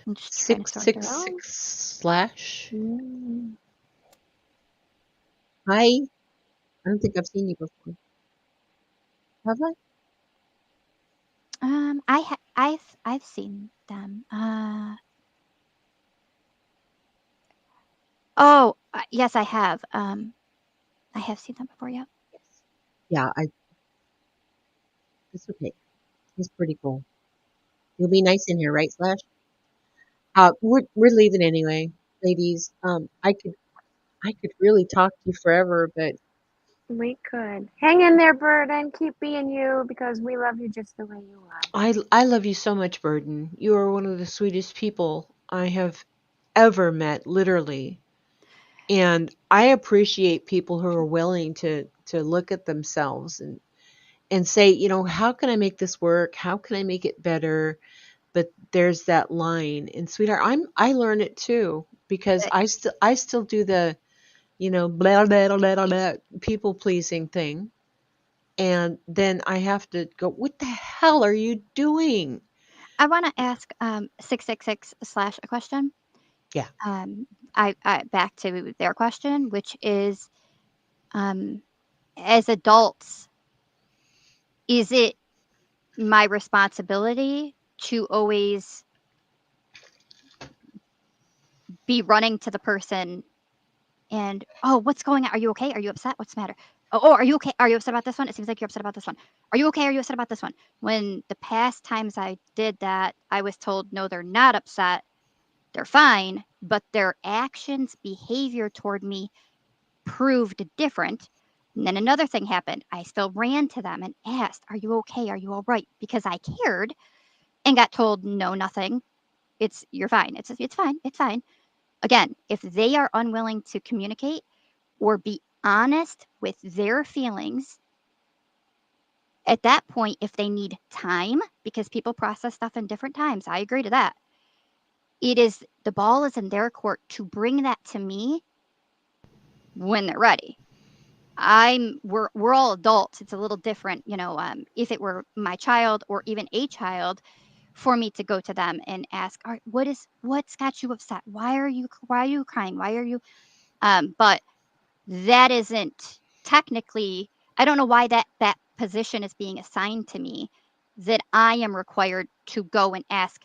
I'm just trying to sort through it. Well, 666 slash. mm, Hi. I don't think I've seen you before. Have I? I've seen them. Oh, yes, I have. I have seen them before. Yeah. Yes. Yeah, it's okay. It's pretty cool. You'll be nice in here, right, Slash? We're leaving anyway, ladies. I could really talk to you forever, but we could. Hang in there, Bird, and keep being you because we love you just the way you are. I love you so much, Burden. You are one of the sweetest people I have ever met, literally. And I appreciate people who are willing to look at themselves and say, how can I make this work? How can I make it better? But there's that line. And sweetheart, I learn it too because I still do the, blah blah blah blah, blah people pleasing thing. And then I have to go, what the hell are you doing? I want to ask 666 slash a question. Yeah. I back to their question, which is, um, as adults, is it my responsibility to always be running to the person and, oh, what's going on? Are you okay? Are you upset? What's the matter? Oh, are you okay? Are you upset about this one? It seems like you're upset about this one. Are you okay? Are you upset about this one? When the past times I did that, I was told, no, they're not upset. They're fine, but their actions, behavior toward me proved different. And then another thing happened. I still ran to them and asked, are you okay? Are you all right? Because I cared, and got told, no, nothing. You're fine. It's fine. It's fine. Again, if they are unwilling to communicate or be honest with their feelings, at that point, if they need time, because people process stuff in different times, I agree to that. The ball is in their court to bring that to me when they're ready. We're all adults. It's a little different, if it were my child or even a child, for me to go to them and ask, all right, what's got you upset? Why are you crying? Why are you but that isn't technically, I don't know why that position is being assigned to me then I am required to go and ask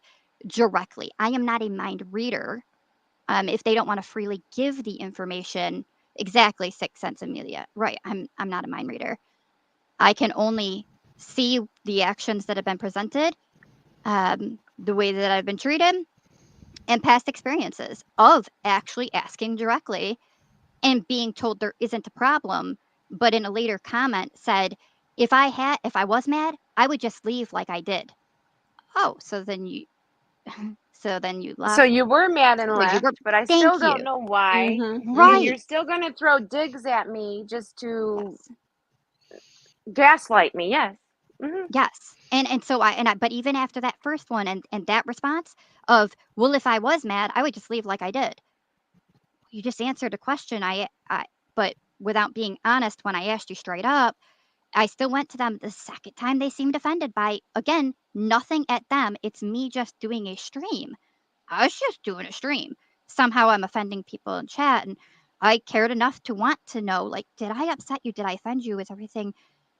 directly. I am not a mind reader. If they don't want to freely give the information, exactly, Sixth Sense Amelia, right? I'm not a mind reader. I can only see the actions that have been presented, the way that I've been treated, and past experiences of actually asking directly and being told there isn't a problem, but in a later comment said, if I was mad, I would just leave like I did. Oh, so then you So left. you were mad and So you were. left, but I still Thank you. don't know why. Mm-hmm. And Mm-hmm. you're Right. still going to throw digs at me just to Yes. gaslight me. Yes. Hmm. Yes. And so but even after that first one and that response of, well, if I was mad, I would just leave like I did. You just answered a question but without being honest when I asked you straight up. I still went to them the second time. They seemed offended by, again, nothing at them. It's me just doing a stream. I was just doing a stream. Somehow I'm offending people in chat, and I cared enough to want to know, like, did I upset you? Did I offend you? Is everything,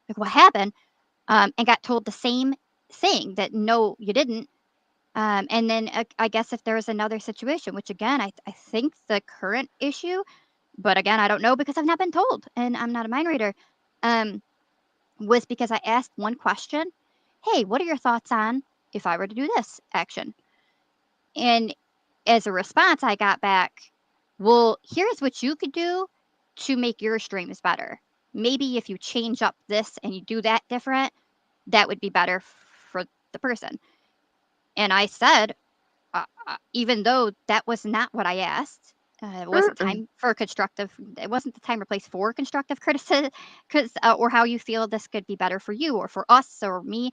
like, what happened? And got told the same thing, that no, you didn't. And then I guess if there was another situation, which again, I think the current issue, but again, I don't know because I've not been told, and I'm not a mind reader, was because I asked one question. Hey, what are your thoughts on if I were to do this action? And as a response, I got back, well, here's what you could do to make your streams better. Maybe if you change up this and you do that different, that would be better for the person. And I said, even though that was not what I asked, it wasn't time for constructive. It wasn't the time or place for constructive criticism, or how you feel this could be better for you or for us or me.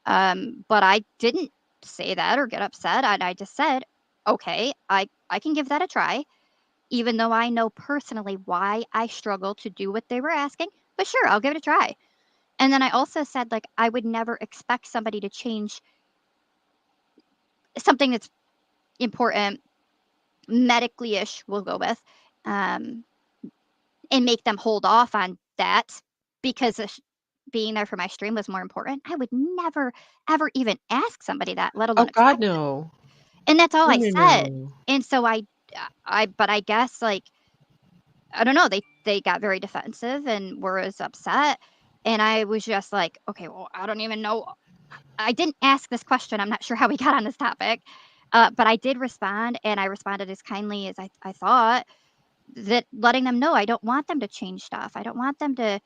But I didn't say that or get upset. I just said, okay, I can give that a try, even though I know personally why I struggle to do what they were asking. But sure, I'll give it a try. And then I also said, like, I would never expect somebody to change something that's important, medically-ish, we'll go with, and make them hold off on that because being there for my stream was more important. I would never, ever even ask somebody that, let Oh alone God, expect it. no. And that's all No, I no, said. no. And so but I guess, like, I don't know, they got very defensive and were as upset. And I was just like, okay, well, I don't even know. I didn't ask this question. I'm not sure how we got on this topic. But I did respond, and I responded as kindly as I thought, that letting them know I don't want them to change stuff. I don't want them to,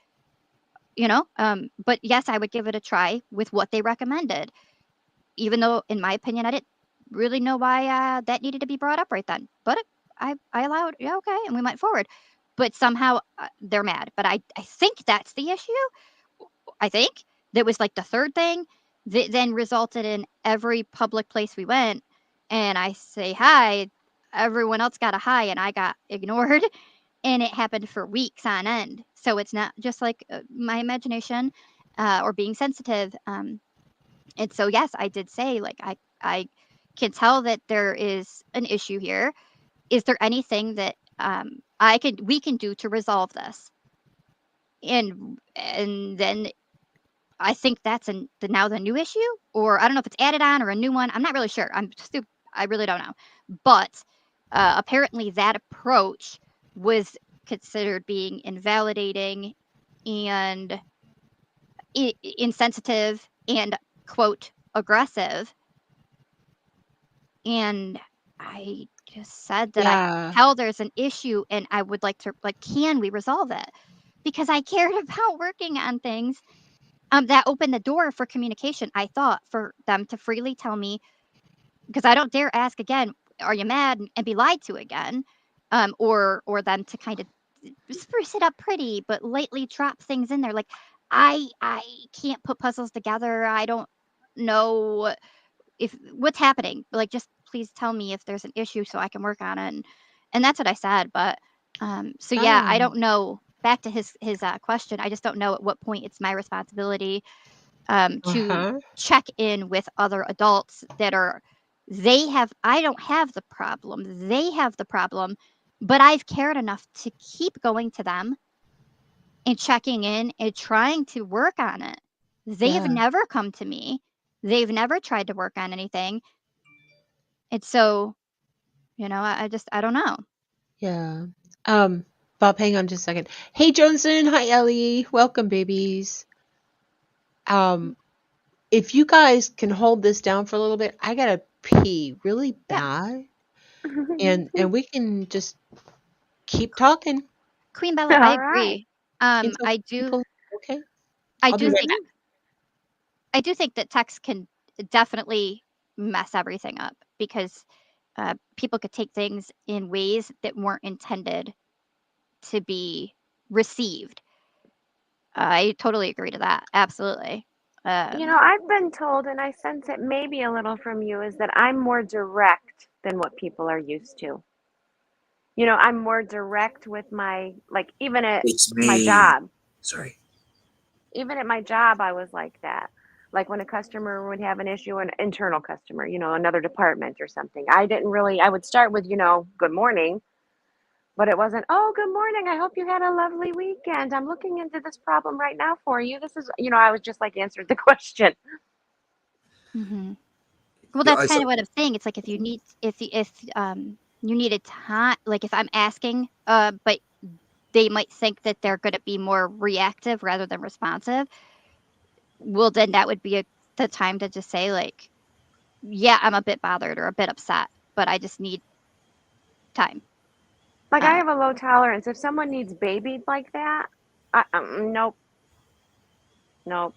but yes, I would give it a try with what they recommended, even though, in my opinion, I didn't really know why that needed to be brought up right then. But I allowed, yeah, okay, and we went forward. But somehow they're mad. But I think that's the issue. I think that was like the third thing that then resulted in every public place we went, and I say hi, everyone else got a hi, and I got ignored. And it happened for weeks on end. So it's not just like my imagination or being sensitive. And so, yes, I did say, like, I can tell that there is an issue here. Is there anything that we can do to resolve this? And then I think that's now the new issue, or I don't know if it's added on or a new one. I'm not really sure. I really don't know. But apparently that approach was considered being invalidating and insensitive and, quote, aggressive. And I just said that I Yeah. tell there's an issue and I would like to, like, can we resolve it? Because I cared about working on things. That opened the door for communication, I thought, for them to freely tell me, because I don't dare ask again, are you mad, and be lied to again, or them to kind of spruce it up pretty, but lightly drop things in there. Like, I can't put puzzles together. I don't know if what's happening. Like, just please tell me if there's an issue so I can work on it. And that's what I said. But so yeah, I Oh. don't know. Back to his question, I just don't know at what point it's my responsibility to Uh-huh. check in with other adults that are, I don't have the problem, they have the problem, but I've cared enough to keep going to them and checking in and trying to work on it. They've Yeah. never come to me. They've never tried to work on anything. And so, I don't know. Yeah. Bob, hang on just a second. Hey, Johnson. Hi, Ellie. Welcome, babies. If you guys can hold this down for a little bit, I gotta pee really Yeah. bad, and we can just keep talking Queen Bella, I All right. agree. until I do people. Okay, I I'll be do right think back. I do think that text can definitely mess everything up because people could take things in ways that weren't intended to be received. I totally agree to that. Absolutely. I've been told, and I sense it maybe a little from you, is that I'm more direct than what people are used to. I'm more direct with even at It's my me. job. Sorry. Even at my job, I was like that. Like when a customer would have an issue, an internal customer, another department or something. I would start with, good morning, but it wasn't, oh, good morning. I hope you had a lovely weekend. I'm looking into this problem right now for you. This is, I was just like answered the question. mhm. Well, Yeah, that's I saw. kind of what I'm saying. It's like if you need a time, like if I'm asking, but they might think that they're going to be more reactive rather than responsive. Well, then that would be the time to just say like, yeah, I'm a bit bothered or a bit upset, but I just need time. Like I Uh, have a low tolerance. If someone needs babied like that, nope, nope.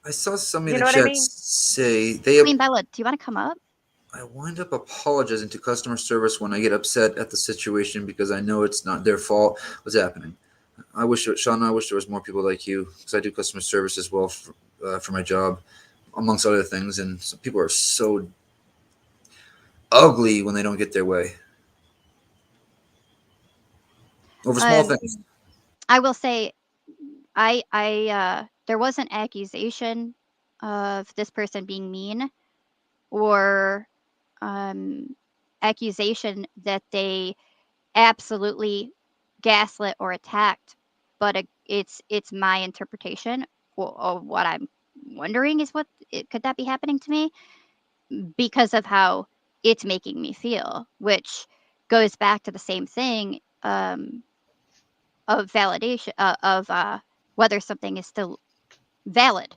I saw somebody You in the know what I chat mean? say they. Queen Bella, do you want to come up? I wind up apologizing to customer service when I get upset at the situation because I know it's not their fault. What's happening? I wish, Sean, I wish there was more people like you because I do customer service as well for my job, amongst other things. And some people are so ugly when they don't get their way over small Um, things. I will say, there was an accusation of this person being mean or accusation that they absolutely gaslit or attacked, but it's my interpretation of what I'm wondering is could that be happening to me because of how it's making me feel, which goes back to the same thing of validation of whether something is still valid.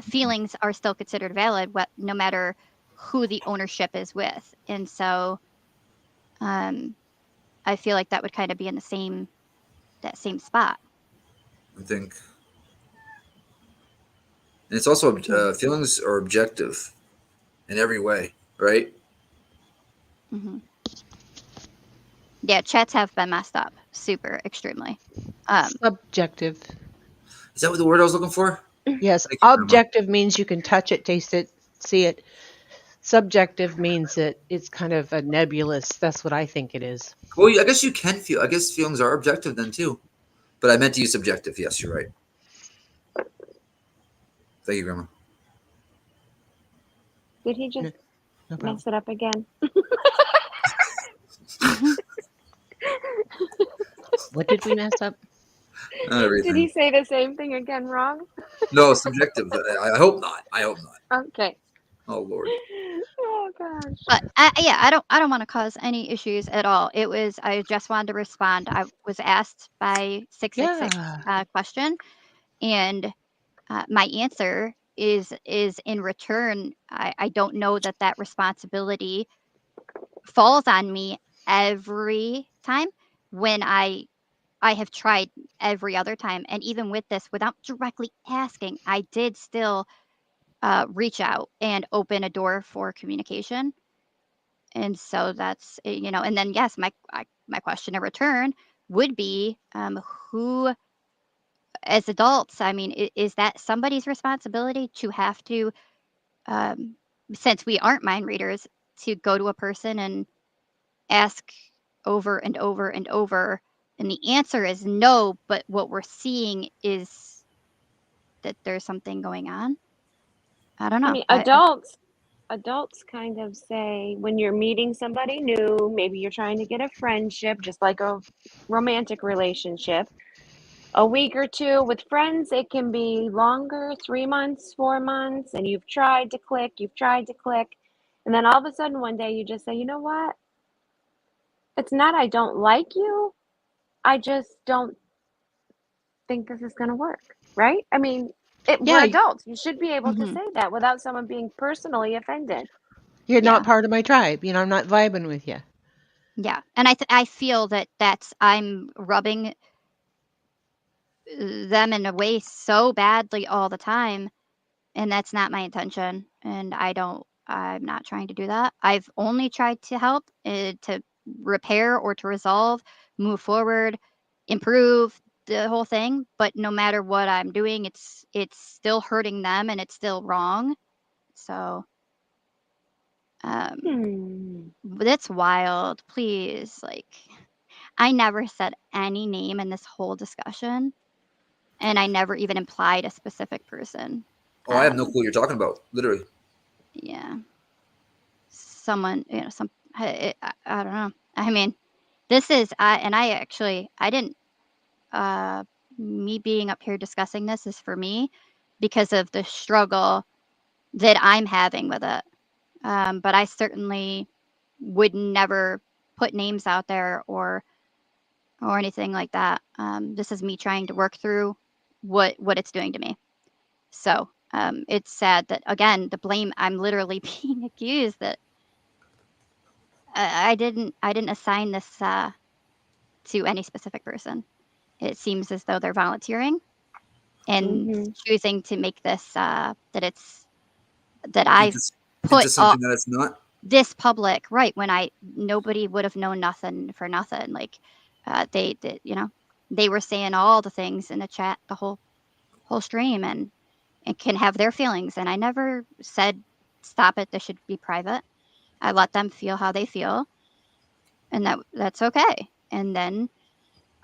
Feelings are still considered valid, no matter who the ownership is with, and so I feel like that would kind of be in that same spot. I think, and it's also Yeah. feelings are objective in every way, right? Hmm. Yeah, chats have been messed up, super extremely. Um, Subjective. Is that what the word I was looking for? Yes, Thank you very much. objective means you can touch it, taste it, see it. Subjective means that it's kind of a nebulous. That's what I think it is. Well, I guess you can feel. I guess feelings are objective then too. But I meant to use subjective. Yes, you're right. Thank you, Grandma. Did he No, just no problem. mess it up again? What did we mess up? Not everything. Did he say the same thing again wrong? No, subjective. I hope not. I hope not. Okay. Oh Lord. Oh gosh. but yeah, I don't want to cause any issues at all. I just wanted to respond. I was asked by 666 Yeah. question, and my answer is in return. I don't know that responsibility falls on me every time when I have tried every other time, and even with this, without directly asking, I did still reach out and open a door for communication. And so that's and then yes, my question in return would be, who, as adults, I mean, is that somebody's responsibility to have to, um, since we aren't mind readers, to go to a person and ask over and over and over, and the answer is no, but what we're seeing is that there's something going on. I don't I know. mean, adults kind of say when you're meeting somebody new, maybe you're trying to get a friendship, just like a romantic relationship. a week or two. With friends, it can be longer, 3 months, 4 months, and you've tried to click, and then all of a sudden one day you just say, you know what? It's not I don't like you, I just don't think this is going to work, right? I mean, we're Yeah, adults. You should be able to Mhm. say that without someone being personally offended. you're Yeah. not part of my tribe. I'm not vibing with you. Yeah. And I feel that I'm rubbing them in a way so badly all the time, and that's not my intention. And I'm not trying to do that. I've only tried to help, to repair or to resolve, move forward, improve the whole thing. But no matter what I'm doing, it's still hurting them and it's still wrong. So that's wild. Please, like, I never said any name in this whole discussion, and I never even implied a specific person. Oh, I have no clue what you're talking about. Literally. Yeah. Someone, I don't know. I mean, this is I didn't me being up here discussing this is for me because of the struggle that I'm having with it. But I certainly would never put names out there or anything like that. This is me trying to work through what it's doing to me. So it's sad that, again, the blame, I'm literally being accused that I didn't assign this to any specific person. It seems as though they're volunteering and choosing to make this that I've Into put something that it's not. this public, right, when nobody would have known nothing for nothing. Like they they were saying all the things in the chat the whole stream, and can have their feelings, and I never said stop it, this should be private. I let them feel how they feel, and that's okay. And then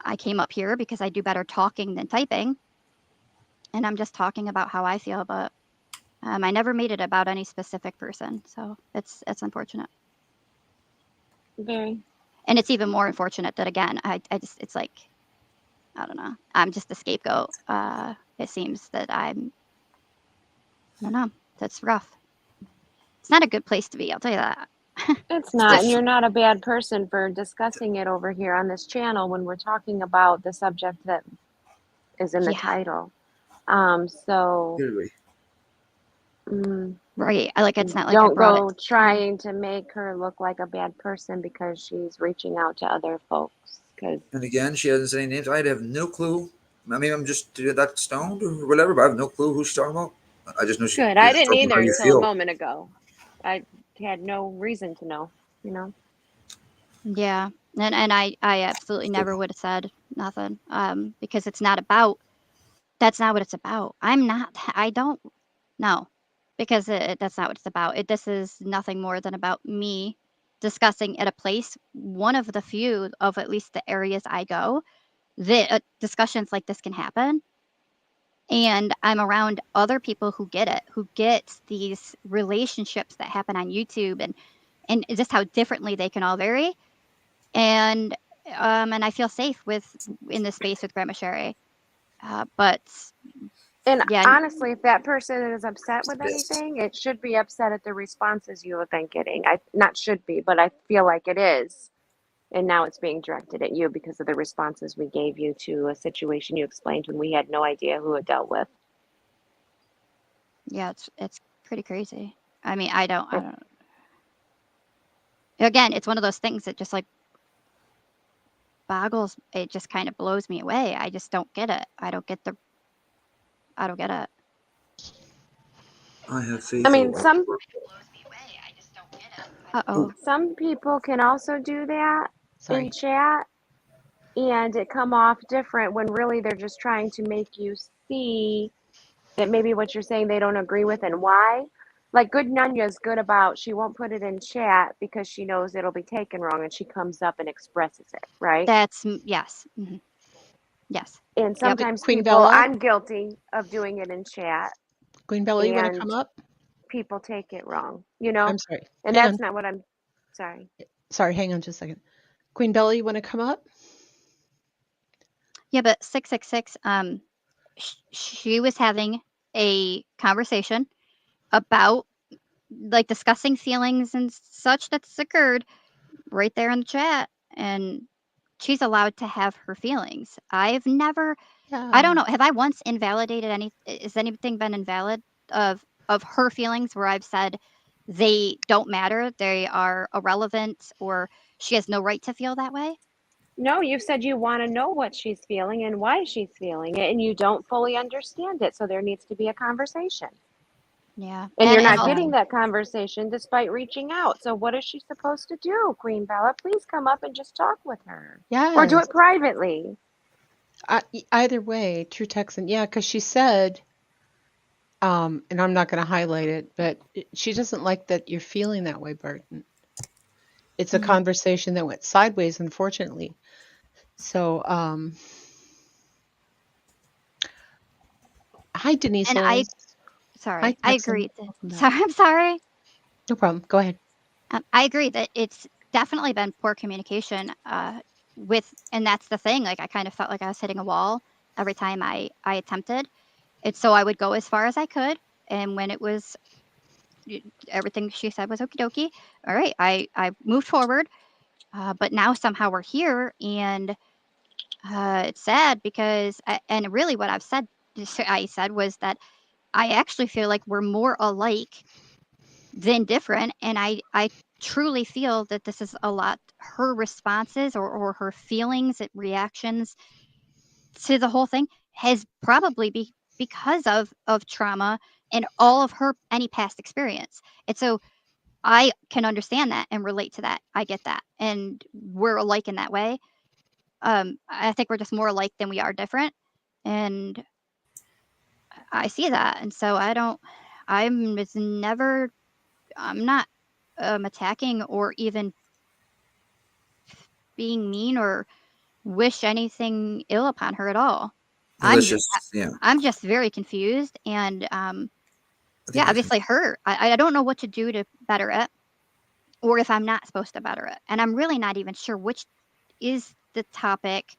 I came up here because I do better talking than typing, and I'm just talking about how I feel. But I never made it about any specific person, so it's unfortunate. Very. And it's even more unfortunate that, again, I just, it's like, I don't know, I'm just the scapegoat. It seems that I don't know, that's rough. It's not a good place to be, I'll tell you that. It's not, and you're not a bad person for discussing it over here on this channel when we're talking about the subject that is in the title. So right, it's not like don't go trying to make her look like a bad person because she's reaching out to other folks. And again, she hasn't said any names. I have no clue. I mean, I'm just that stoned or whatever, but I have no clue who she's talking about. I just know she. Good. I didn't either until a moment ago. I had no reason to know, Yeah, and I absolutely never would have said nothing, because it's not about. That's not what it's about. I don't know, because that's not what it's about. This is nothing more than about me discussing at a place, one of the few of at least the areas I go, that discussions like this can happen. And I'm around other people who get it, who get these relationships that happen on YouTube, and just how differently they can all vary. And I feel safe in this space with Grandma Sherry. But yeah, honestly, if that person is upset with anything, it should be upset at the responses you have been getting. Not should be, but I feel like it is. And now it's being directed at you because of the responses we gave you to a situation you explained when we had no idea who it dealt with. Yeah, it's pretty crazy. I mean, I don't. Again, it's one of those things that just like boggles. It just kind of blows me away. I just don't get it. I don't get it. I have faith. I mean, some people can also do that in chat, and it come off different when really they're just trying to make you see that maybe what you're saying they don't agree with and why. Like Good Nunya is good about, she won't put it in chat because she knows it'll be taken wrong, and she comes up and expresses it, right? That's yes. Mm-hmm. Yes. And sometimes Queen people, Bella? I'm guilty of doing it in chat. Queen Bella, you want to come up? People take it wrong, I'm sorry. And hang that's on. not what I'm, sorry. Sorry, hang on just a second. Queen Bella, you want to come up? Yeah, but 666, she was having a conversation about, like, discussing feelings and such that's occurred right there in the chat, and she's allowed to have her feelings. I've never I don't Yeah. know, have I once invalidated has anything been invalid of her feelings where I've said they don't matter, they are irrelevant, or she has no right to feel that way? No, you've said you want to know what she's feeling and why she's feeling it, and you don't fully understand it. So there needs to be a conversation. Yeah, And you're and not also, getting that conversation despite reaching out. So what is she supposed to do, Queen Bella? Please come up and just talk with her. Or do Yes. it privately. Either way, true Texan. Yeah, because she said, and I'm not going to highlight it, but she doesn't like that you're feeling that way, Burton. It's a Mhm. conversation that went sideways, unfortunately. So, hi, Denise and I Oles. Hi, I Texan. agree. Welcome back. Sorry, I'm sorry. No problem. Go ahead. I agree that it's definitely been poor communication, and that's the thing, like, I kind of felt like I was hitting a wall every time I attempted. And so I would go as far as I could, and when it was everything she said was okie dokie, all right, I moved forward. But now somehow we're here, and it's sad because, and really what I said was that I actually feel like we're more alike than different, and I truly feel that this is a lot her responses or her feelings and reactions to the whole thing has probably because of trauma and all of her any past experience. And so I can understand that and relate to that. I get that. And we're alike in that way. I think we're just more alike than we are different. And I see that. And so it's never, I'm not attacking or even being mean or wish anything ill upon her at all. Yeah, let's I'm just, yeah. I'm just very confused, and I yeah, think we can. obviously hurt. I don't know what to do to better it, or if I'm not supposed to better it, and I'm really not even sure which is the topic,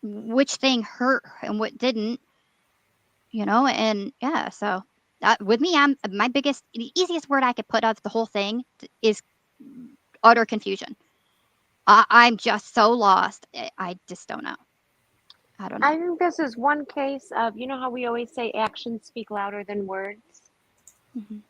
which thing hurt and what didn't, and yeah. So with me, my the easiest word I could put of the whole thing is utter confusion. I'm just so lost. I just don't know. I don't know. I think this is one case of, you know how we always say actions speak louder than words? Mhm.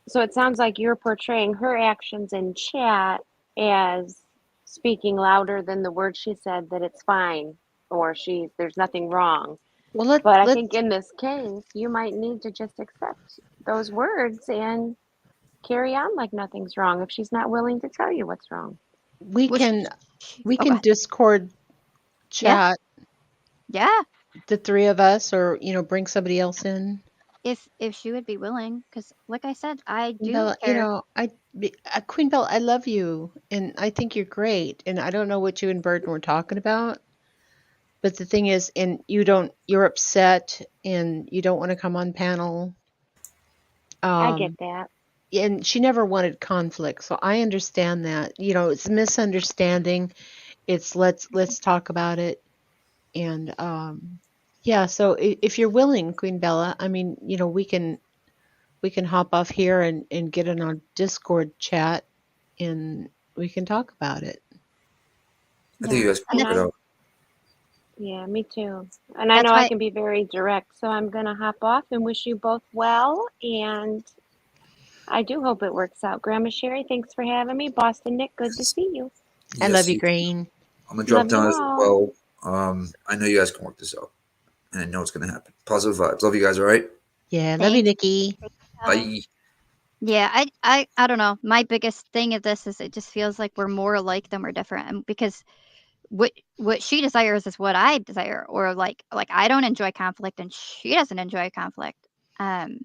So it sounds like you're portraying her actions in chat as speaking louder than the words she said that it's fine or there's nothing wrong. Well, But I think let's in this case, you might need to just accept those words and carry on like nothing's wrong if she's not willing to tell you what's wrong. we Well, can we oh, go can ahead. Discord Yeah, chat yeah. the three of us, or bring somebody else in. If she would be willing, because like I said, I do Bella, care. Queen Bella, I love you, and I think you're great. And I don't know what you and Burton were talking about, but the thing is, and you're upset, and you don't want to come on panel. I get Um, that. and she never wanted conflict, so I understand that. It's a misunderstanding. It's let's talk about it, and yeah. So if you're willing, Queen Bella, I mean, we can hop off here and get in our Discord chat and we can talk about it. I think Yeah, you guys and can work it out. Yeah, me too. And I that's know I why. can be very direct, so I'm going to hop off and wish you both well. And I do hope it works out. Grandma Sherry, thanks for having me. Boston Nick, good to see you. I love Yes, you, you. Green. I'm gonna drop Love down you as all. well. I know you guys can work this out, and I know it's gonna happen. Positive vibes. Love you guys. All right. Yeah, love you, Thanks. Nikki. Bye. Yeah, I don't know. My biggest thing of this is it just feels like we're more alike than we're different, and because what she desires is what I desire, or like I don't enjoy conflict and she doesn't enjoy conflict. Um,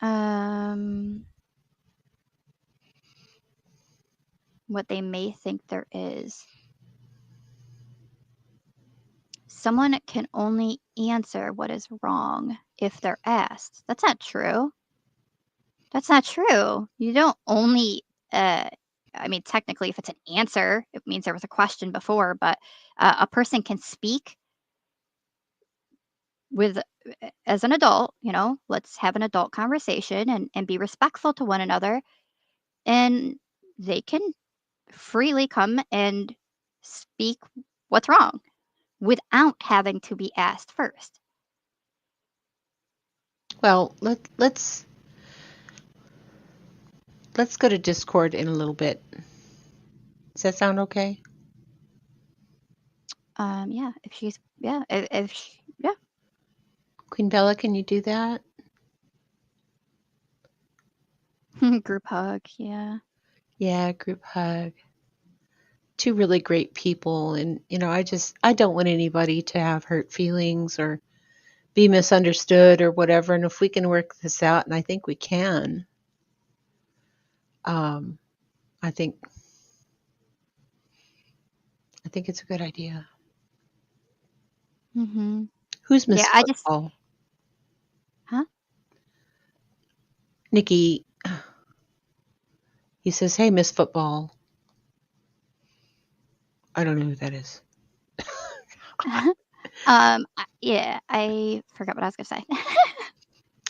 um, what they may think there is. Someone can only answer what is wrong if they're asked. That's not true. That's not true. You don't only I mean, technically, if it's an answer, it means there was a question before, but a person can speak with as an adult, let's have an adult conversation and be respectful to one another. And they can freely come and speak what's wrong without having to be asked first. Well, let's go to Discord in a little bit. Does that sound okay? Yeah, if she's, yeah, if she, yeah. Queen Bella, can you do that? Group hug, yeah. Yeah, group hug. Two really great people, and I don't want anybody to have hurt feelings or be misunderstood or whatever. And if we can work this out, and I think we can, I think it's a good idea. Mm-hmm. Who's Miss Yeah, I just, Football? huh? Nikki. He says, "Hey, Miss Football." I don't know who that is. Yeah, I forgot what I was gonna say.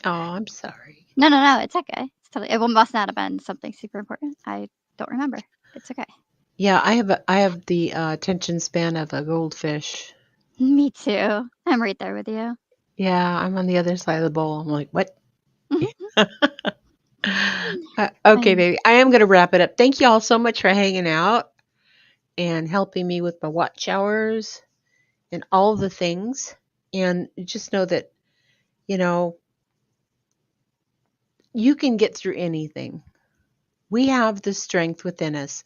Oh, I'm sorry. No, it's okay. It's totally, it must not have been something super important. I don't remember. It's okay. Yeah, I have the attention span of a goldfish. Me too. I'm right there with you. Yeah, I'm on the other side of the bowl. I'm like, what? Okay, Um, baby. I am going to wrap it up. Thank you all so much for hanging out and helping me with my watch hours and all the things. And just know that, you can get through anything. We have the strength within us.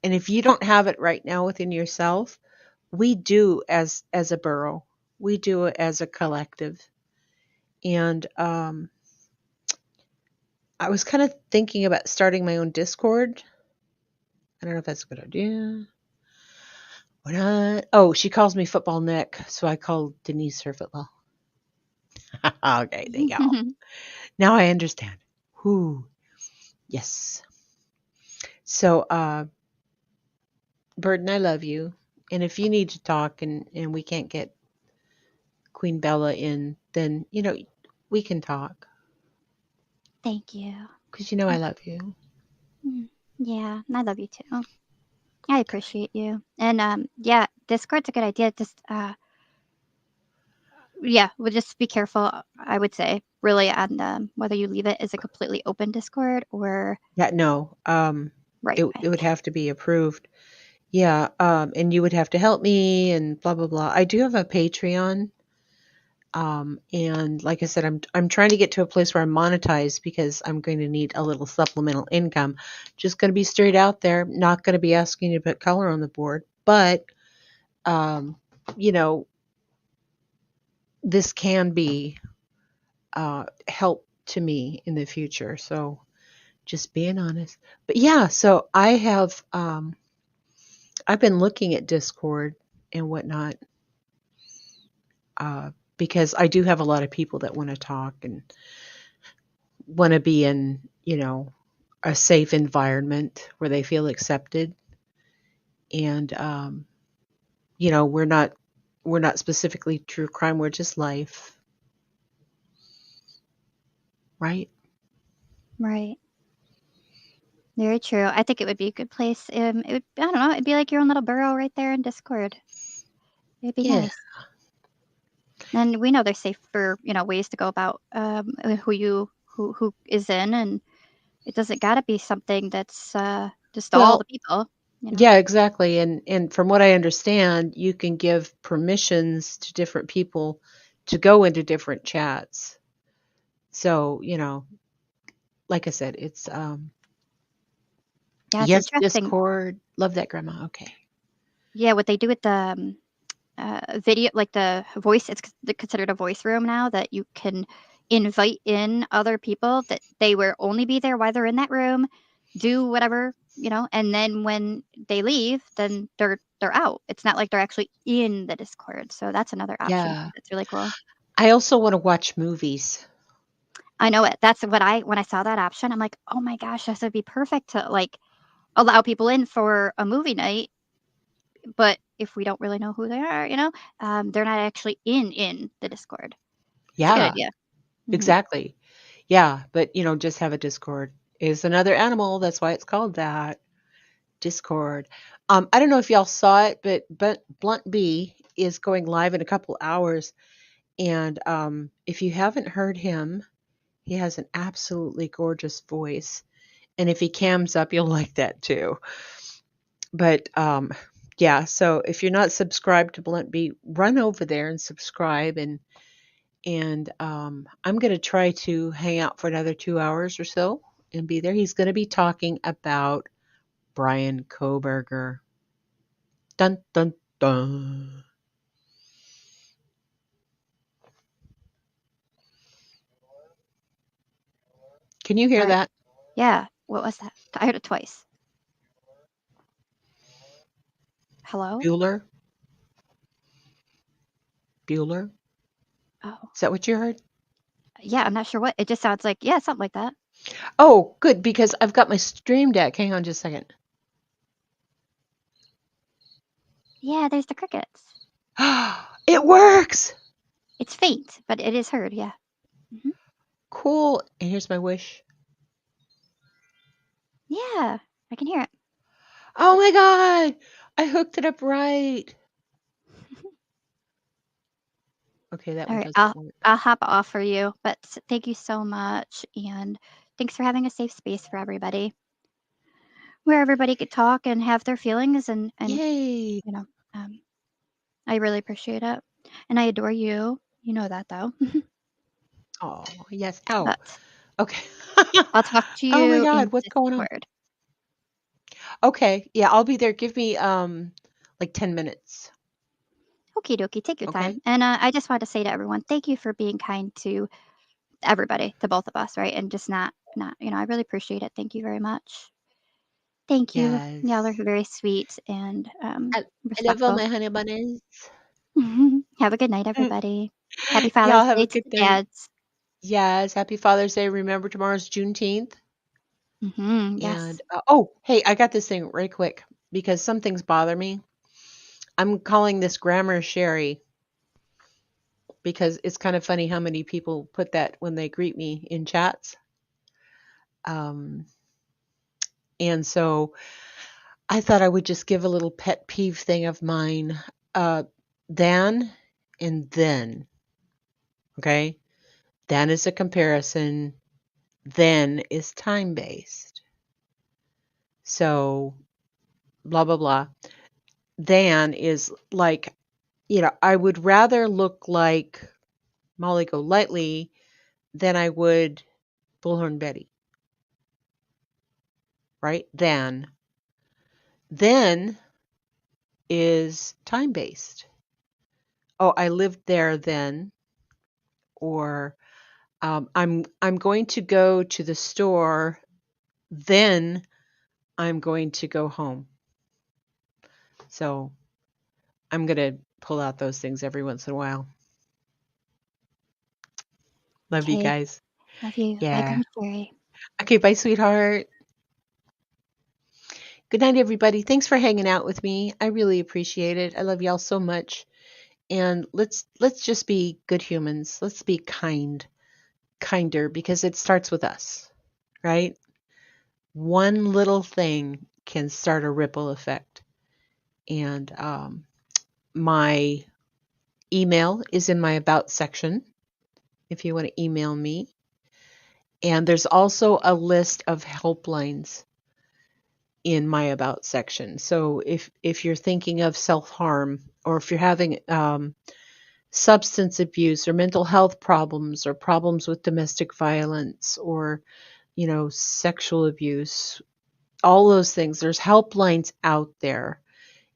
And if you don't have it right now within yourself, we do as a borough. We do it as a collective. And I was kind of thinking about starting my own Discord. I don't know if that's a good idea. Why not? Oh, she calls me Football Nick, so I call Denise her football. Okay, there you go. Now I understand. Whoo. Yes. So, Burden, I love you. And if you need to talk and we can't get Queen Bella in, then, we can talk. Thank you. Because I love you. Yeah, I love you too. I appreciate you. And yeah, Discord's a good idea. Just yeah, we'll just be careful, I would say, really, on whether you leave it as a completely open Discord or Yeah, no. right. It would have to be approved. Yeah, and you would have to help me and blah blah blah. I do have a Patreon. And like I said, I'm trying to get to a place where I'm monetized because I'm going to need a little supplemental income. Just going to be straight out there, not going to be asking you to put color on the board, but you know, this can be help to me in the future. So just being honest. But yeah, so I've been looking at Discord and whatnot, because I do have a lot of people that want to talk and want to be in, a safe environment where they feel accepted. And, we're not specifically true crime. We're just life. Right. Right. Very true. I think it would be a good place. It would, I don't know, it'd be like your own little burrow right there in Discord. It'd be Yeah. nice. And we know there's safer, ways to go about who is in, and it doesn't gotta be something that's just all the Well, people. yeah, exactly. And from what I understand, you can give permissions to different people to go into different chats. So, like I said, it's Yeah, it's yes, interesting. Discord. Love that, Grandma. Okay. Yeah, what they do with the video, like the voice, it's considered a voice room now that you can invite in other people that they will only be there while they're in that room, do whatever, and then when they leave, then they're out. It's not like they're actually in the Discord. So that's another option. Yeah. That's really cool. I also want to watch movies. I know it. That's what when I saw that option, I'm like, oh my gosh, this would be perfect to like allow people in for a movie night, but if we don't really know who they are, they're not actually in the Discord. It's a good Yeah, idea. exactly. Yeah, but just have a Discord is another animal. That's why it's called that. Discord. I don't know if y'all saw it, but Blunt B is going live in a couple hours. And if you haven't heard him, he has an absolutely gorgeous voice. And if he cams up, you'll like that too. But yeah, so if you're not subscribed to Blunt B, run over there and subscribe. And I'm going to try to hang out for another 2 hours or so and be there. He's going to be talking about Brian Koberger. Dun dun dun. Can you hear All right. that? Yeah. What was that? I heard it twice. Hello? Bueller? Bueller? Oh, Is that what you heard? yeah. I'm not sure what. It just sounds like, yeah, something like that. Oh, good, because I've got my stream deck. Hang on just a second. Yeah, there's the crickets. It works! It's faint, but it is heard. Yeah. Mhm. Cool. And here's my wish. Yeah, I can hear it. Oh my God! I hooked it up right. Okay, that All one right. doesn't work. I'll hop off for you, but thank you so much, and thanks for having a safe space for everybody, where everybody could talk and have their feelings, and Yay! um, I really appreciate it, and I adore you. You know that though. Oh, yes. Ow. But Okay. I'll talk to Oh my you God, in what's going on? Discord. Okay. Yeah, I'll be there. Give me like 10 minutes. Okie dokie, take your Okay. time. And I just want to say to everyone, thank you for being kind to everybody, to both of us, right? And just not, I really appreciate it. Thank you very much. Thank you. Yes. Y'all are very sweet and I love all respectful. my honey bunnies. Have a good night, everybody. Happy Father's Y'all have Day a to good the night. dads. Yes. Happy Father's Day. Remember, tomorrow's Juneteenth. Yes. And oh, hey, I got this thing right quick because some things bother me. I'm calling this Grammar Sherry because it's kind of funny how many people put that when they greet me in chats. Um, and so I thought I would just give a little pet peeve thing of mine. Than and then. Okay. Than is a comparison. Then is time based. So blah, blah, blah. Than is like, I would rather look like Molly Golightly than I would Bullhorn Betty, right? Then is time based. Oh, I lived there then, or I'm going to go to the store, then I'm going to go home. So I'm gonna pull out those things every once in a while. Love you Okay. guys. Love you. Bye, Yeah. Grandma Sherry. Okay, bye, sweetheart. Good night, everybody. Thanks for hanging out with me. I really appreciate it. I love y'all so much. And let's just be good humans. Let's be kinder, because it starts with us, right? One little thing can start a ripple effect. And my email is in my about section if you want to email me. And there's also a list of helplines in my about section. So if you're thinking of self-harm, or if you're having substance abuse or mental health problems, or problems with domestic violence, or sexual abuse, all those things, there's helplines out there,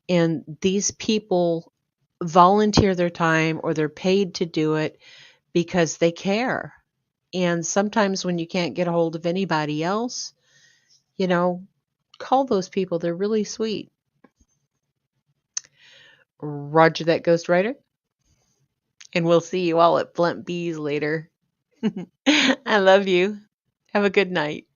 and these people volunteer their time or they're paid to do it because they care. And sometimes when you can't get a hold of anybody else, call those people. They're really sweet. Roger that, ghostwriter. And we'll see you all at Blunt Bees later. I love you. Have a good night.